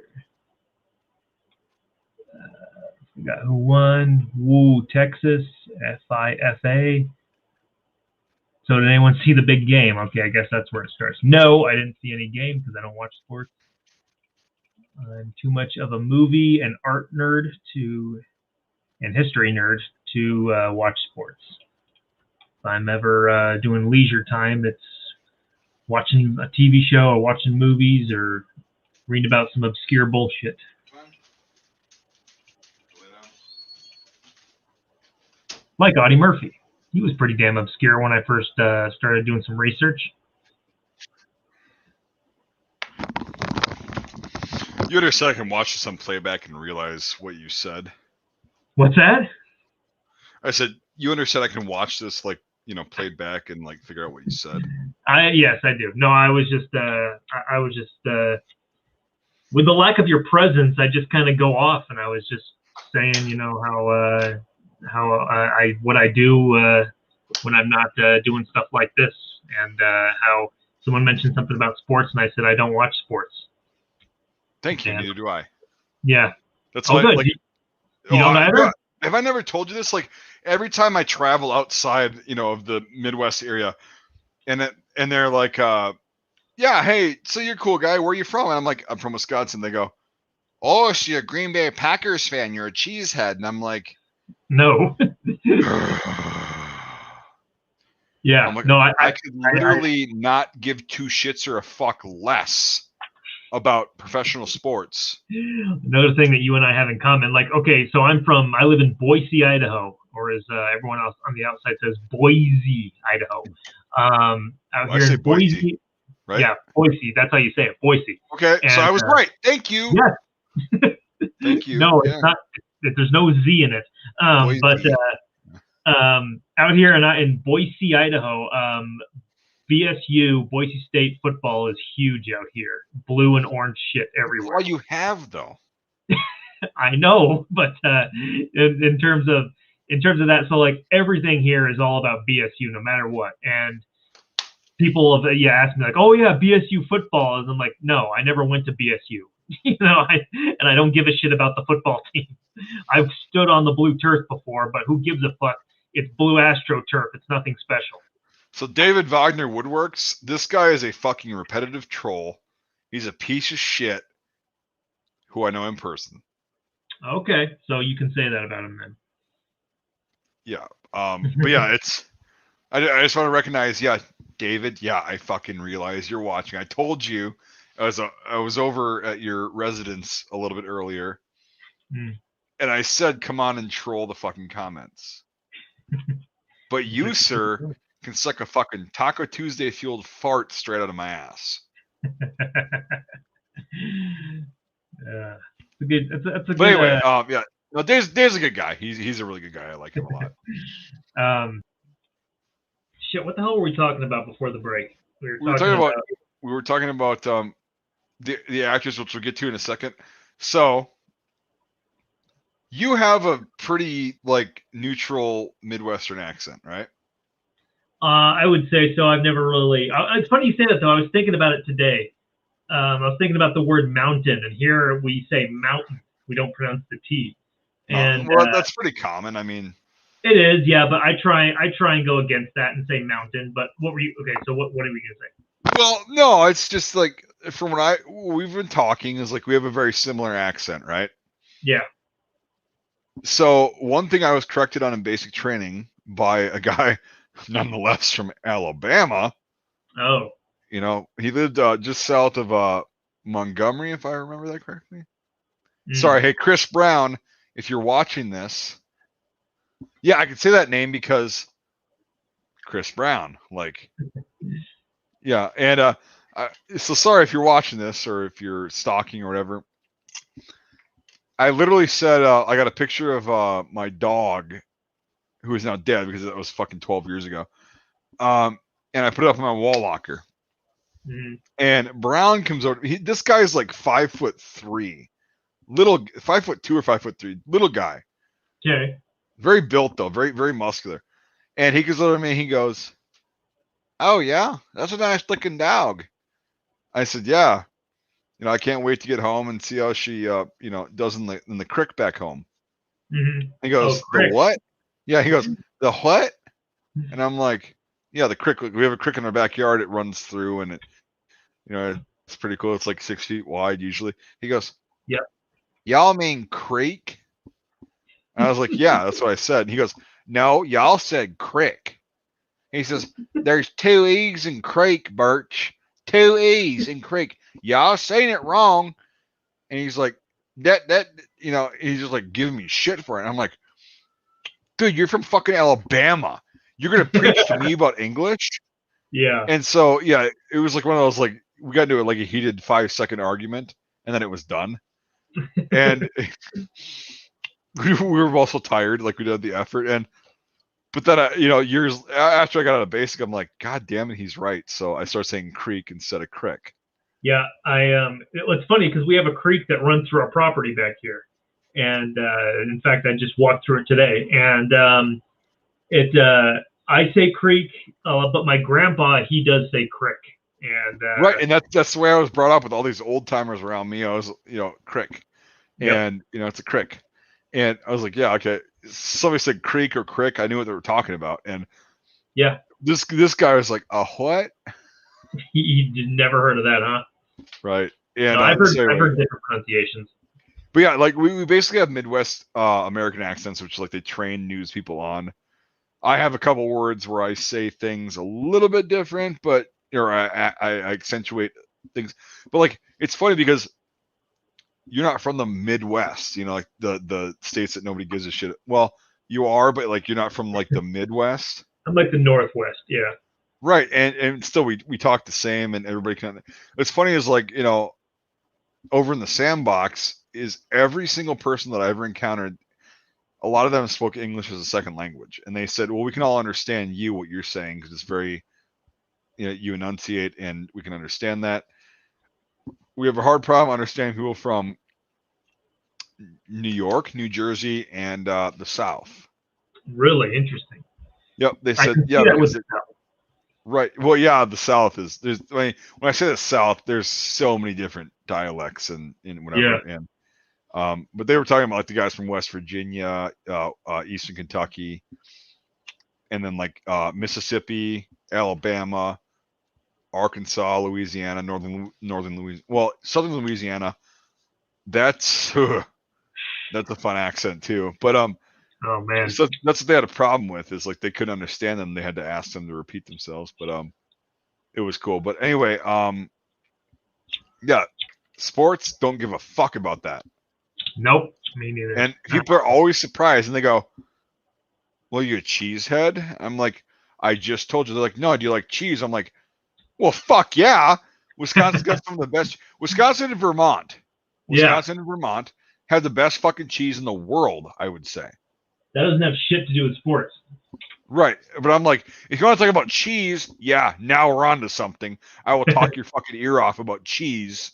Forgot who won. Woo, Texas. FIFA. So did anyone see the big game? Okay, I guess that's where it starts. No, I didn't see any game because I don't watch sports. I'm too much of a movie and art nerd and history nerd to watch sports. If I'm ever doing leisure time, it's watching a TV show or watching movies or reading about some obscure bullshit. Like Audie Murphy. He was pretty damn obscure when I first started doing some research. You had a second watch some playback and realize what you said. What's that? I said, you understand I can watch this, like, you know, played back and like figure out what you said. Yes, I do. No, I was just with the lack of your presence, I just kind of go off, and I was just saying, you know, how I what I do when I'm not doing stuff like this, and how someone mentioned something about sports, and I said I don't watch sports. Thank you. Neither do I. Yeah. That's why. Good. Like, you don't either? Have I never told you this? Like, every time I travel outside, you know, of the Midwest area, and they're like, yeah, hey, so you're a cool guy. Where are you from? And I'm like, I'm from Wisconsin. They go, oh, so you're a Green Bay Packers fan. You're a cheesehead. And I'm like, no. Yeah. I'm like, no, I could literally not give two shits or a fuck less about professional sports. Another thing that you and I have in common, like, okay, so I live in Boise, Idaho, or as everyone else on the outside says, Boise, Idaho. Out here in Boise, right? Yeah, Boise. That's how you say it, Boise. Okay, and, so I was right. Thank you. Yes. Thank you. No, it's not. There's no Z in it. But out here in Boise, Idaho, BSU, Boise State football is huge out here. Blue and orange shit everywhere. That's all you have, though. I know, but in terms of that, so like everything here is all about BSU, no matter what. And people have asked me like, oh yeah, BSU football, and I'm like, no, I never went to BSU. You know, and I don't give a shit about the football team. I've stood on the blue turf before, but who gives a fuck? It's blue AstroTurf. It's nothing special. So David Wagner Woodworks, this guy is a fucking repetitive troll. He's a piece of shit who I know in person. Okay, so you can say that about him then. Yeah. But yeah, I just want to recognize, yeah, David, yeah, I fucking realize you're watching. I told you I was over at your residence a little bit earlier, and I said, come on and troll the fucking comments. But you, sir, can suck a fucking Taco Tuesday fueled fart straight out of my ass. It's a good. But anyway, yeah. No, Dave's a good guy. He's a really good guy. I like him a lot. Shit, what the hell were we talking about before the break? We were talking about the actors, which we'll get to in a second. So you have a pretty like neutral Midwestern accent, right? I would say so. I've never really. It's funny you say that though. I was thinking about it today. I was thinking about the word mountain, and here we say mountain. We don't pronounce the T. And well, that's pretty common. I mean, it is, yeah. But I try and go against that and say mountain. But what were you? Okay, so what are we gonna say? Well, no, it's just like from what we've been talking is like we have a very similar accent, right? Yeah. So one thing I was corrected on in basic training by a guy, nonetheless from Alabama. Oh. You know, he lived just south of Montgomery, if I remember that correctly. Sorry, hey, Chris Brown, if you're watching this. Yeah, I can say that name because Chris Brown, like, yeah. And so sorry if you're watching this or if you're stalking or whatever. I literally said, I got a picture of my dog, who is now dead because that was fucking 12 years ago. And I put it up in my wall locker. And Brown comes over. This guy is like 5'3", 5'2" or 5'3", little guy. Okay. Very built though, very very muscular. And he goes over to me and he goes, "Oh yeah, that's a nice looking dog." I said, "Yeah, you know, I can't wait to get home and see how she, does in the crick back home." He goes, "The what?" Yeah, he goes, "The what?" And I'm like, "Yeah, the crick. We have a crick in our backyard. It runs through, and it, it's pretty cool. It's like 6 feet wide usually." He goes, "Yeah, y'all mean creek?" And I was like, "Yeah, that's what I said." And he goes, "No, y'all said crick." He says, "There's 2 E's in creek, Birch. 2 E's in creek. Y'all saying it wrong." And he's like, that, he's just like giving me shit for it. And I'm like, dude, you're from fucking Alabama. You're going to preach to me about English? Yeah. And so, yeah, it was like one of those, like, we got into like a heated 5-second argument and then it was done. And we were also tired, like we did the effort. But then, years after I got out of basic, I'm like, God damn it, he's right. So I started saying creek instead of crick. Yeah, it's funny because we have a creek that runs through our property back here, and in fact, I just walked through it today. And I say creek, but my grandpa, he does say crick. And right, and that's the way I was brought up with all these old timers around me. I was, crick, and it's a crick, and I was like, yeah, okay. Somebody said creek or crick, I knew what they were talking about, and yeah, this guy was like, a what? He never heard of that, huh? Right. And no, I've heard different pronunciations. But yeah, like we basically have Midwest American accents, which like they train news people on. I have a couple words where I say things a little bit different, but I accentuate things. But like it's funny because you're not from the Midwest, like the states that nobody gives a shit. Well, you are, but like you're not from like the Midwest. I'm like the Northwest, yeah. Right, and still we talk the same, and everybody can. What's funny is like over in the sandbox is every single person that I ever encountered. A lot of them spoke English as a second language, and they said, "Well, we can all understand what you're saying because it's very, you enunciate, and we can understand that." We have a hard problem understanding people from New York, New Jersey, and the South. Really interesting. Yep, they said, "Yeah." Right. Well, yeah, the South is when I say the South, there's so many different dialects and whatever. Yeah. And but they were talking about like the guys from West Virginia, Eastern Kentucky, and then like Mississippi, Alabama, Arkansas, Louisiana, northern Louisiana. Well, southern Louisiana. That's a fun accent too. But oh man, so that's what they had a problem with is like they couldn't understand them. They had to ask them to repeat themselves. But it was cool. But anyway, yeah, sports don't give a fuck about that. Nope, me neither. And people are always surprised, and they go, "Well, you're a cheesehead?" I'm like, "I just told you." They're like, "No, do you like cheese?" I'm like, "Well, fuck yeah." Wisconsin's got some of the best. Wisconsin and Vermont have the best fucking cheese in the world, I would say. That doesn't have shit to do with sports. Right. But I'm like, if you want to talk about cheese, yeah, now we're on to something. I will talk your fucking ear off about cheese.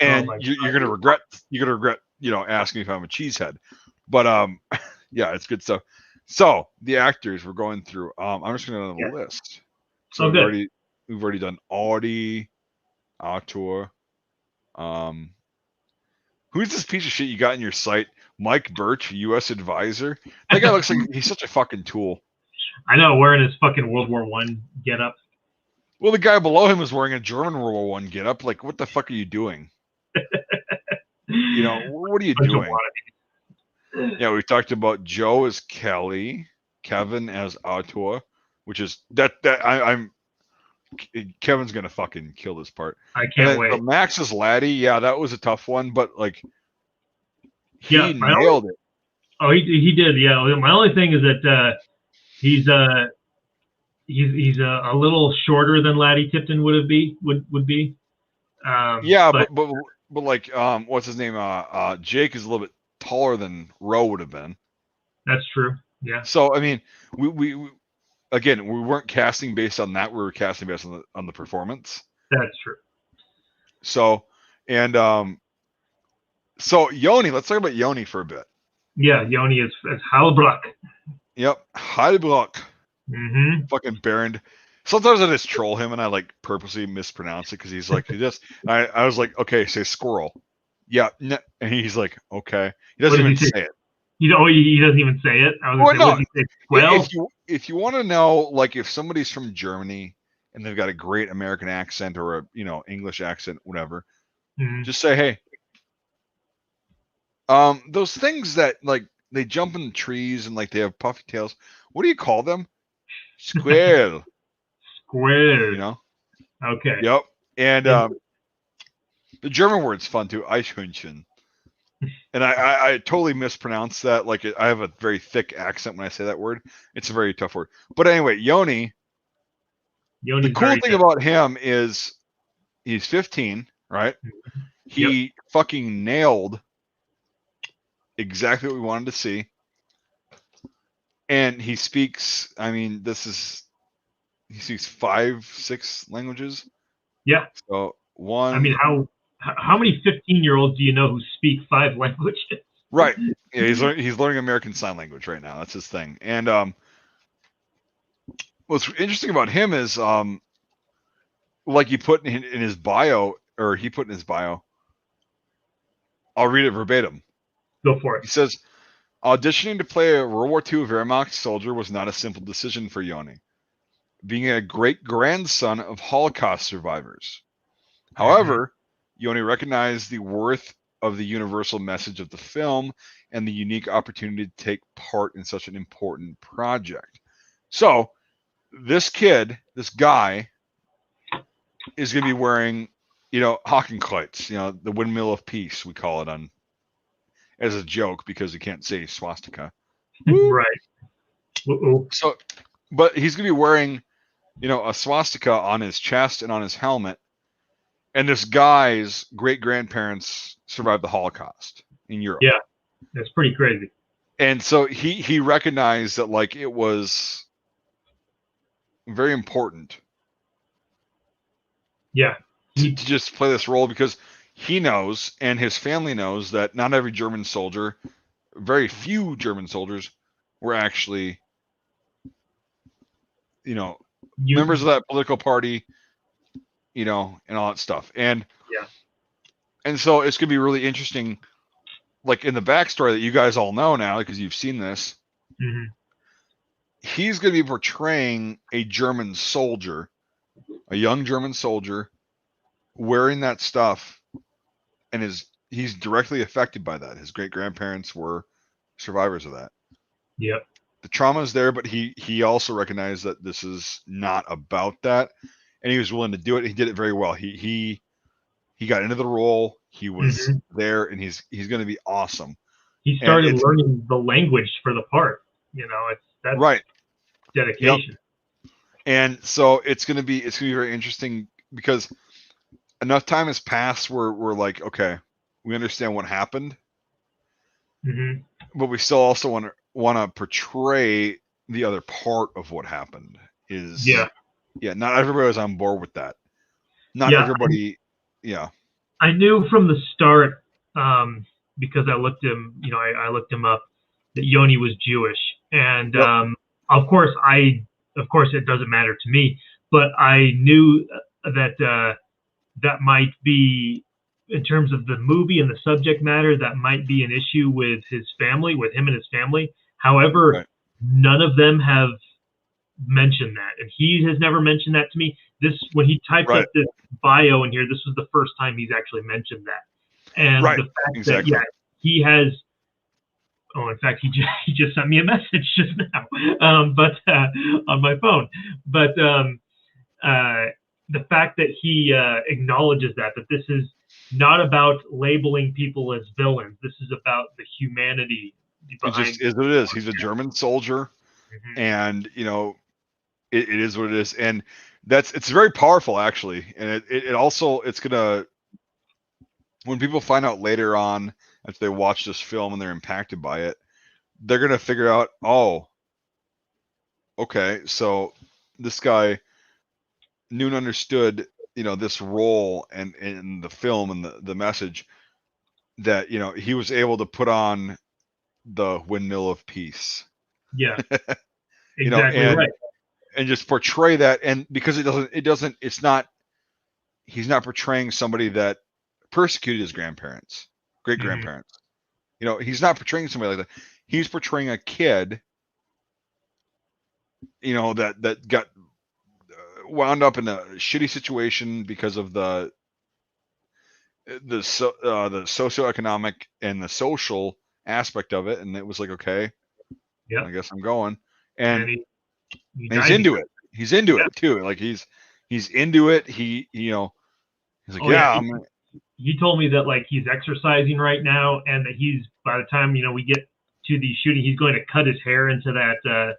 And you're gonna regret asking me if I'm a cheesehead. But yeah, it's good stuff. So the actors we're going through. I'm just gonna go down the list. So we've already done Audie, Autor. Who's this piece of shit you got in your site? Mike Birch, U.S. advisor. That guy looks like he's such a fucking tool. I know, wearing his fucking World War I getup. Well, the guy below him is wearing a German World War I getup. Like, what the fuck are you doing? What are you doing? Yeah, we talked about Joe as Kelly, Kevin as Autor, which is I'm Kevin's gonna fucking kill this part. I can't wait. But Max as Laddie, yeah, that was a tough one, but like he nailed it. Oh, he did. Yeah, my only thing is that he's a little shorter than Laddie Tipton would be. Yeah, but like what's his name? Jake is a little bit taller than Roe would have been. That's true. Yeah. So I mean, we again, we weren't casting based on that. We were casting based on the performance. That's true. So so Yoni, let's talk about Yoni for a bit. Yeah, Yoni is Heilbruck. Yep, Heilbruck. Mm-hmm. Fucking Baron. Sometimes I just troll him and I like purposely mispronounce it because he's like I was like, okay, say squirrel. Yeah, and he's like, okay. He doesn't even say it. He doesn't even say it. If you want to know, like, if somebody's from Germany and they've got a great American accent or a English accent, whatever, just say, hey. Those things that like they jump in the trees and like they have puffy tails. What do you call them? Squirrel. Squirrel. Okay. Yep. And the German word's fun too, Eichhörnchen. And I totally mispronounced that. Like I have a very thick accent when I say that word. It's a very tough word. But anyway, Yoni. The cool thing about him is he's 15, right? He fucking nailed exactly what we wanted to see. And he speaks, he speaks 5-6 languages. Yeah. So one. I mean, how many 15-year-olds do you know who speak 5 languages? Right. Yeah, he's learning American Sign Language right now. That's his thing. And what's interesting about him is like you put in his bio, or he put in his bio. I'll read it verbatim. Go for it. He says, auditioning to play a World War II Wehrmacht soldier was not a simple decision for Yoni, being a great-grandson of Holocaust survivors. However, Yoni recognized the worth of the universal message of the film and the unique opportunity to take part in such an important project. So, this guy, is going to be wearing, Hakenkreuz, the windmill of peace, we call it as a joke because you can't say swastika. Right. So, but he's going to be wearing, a swastika on his chest and on his helmet. And this guy's great-grandparents survived the Holocaust in Europe. Yeah, that's pretty crazy. And so he recognized that, like, it was very important. Yeah. To just play this role because he knows, and his family knows, that not every German soldier, very few German soldiers, were actually, members of that political party, and all that stuff. And so it's going to be really interesting, like in the backstory that you guys all know now, because you've seen this. Mm-hmm. He's going to be portraying a German soldier, a young German soldier, wearing that stuff, and he's directly affected by that. His great-grandparents were survivors of that. Yep. The trauma is there, but he also recognized that this is not about that, and he was willing to do it. He did it very well. He got into the role. He was there, and he's going to be awesome. He started learning the language for the part. That's right. Dedication. Yep. And so it's going to be very interesting because enough time has passed where we're like, okay, we understand what happened, but we still also want to portray the other part of what happened. Not everybody was on board with that. Not everybody. I knew from the start, because I looked him, I looked him up, that Yoni was Jewish, and of course it doesn't matter to me, but I knew that that might be, in terms of the movie and the subject matter, that might be an issue with his family, with him and his family. However, none of them have mentioned that, and he has never mentioned that to me. When he typed up this bio in here, this was the first time he's actually mentioned that. And the fact that he has, in fact, he just sent me a message just now, but on my phone. But the fact that he acknowledges that this is not about labeling people as villains. This is about the humanity behind. It just is what it is. He's a German soldier, and it is what it is, and it's very powerful, actually. And it also, it's gonna, when people find out later on, if they watch this film and they're impacted by it, they're gonna figure out, oh, okay, so this guy knew and understood, this role and in the film and the message, that he was able to put on the windmill of peace. Yeah, exactly right. And just portray that, and because he's not portraying somebody that persecuted his grandparents, great grandparents. He's not portraying somebody like that. He's portraying a kid, that got wound up in a shitty situation because of the socioeconomic and the social aspect of it, and it was like, okay, I guess I'm going, and he's into it. He's into it too. Like he's into it. He's like, he told me that like he's exercising right now, and that he's, by the time we get to the shooting, he's going to cut his hair into that that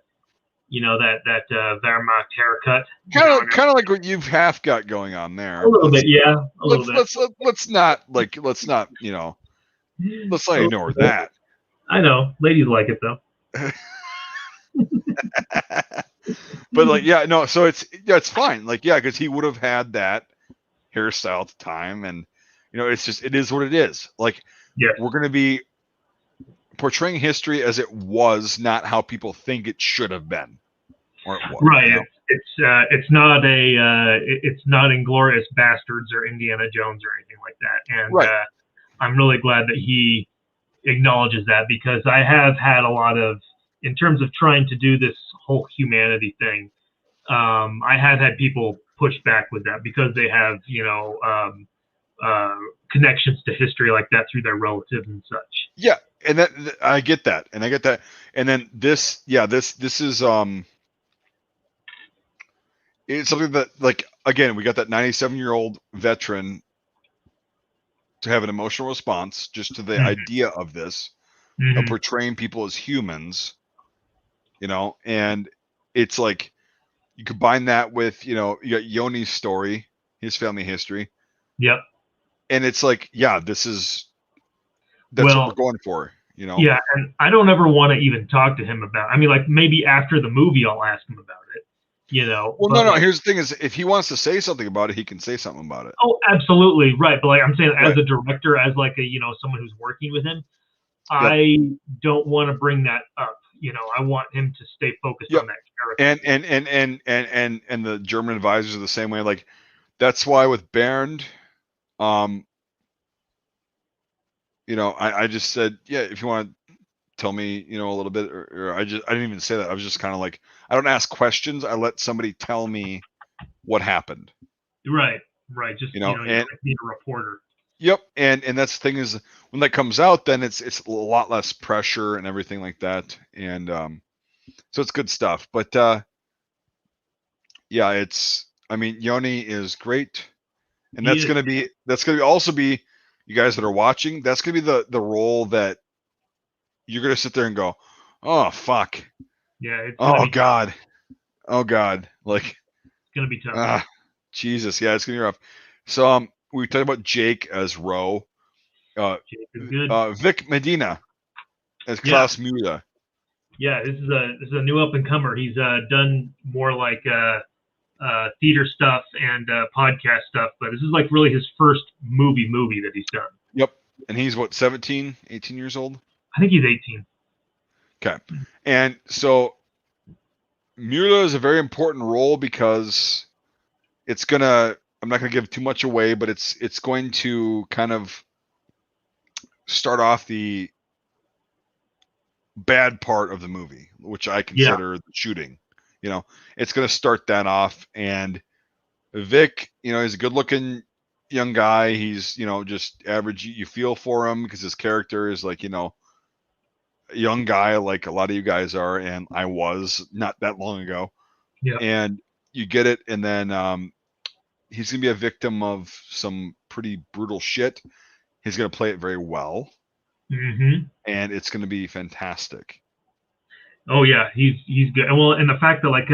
Wehrmacht haircut. Kind of like what you've half got going on there. A little bit, yeah. A little bit. Let's not ignore that. I know, ladies like it though. But so it's fine. Because he would have had that hairstyle at the time, and it is what it is. We're going to be portraying history as it was, not how people think it should have been, or it was. Right. It's not it's not Inglourious Bastards or Indiana Jones or anything like that. And I'm really glad that he acknowledges that, because I have had a lot of, in terms of trying to do this whole humanity thing, I have had people push back with that because they have, connections to history like that through their relatives and such. Yeah, and I get that, and then this is it's something that, again, we got that 97-year-old veteran to have an emotional response just to the idea of this, of portraying people as humans, and it's like, you combine that with, you got Yoni's story, his family history. Yep. And it's like, that's what we're going for, Yeah, and I don't ever want to even talk to him about, maybe after the movie I'll ask him about it, Well, no, here's the thing is, if he wants to say something about it, he can say something about it. Oh, absolutely, right. But I'm saying, as a director, as someone who's working with him, I don't want to bring that up. I want him to stay focused on that character. And the German advisors are the same way. That's why with Bernd, I just said, if you want to tell me, a little bit, or I didn't even say that. I was just kind of like, I don't ask questions. I let somebody tell me what happened. Right. Just, and being a reporter. Yep. And that's the thing is, when that comes out, then it's a lot less pressure and everything like that. And, so it's good stuff, but, Yoni is great. And that's going to also be, you guys that are watching, that's going to be the role that you're going to sit there and go, oh, fuck. Yeah. Oh, God. It's going to be tough. Jesus. Yeah, it's going to be rough. So, we talked about Jake as Ro. Jake is good. Vic Medina as Klaus Müller. Yeah, this is a new up and comer. He's done more like theater stuff and podcast stuff, but this is like really his first movie that he's done. Yep. And he's what, 17, 18 years old? I think he's 18. Okay. And so Mueller is a very important role because it's gonna, I'm not gonna give too much away, but it's going to kind of start off the bad part of the movie, which I consider the shooting. You know, it's gonna start that off, and Vic, you know, he's a good looking young guy. He's, you know, just average. You feel for him because his character is like, you know, a young guy like a lot of you guys are, and I was not that long ago. Yeah. And you get it, and then he's gonna be a victim of some pretty brutal shit. He's gonna play it very well, and it's gonna be fantastic. Oh yeah, he's good. And well, and the fact that like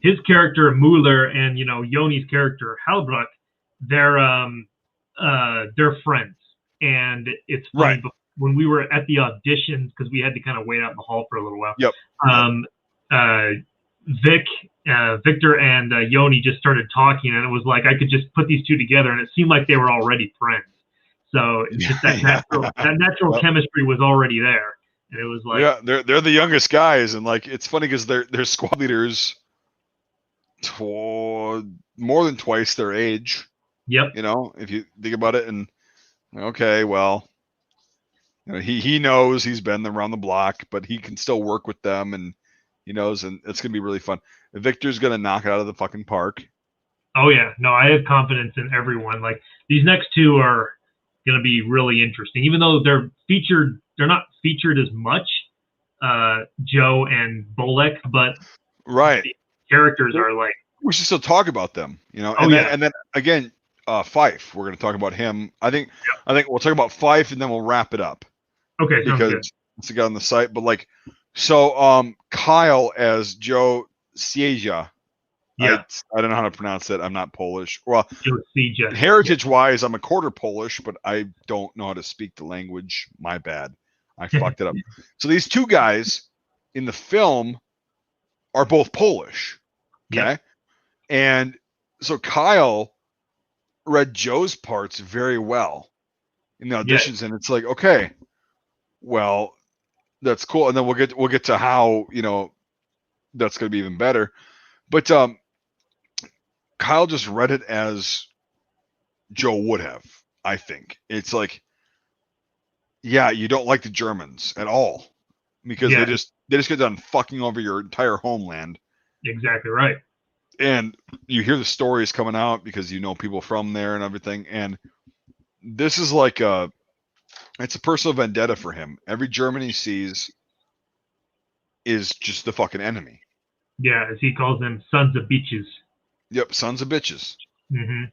his character Mueller and, you know, Yoni's character Halbrook, they're friends, and it's funny. Right. When we were at the auditions, because we had to kind of wait out in the hall for a little while. Yep. Victor and Yoni just started talking, and it was like I could just put these two together, and it seemed like they were already friends. So it's just that natural chemistry was already there, and it was like they're the youngest guys, and like it's funny because they're squad leaders more than twice their age. Yep. You know, if you think about it, and okay, well, you know, he knows he's been around the block, but he can still work with them, and he knows, and it's gonna be really fun. Victor's gonna knock it out of the fucking park. Oh yeah, no, I have confidence in everyone. Like these next two are gonna be really interesting, even though they're not featured as much, Joe and Bolek, but right, the characters are like. We should still talk about them, you know. And then again, Fife, we're gonna talk about him. I think we'll talk about Fife, and then we'll wrap it up. Okay, because it's a guy on the site, but like, so Kyle as Joe Sieja. Yeah, I don't know how to pronounce it. I'm not Polish. Well, Sieja. Heritage-wise, I'm a quarter Polish, but I don't know how to speak the language. My bad. I fucked it up. So these two guys in the film are both Polish. Okay, yeah. and so Kyle read Joe's parts very well in the auditions, and it's like, okay, well, that's cool, and then we'll get to how, you know, that's going to be even better. But Kyle just read it as Joe would have. I think it's like, yeah, you don't like the Germans at all because they just get done fucking over your entire homeland. Exactly right. And you hear the stories coming out because you know people from there and everything, and this is like it's a personal vendetta for him. Every German he sees is just the fucking enemy. Yeah, as he calls them, sons of bitches. Yep, sons of bitches. Mm-hmm.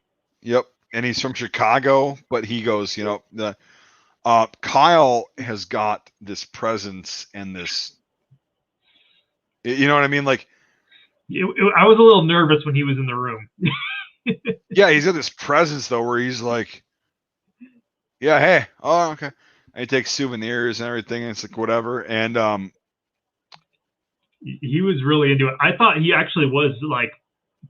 Yep, and he's from Chicago, but he goes, you know, Kyle has got this presence and this, you know what I mean? Like, I was a little nervous when he was in the room. Yeah, he's got this presence though, where he's like, yeah, hey, oh, okay. And he takes souvenirs and everything, and it's like whatever. And he was really into it. I thought he actually was like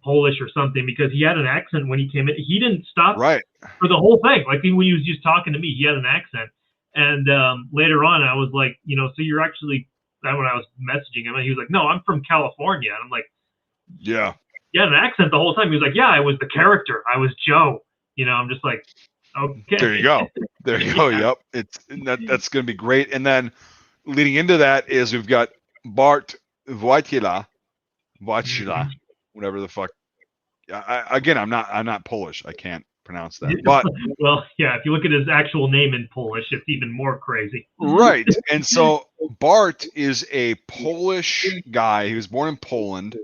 Polish or something because he had an accent when he came in. He didn't stop for the whole thing. Like when he was just talking to me, he had an accent. And later on, I was like, you know, so you're actually, when I was messaging him, and he was like, no, I'm from California. And I'm like, yeah, he had an accent the whole time. He was like, yeah, I was the character. I was Joe. You know, I'm just like, okay. There you go. There you go. Yep. That's going to be great. And then leading into that is we've got Bart Wojtyla, whatever the fuck. I'm not Polish. I can't pronounce that. But well, yeah, if you look at his actual name in Polish, it's even more crazy. Right. And so Bart is a Polish guy. He was born in Poland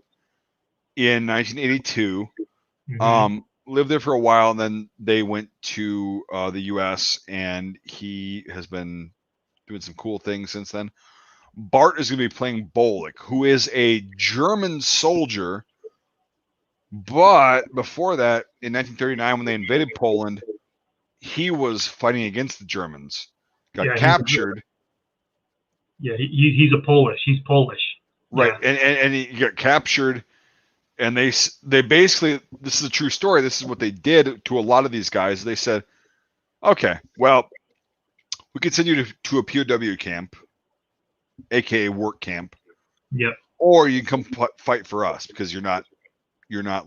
in 1982. Mm-hmm. Lived there for a while, and then they went to the U.S., and he has been doing some cool things since then. Bart is going to be playing Bolek, who is a German soldier, but before that, in 1939, when they invaded Poland, he was fighting against the Germans, got captured, Yeah, he's a Polish. He's Polish. Right, yeah. and he got captured, and they basically, this is a true story. This is what they did to a lot of these guys. They said, okay, well, we can send you to a POW camp, aka work camp. Yep. Or you can come fight for us because you're not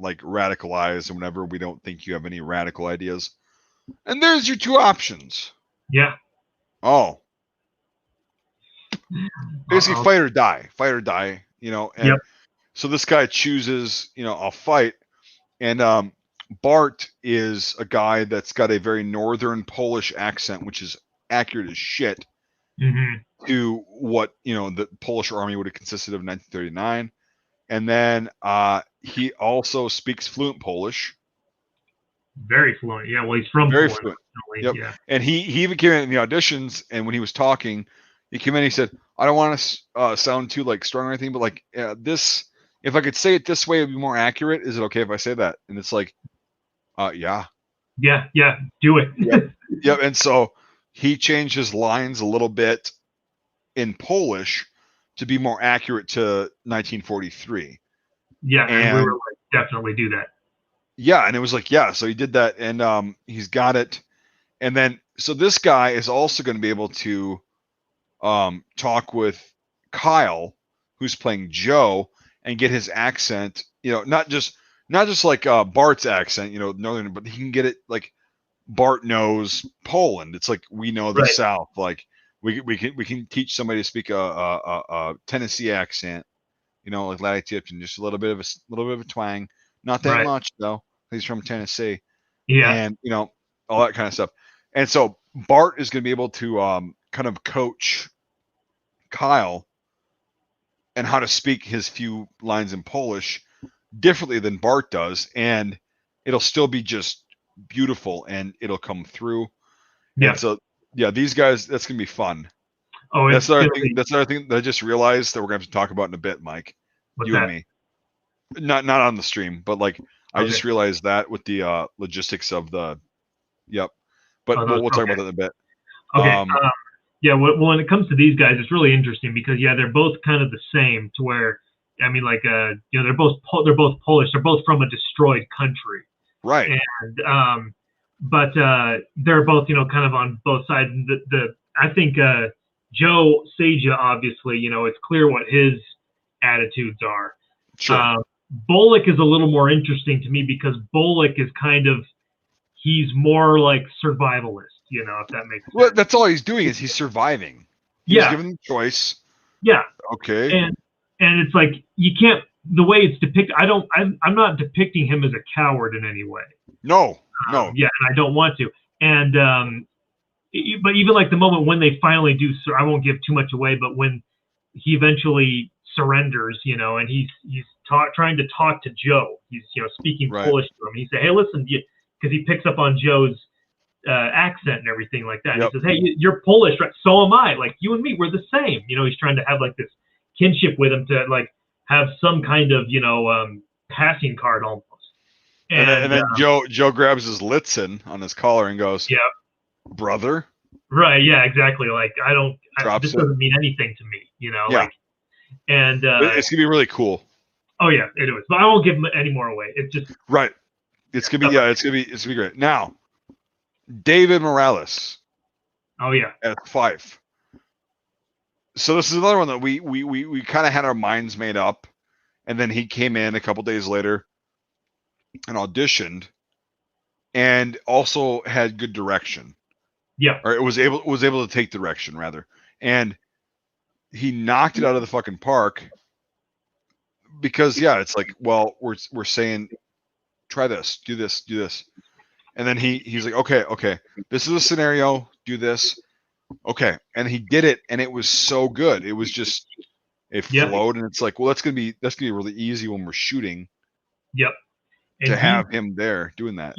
like radicalized and whatever. We don't think you have any radical ideas. And there's your two options. Yeah. Oh. Basically, fight or die, you know. And so this guy chooses, you know, I'll fight. And Bart is a guy that's got a very northern Polish accent, which is accurate as shit to what, you know, the Polish army would have consisted of in 1939. And then he also speaks fluent Polish. Very fluent. Yeah, well, he's from very Poland. Fluent. Yep. Yeah. And he even came in the auditions, and when he was talking, he came in, he said, I don't want to sound too like strong or anything, but like this, if I could say it this way, it'd be more accurate. Is it okay if I say that? And it's like, yeah. Yeah, do it. Yep. And so he changed his lines a little bit in Polish to be more accurate to 1943. Yeah, and we were like, definitely do that. Yeah, and it was like, yeah, so he did that, and he's got it. And then, so this guy is also going to be able to talk with Kyle, who's playing Joe, and get his accent, you know, not just like Bart's accent, you know, northern, but he can get it like Bart knows Poland. It's like we know the South. Like we can teach somebody to speak a Tennessee accent, you know, like Laddie Tipton, just a little bit of a twang, not that much though. He's from Tennessee, and you know, all that kind of stuff. And so Bart is going to be able to kind of coach Kyle and how to speak his few lines in Polish differently than Bart does, and it'll still be just beautiful, and it'll come through. Yeah. And so, yeah, these guys, that's gonna be fun. Oh, that's another thing. That's another thing that I just realized that we're gonna have to talk about in a bit, Mike. You and me, not on the stream, but like I just realized that with the logistics of the, But we'll talk about that in a bit. Okay. Yeah. When it comes to these guys, it's really interesting because they're both kind of the same. To where, I mean, like you know, they're both Polish. They're both from a destroyed country. Right. And but they're both, you know, kind of on both sides. I think Joe Seja, obviously, you know, it's clear what his attitudes are. Sure. Bullock is a little more interesting to me because Bullock is he's more like survivalist, you know, if that makes sense. Well, that's all he's doing is he's surviving. He's given the choice. Yeah. Okay. And it's like you can't, the way it's depicted, I'm not depicting him as a coward in any way. No. Yeah, and I don't want to. And but even like the moment when they finally do, I won't give too much away, but when he eventually surrenders, you know, and he's trying to talk to Joe, he's, you know, speaking Polish to him. He said, "Hey, listen," because he picks up on Joe's accent and everything like that. Yep. He says, "Hey, you're Polish, right? So am I. Like you and me, we're the same." You know, he's trying to have like this kinship with him to like have some kind of, you know, passing card almost. And then Joe grabs his Litzen on his collar and goes, "Yeah, brother." Right? Yeah, exactly. Like this doesn't mean anything to me, you know. Yeah. Like, and it's gonna be really cool. Oh yeah, it is. But I won't give any more away. It's just right. It's gonna be it's gonna be great. Now, David Morales. Oh yeah. At Fife. So this is another one that we kind of had our minds made up, and then he came in a couple days later and auditioned, and also had good direction. Yeah. Or it was able to take direction rather, and he knocked it out of the fucking park. Because it's like, well, we're saying, try this, do this, and then he's like, okay, this is a scenario, do this, okay, and he did it, and it was so good. It was just it flowed, and it's like, well, that's gonna be really easy when we're shooting. Yep. To have him there doing that.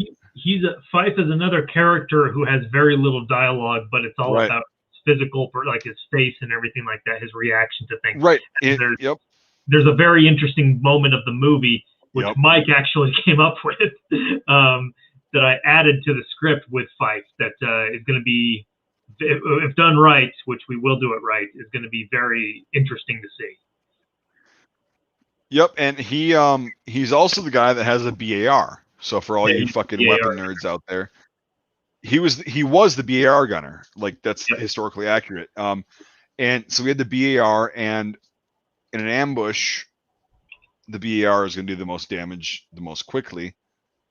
Fife is another character who has very little dialogue, but it's all about physical, for like his face and everything like that, his reaction to things. Right. There's a very interesting moment of the movie, which Mike actually came up with, that I added to the script with Fife that is going to be if done right, which we will do it right, is going to be very interesting to see. Yep, and he's also the guy that has a BAR. So for all you fucking weapon nerds out there, he was the BAR gunner. Like that's historically accurate. And so we had the BAR, and in an ambush, the BAR is going to do the most damage the most quickly.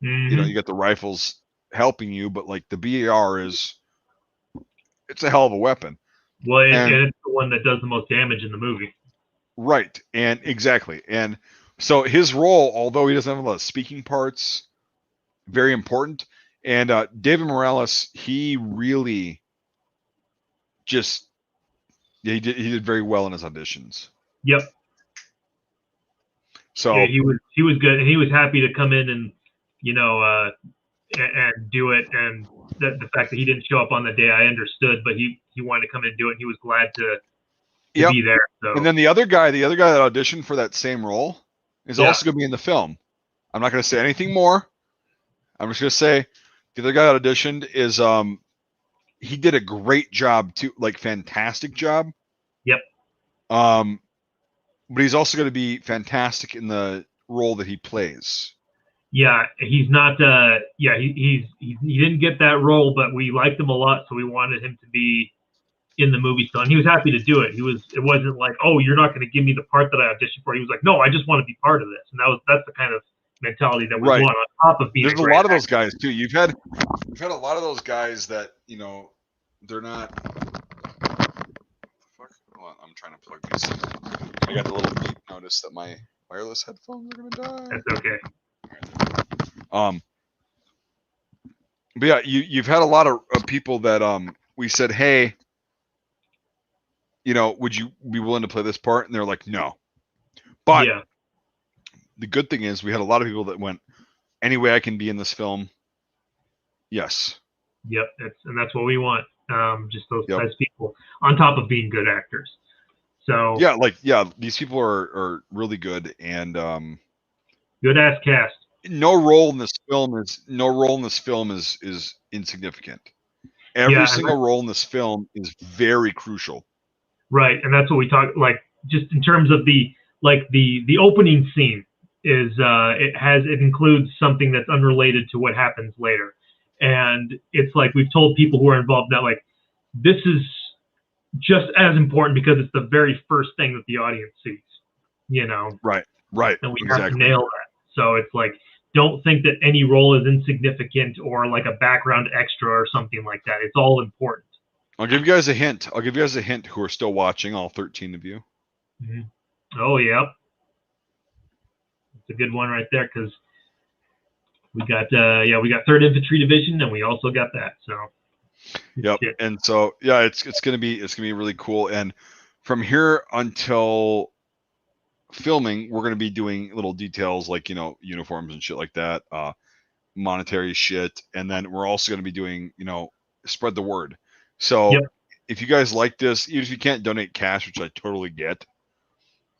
Mm-hmm. You know, you got the rifles helping you, but like the BAR it's a hell of a weapon. Well, and it's the one that does the most damage in the movie. Right, and exactly. And so his role, although he doesn't have a lot of speaking parts, very important. And David Morales, he really just he did very well in his auditions. Yep. So yeah, he was good, and he was happy to come in and and do it. And the fact that he didn't show up on the day, I understood, but he wanted to come in and do it. And he was glad to be there. So. And then the other guy that auditioned for that same role is also going to be in the film. I'm not going to say anything more. I'm just going to say the other guy that auditioned is he did a great job too, like fantastic job. Yep. But he's also going to be fantastic in the role that he plays. Yeah, he's not. He didn't get that role, but we liked him a lot, so we wanted him to be in the movie still, and he was happy to do it. It wasn't like, oh, you're not going to give me the part that I auditioned for. He was like, no, I just want to be part of this, and that's the kind of mentality that we want on top of being. There's a lot of those guys too. You've had a lot of those guys that they're not. Fuck, hold on, I'm trying to plug these in. I got the little beep notice that my wireless headphones are gonna die. That's okay. But yeah, you've had a lot of people that we said, hey, would you be willing to play this part? And they're like, no. But the good thing is we had a lot of people that went, any way I can be in this film, yes. Yep, that's what we want. Just those types of people on top of being good actors. So these people are really good and good ass cast. No role in this film is insignificant. Every single role in this film is very crucial. Right, and that's what we talk like just in terms of the opening scene is it includes something that's unrelated to what happens later. And it's like we've told people who are involved that like this is just as important because it's the very first thing that the audience sees, Right. And we have to nail that. So it's like, don't think that any role is insignificant or like a background extra or something like that. It's all important. I'll give you guys a hint. Who are still watching, all 13 of you. Mm-hmm. Oh, yep. It's a good one right there because we got 3rd Infantry Division and we also got that. So yep. And so it's gonna be really cool. And from here until filming, we're going to be doing little details like uniforms and shit like that, monetary shit, and then we're also going to be doing spread the word. So if you guys like this, even if you can't donate cash, which I totally get,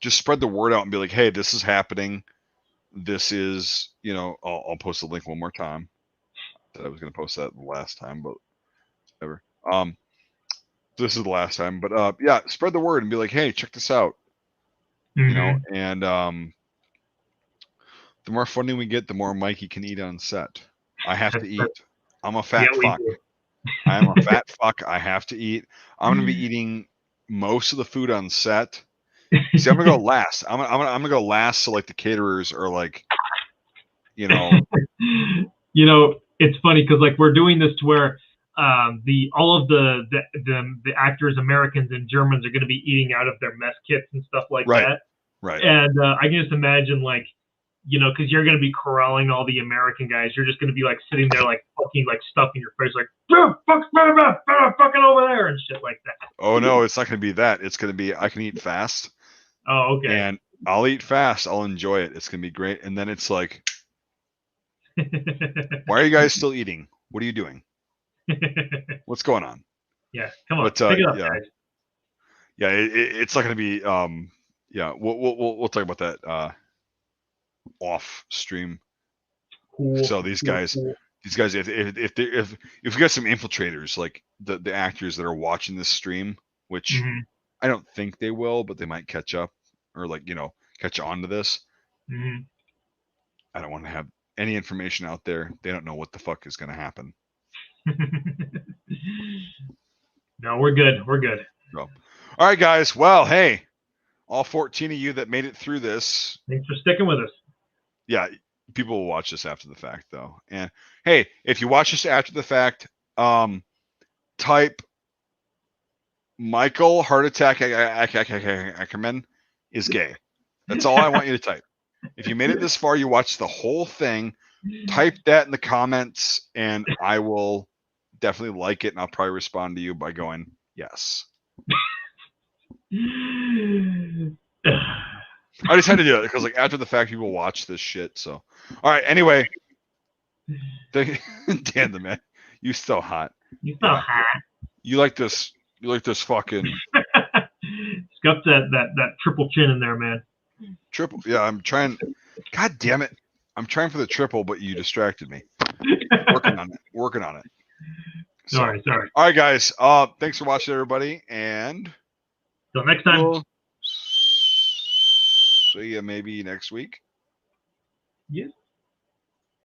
just spread the word out and be like, hey, this is happening. This is I'll post the link one more time. I was going to post that the last time, but whatever. This is the last time, but spread the word and be like, hey, check this out. Mm-hmm. And the more funding we get, the more Mikey can eat on set. I have to eat. I'm a fat fuck. I'm a fat fuck. I have to eat. I'm gonna be eating most of the food on set. See, I'm gonna go last. I'm gonna go last. So like the caterers are like, it's funny because like we're doing this to where all of the actors, Americans and Germans, are going to be eating out of their mess kits and stuff like that. Right. And I can just imagine like, because you're going to be corralling all the American guys. You're just going to be like sitting there like fucking like stuffing your face like fucking over there and shit like that. Oh no, it's not going to be that. It's going to be I can eat fast. Oh, okay. And I'll eat fast. I'll enjoy it. It's going to be great. And then it's like, why are you guys still eating? What are you doing? What's going on? Yeah, come on. Pick it up, guys. Yeah, it's not going to be. We'll talk about that off stream. Cool. So these guys, These guys, if we got some infiltrators, like the actors that are watching this stream, which I don't think they will, but they might catch up or catch on to this. I don't want to have any information out there. They don't know what the fuck is going to happen. No, we're good. We're good. So, all right, guys. Well, hey, all 14 of you that made it through this. Thanks for sticking with us. Yeah, people will watch this after the fact, though. And hey, if you watch this after the fact, type Michael Heartatackkkkkkkerman is gay. That's all I want you to type. If you made it this far, you watched the whole thing, type that in the comments, and I will definitely like it, and I'll probably respond to you by going, yes. I just had to do it because after the fact, people watch this shit. So, all right. Anyway, damn the man, you so hot. You so hot. You like this? You like this fucking? It's got that triple chin in there, man. Triple? Yeah, I'm trying. God damn it! I'm trying for the triple, but you distracted me. Working on it. So, sorry. All right, guys. Thanks for watching, everybody, and till next time. We'll see you maybe next week. Yes.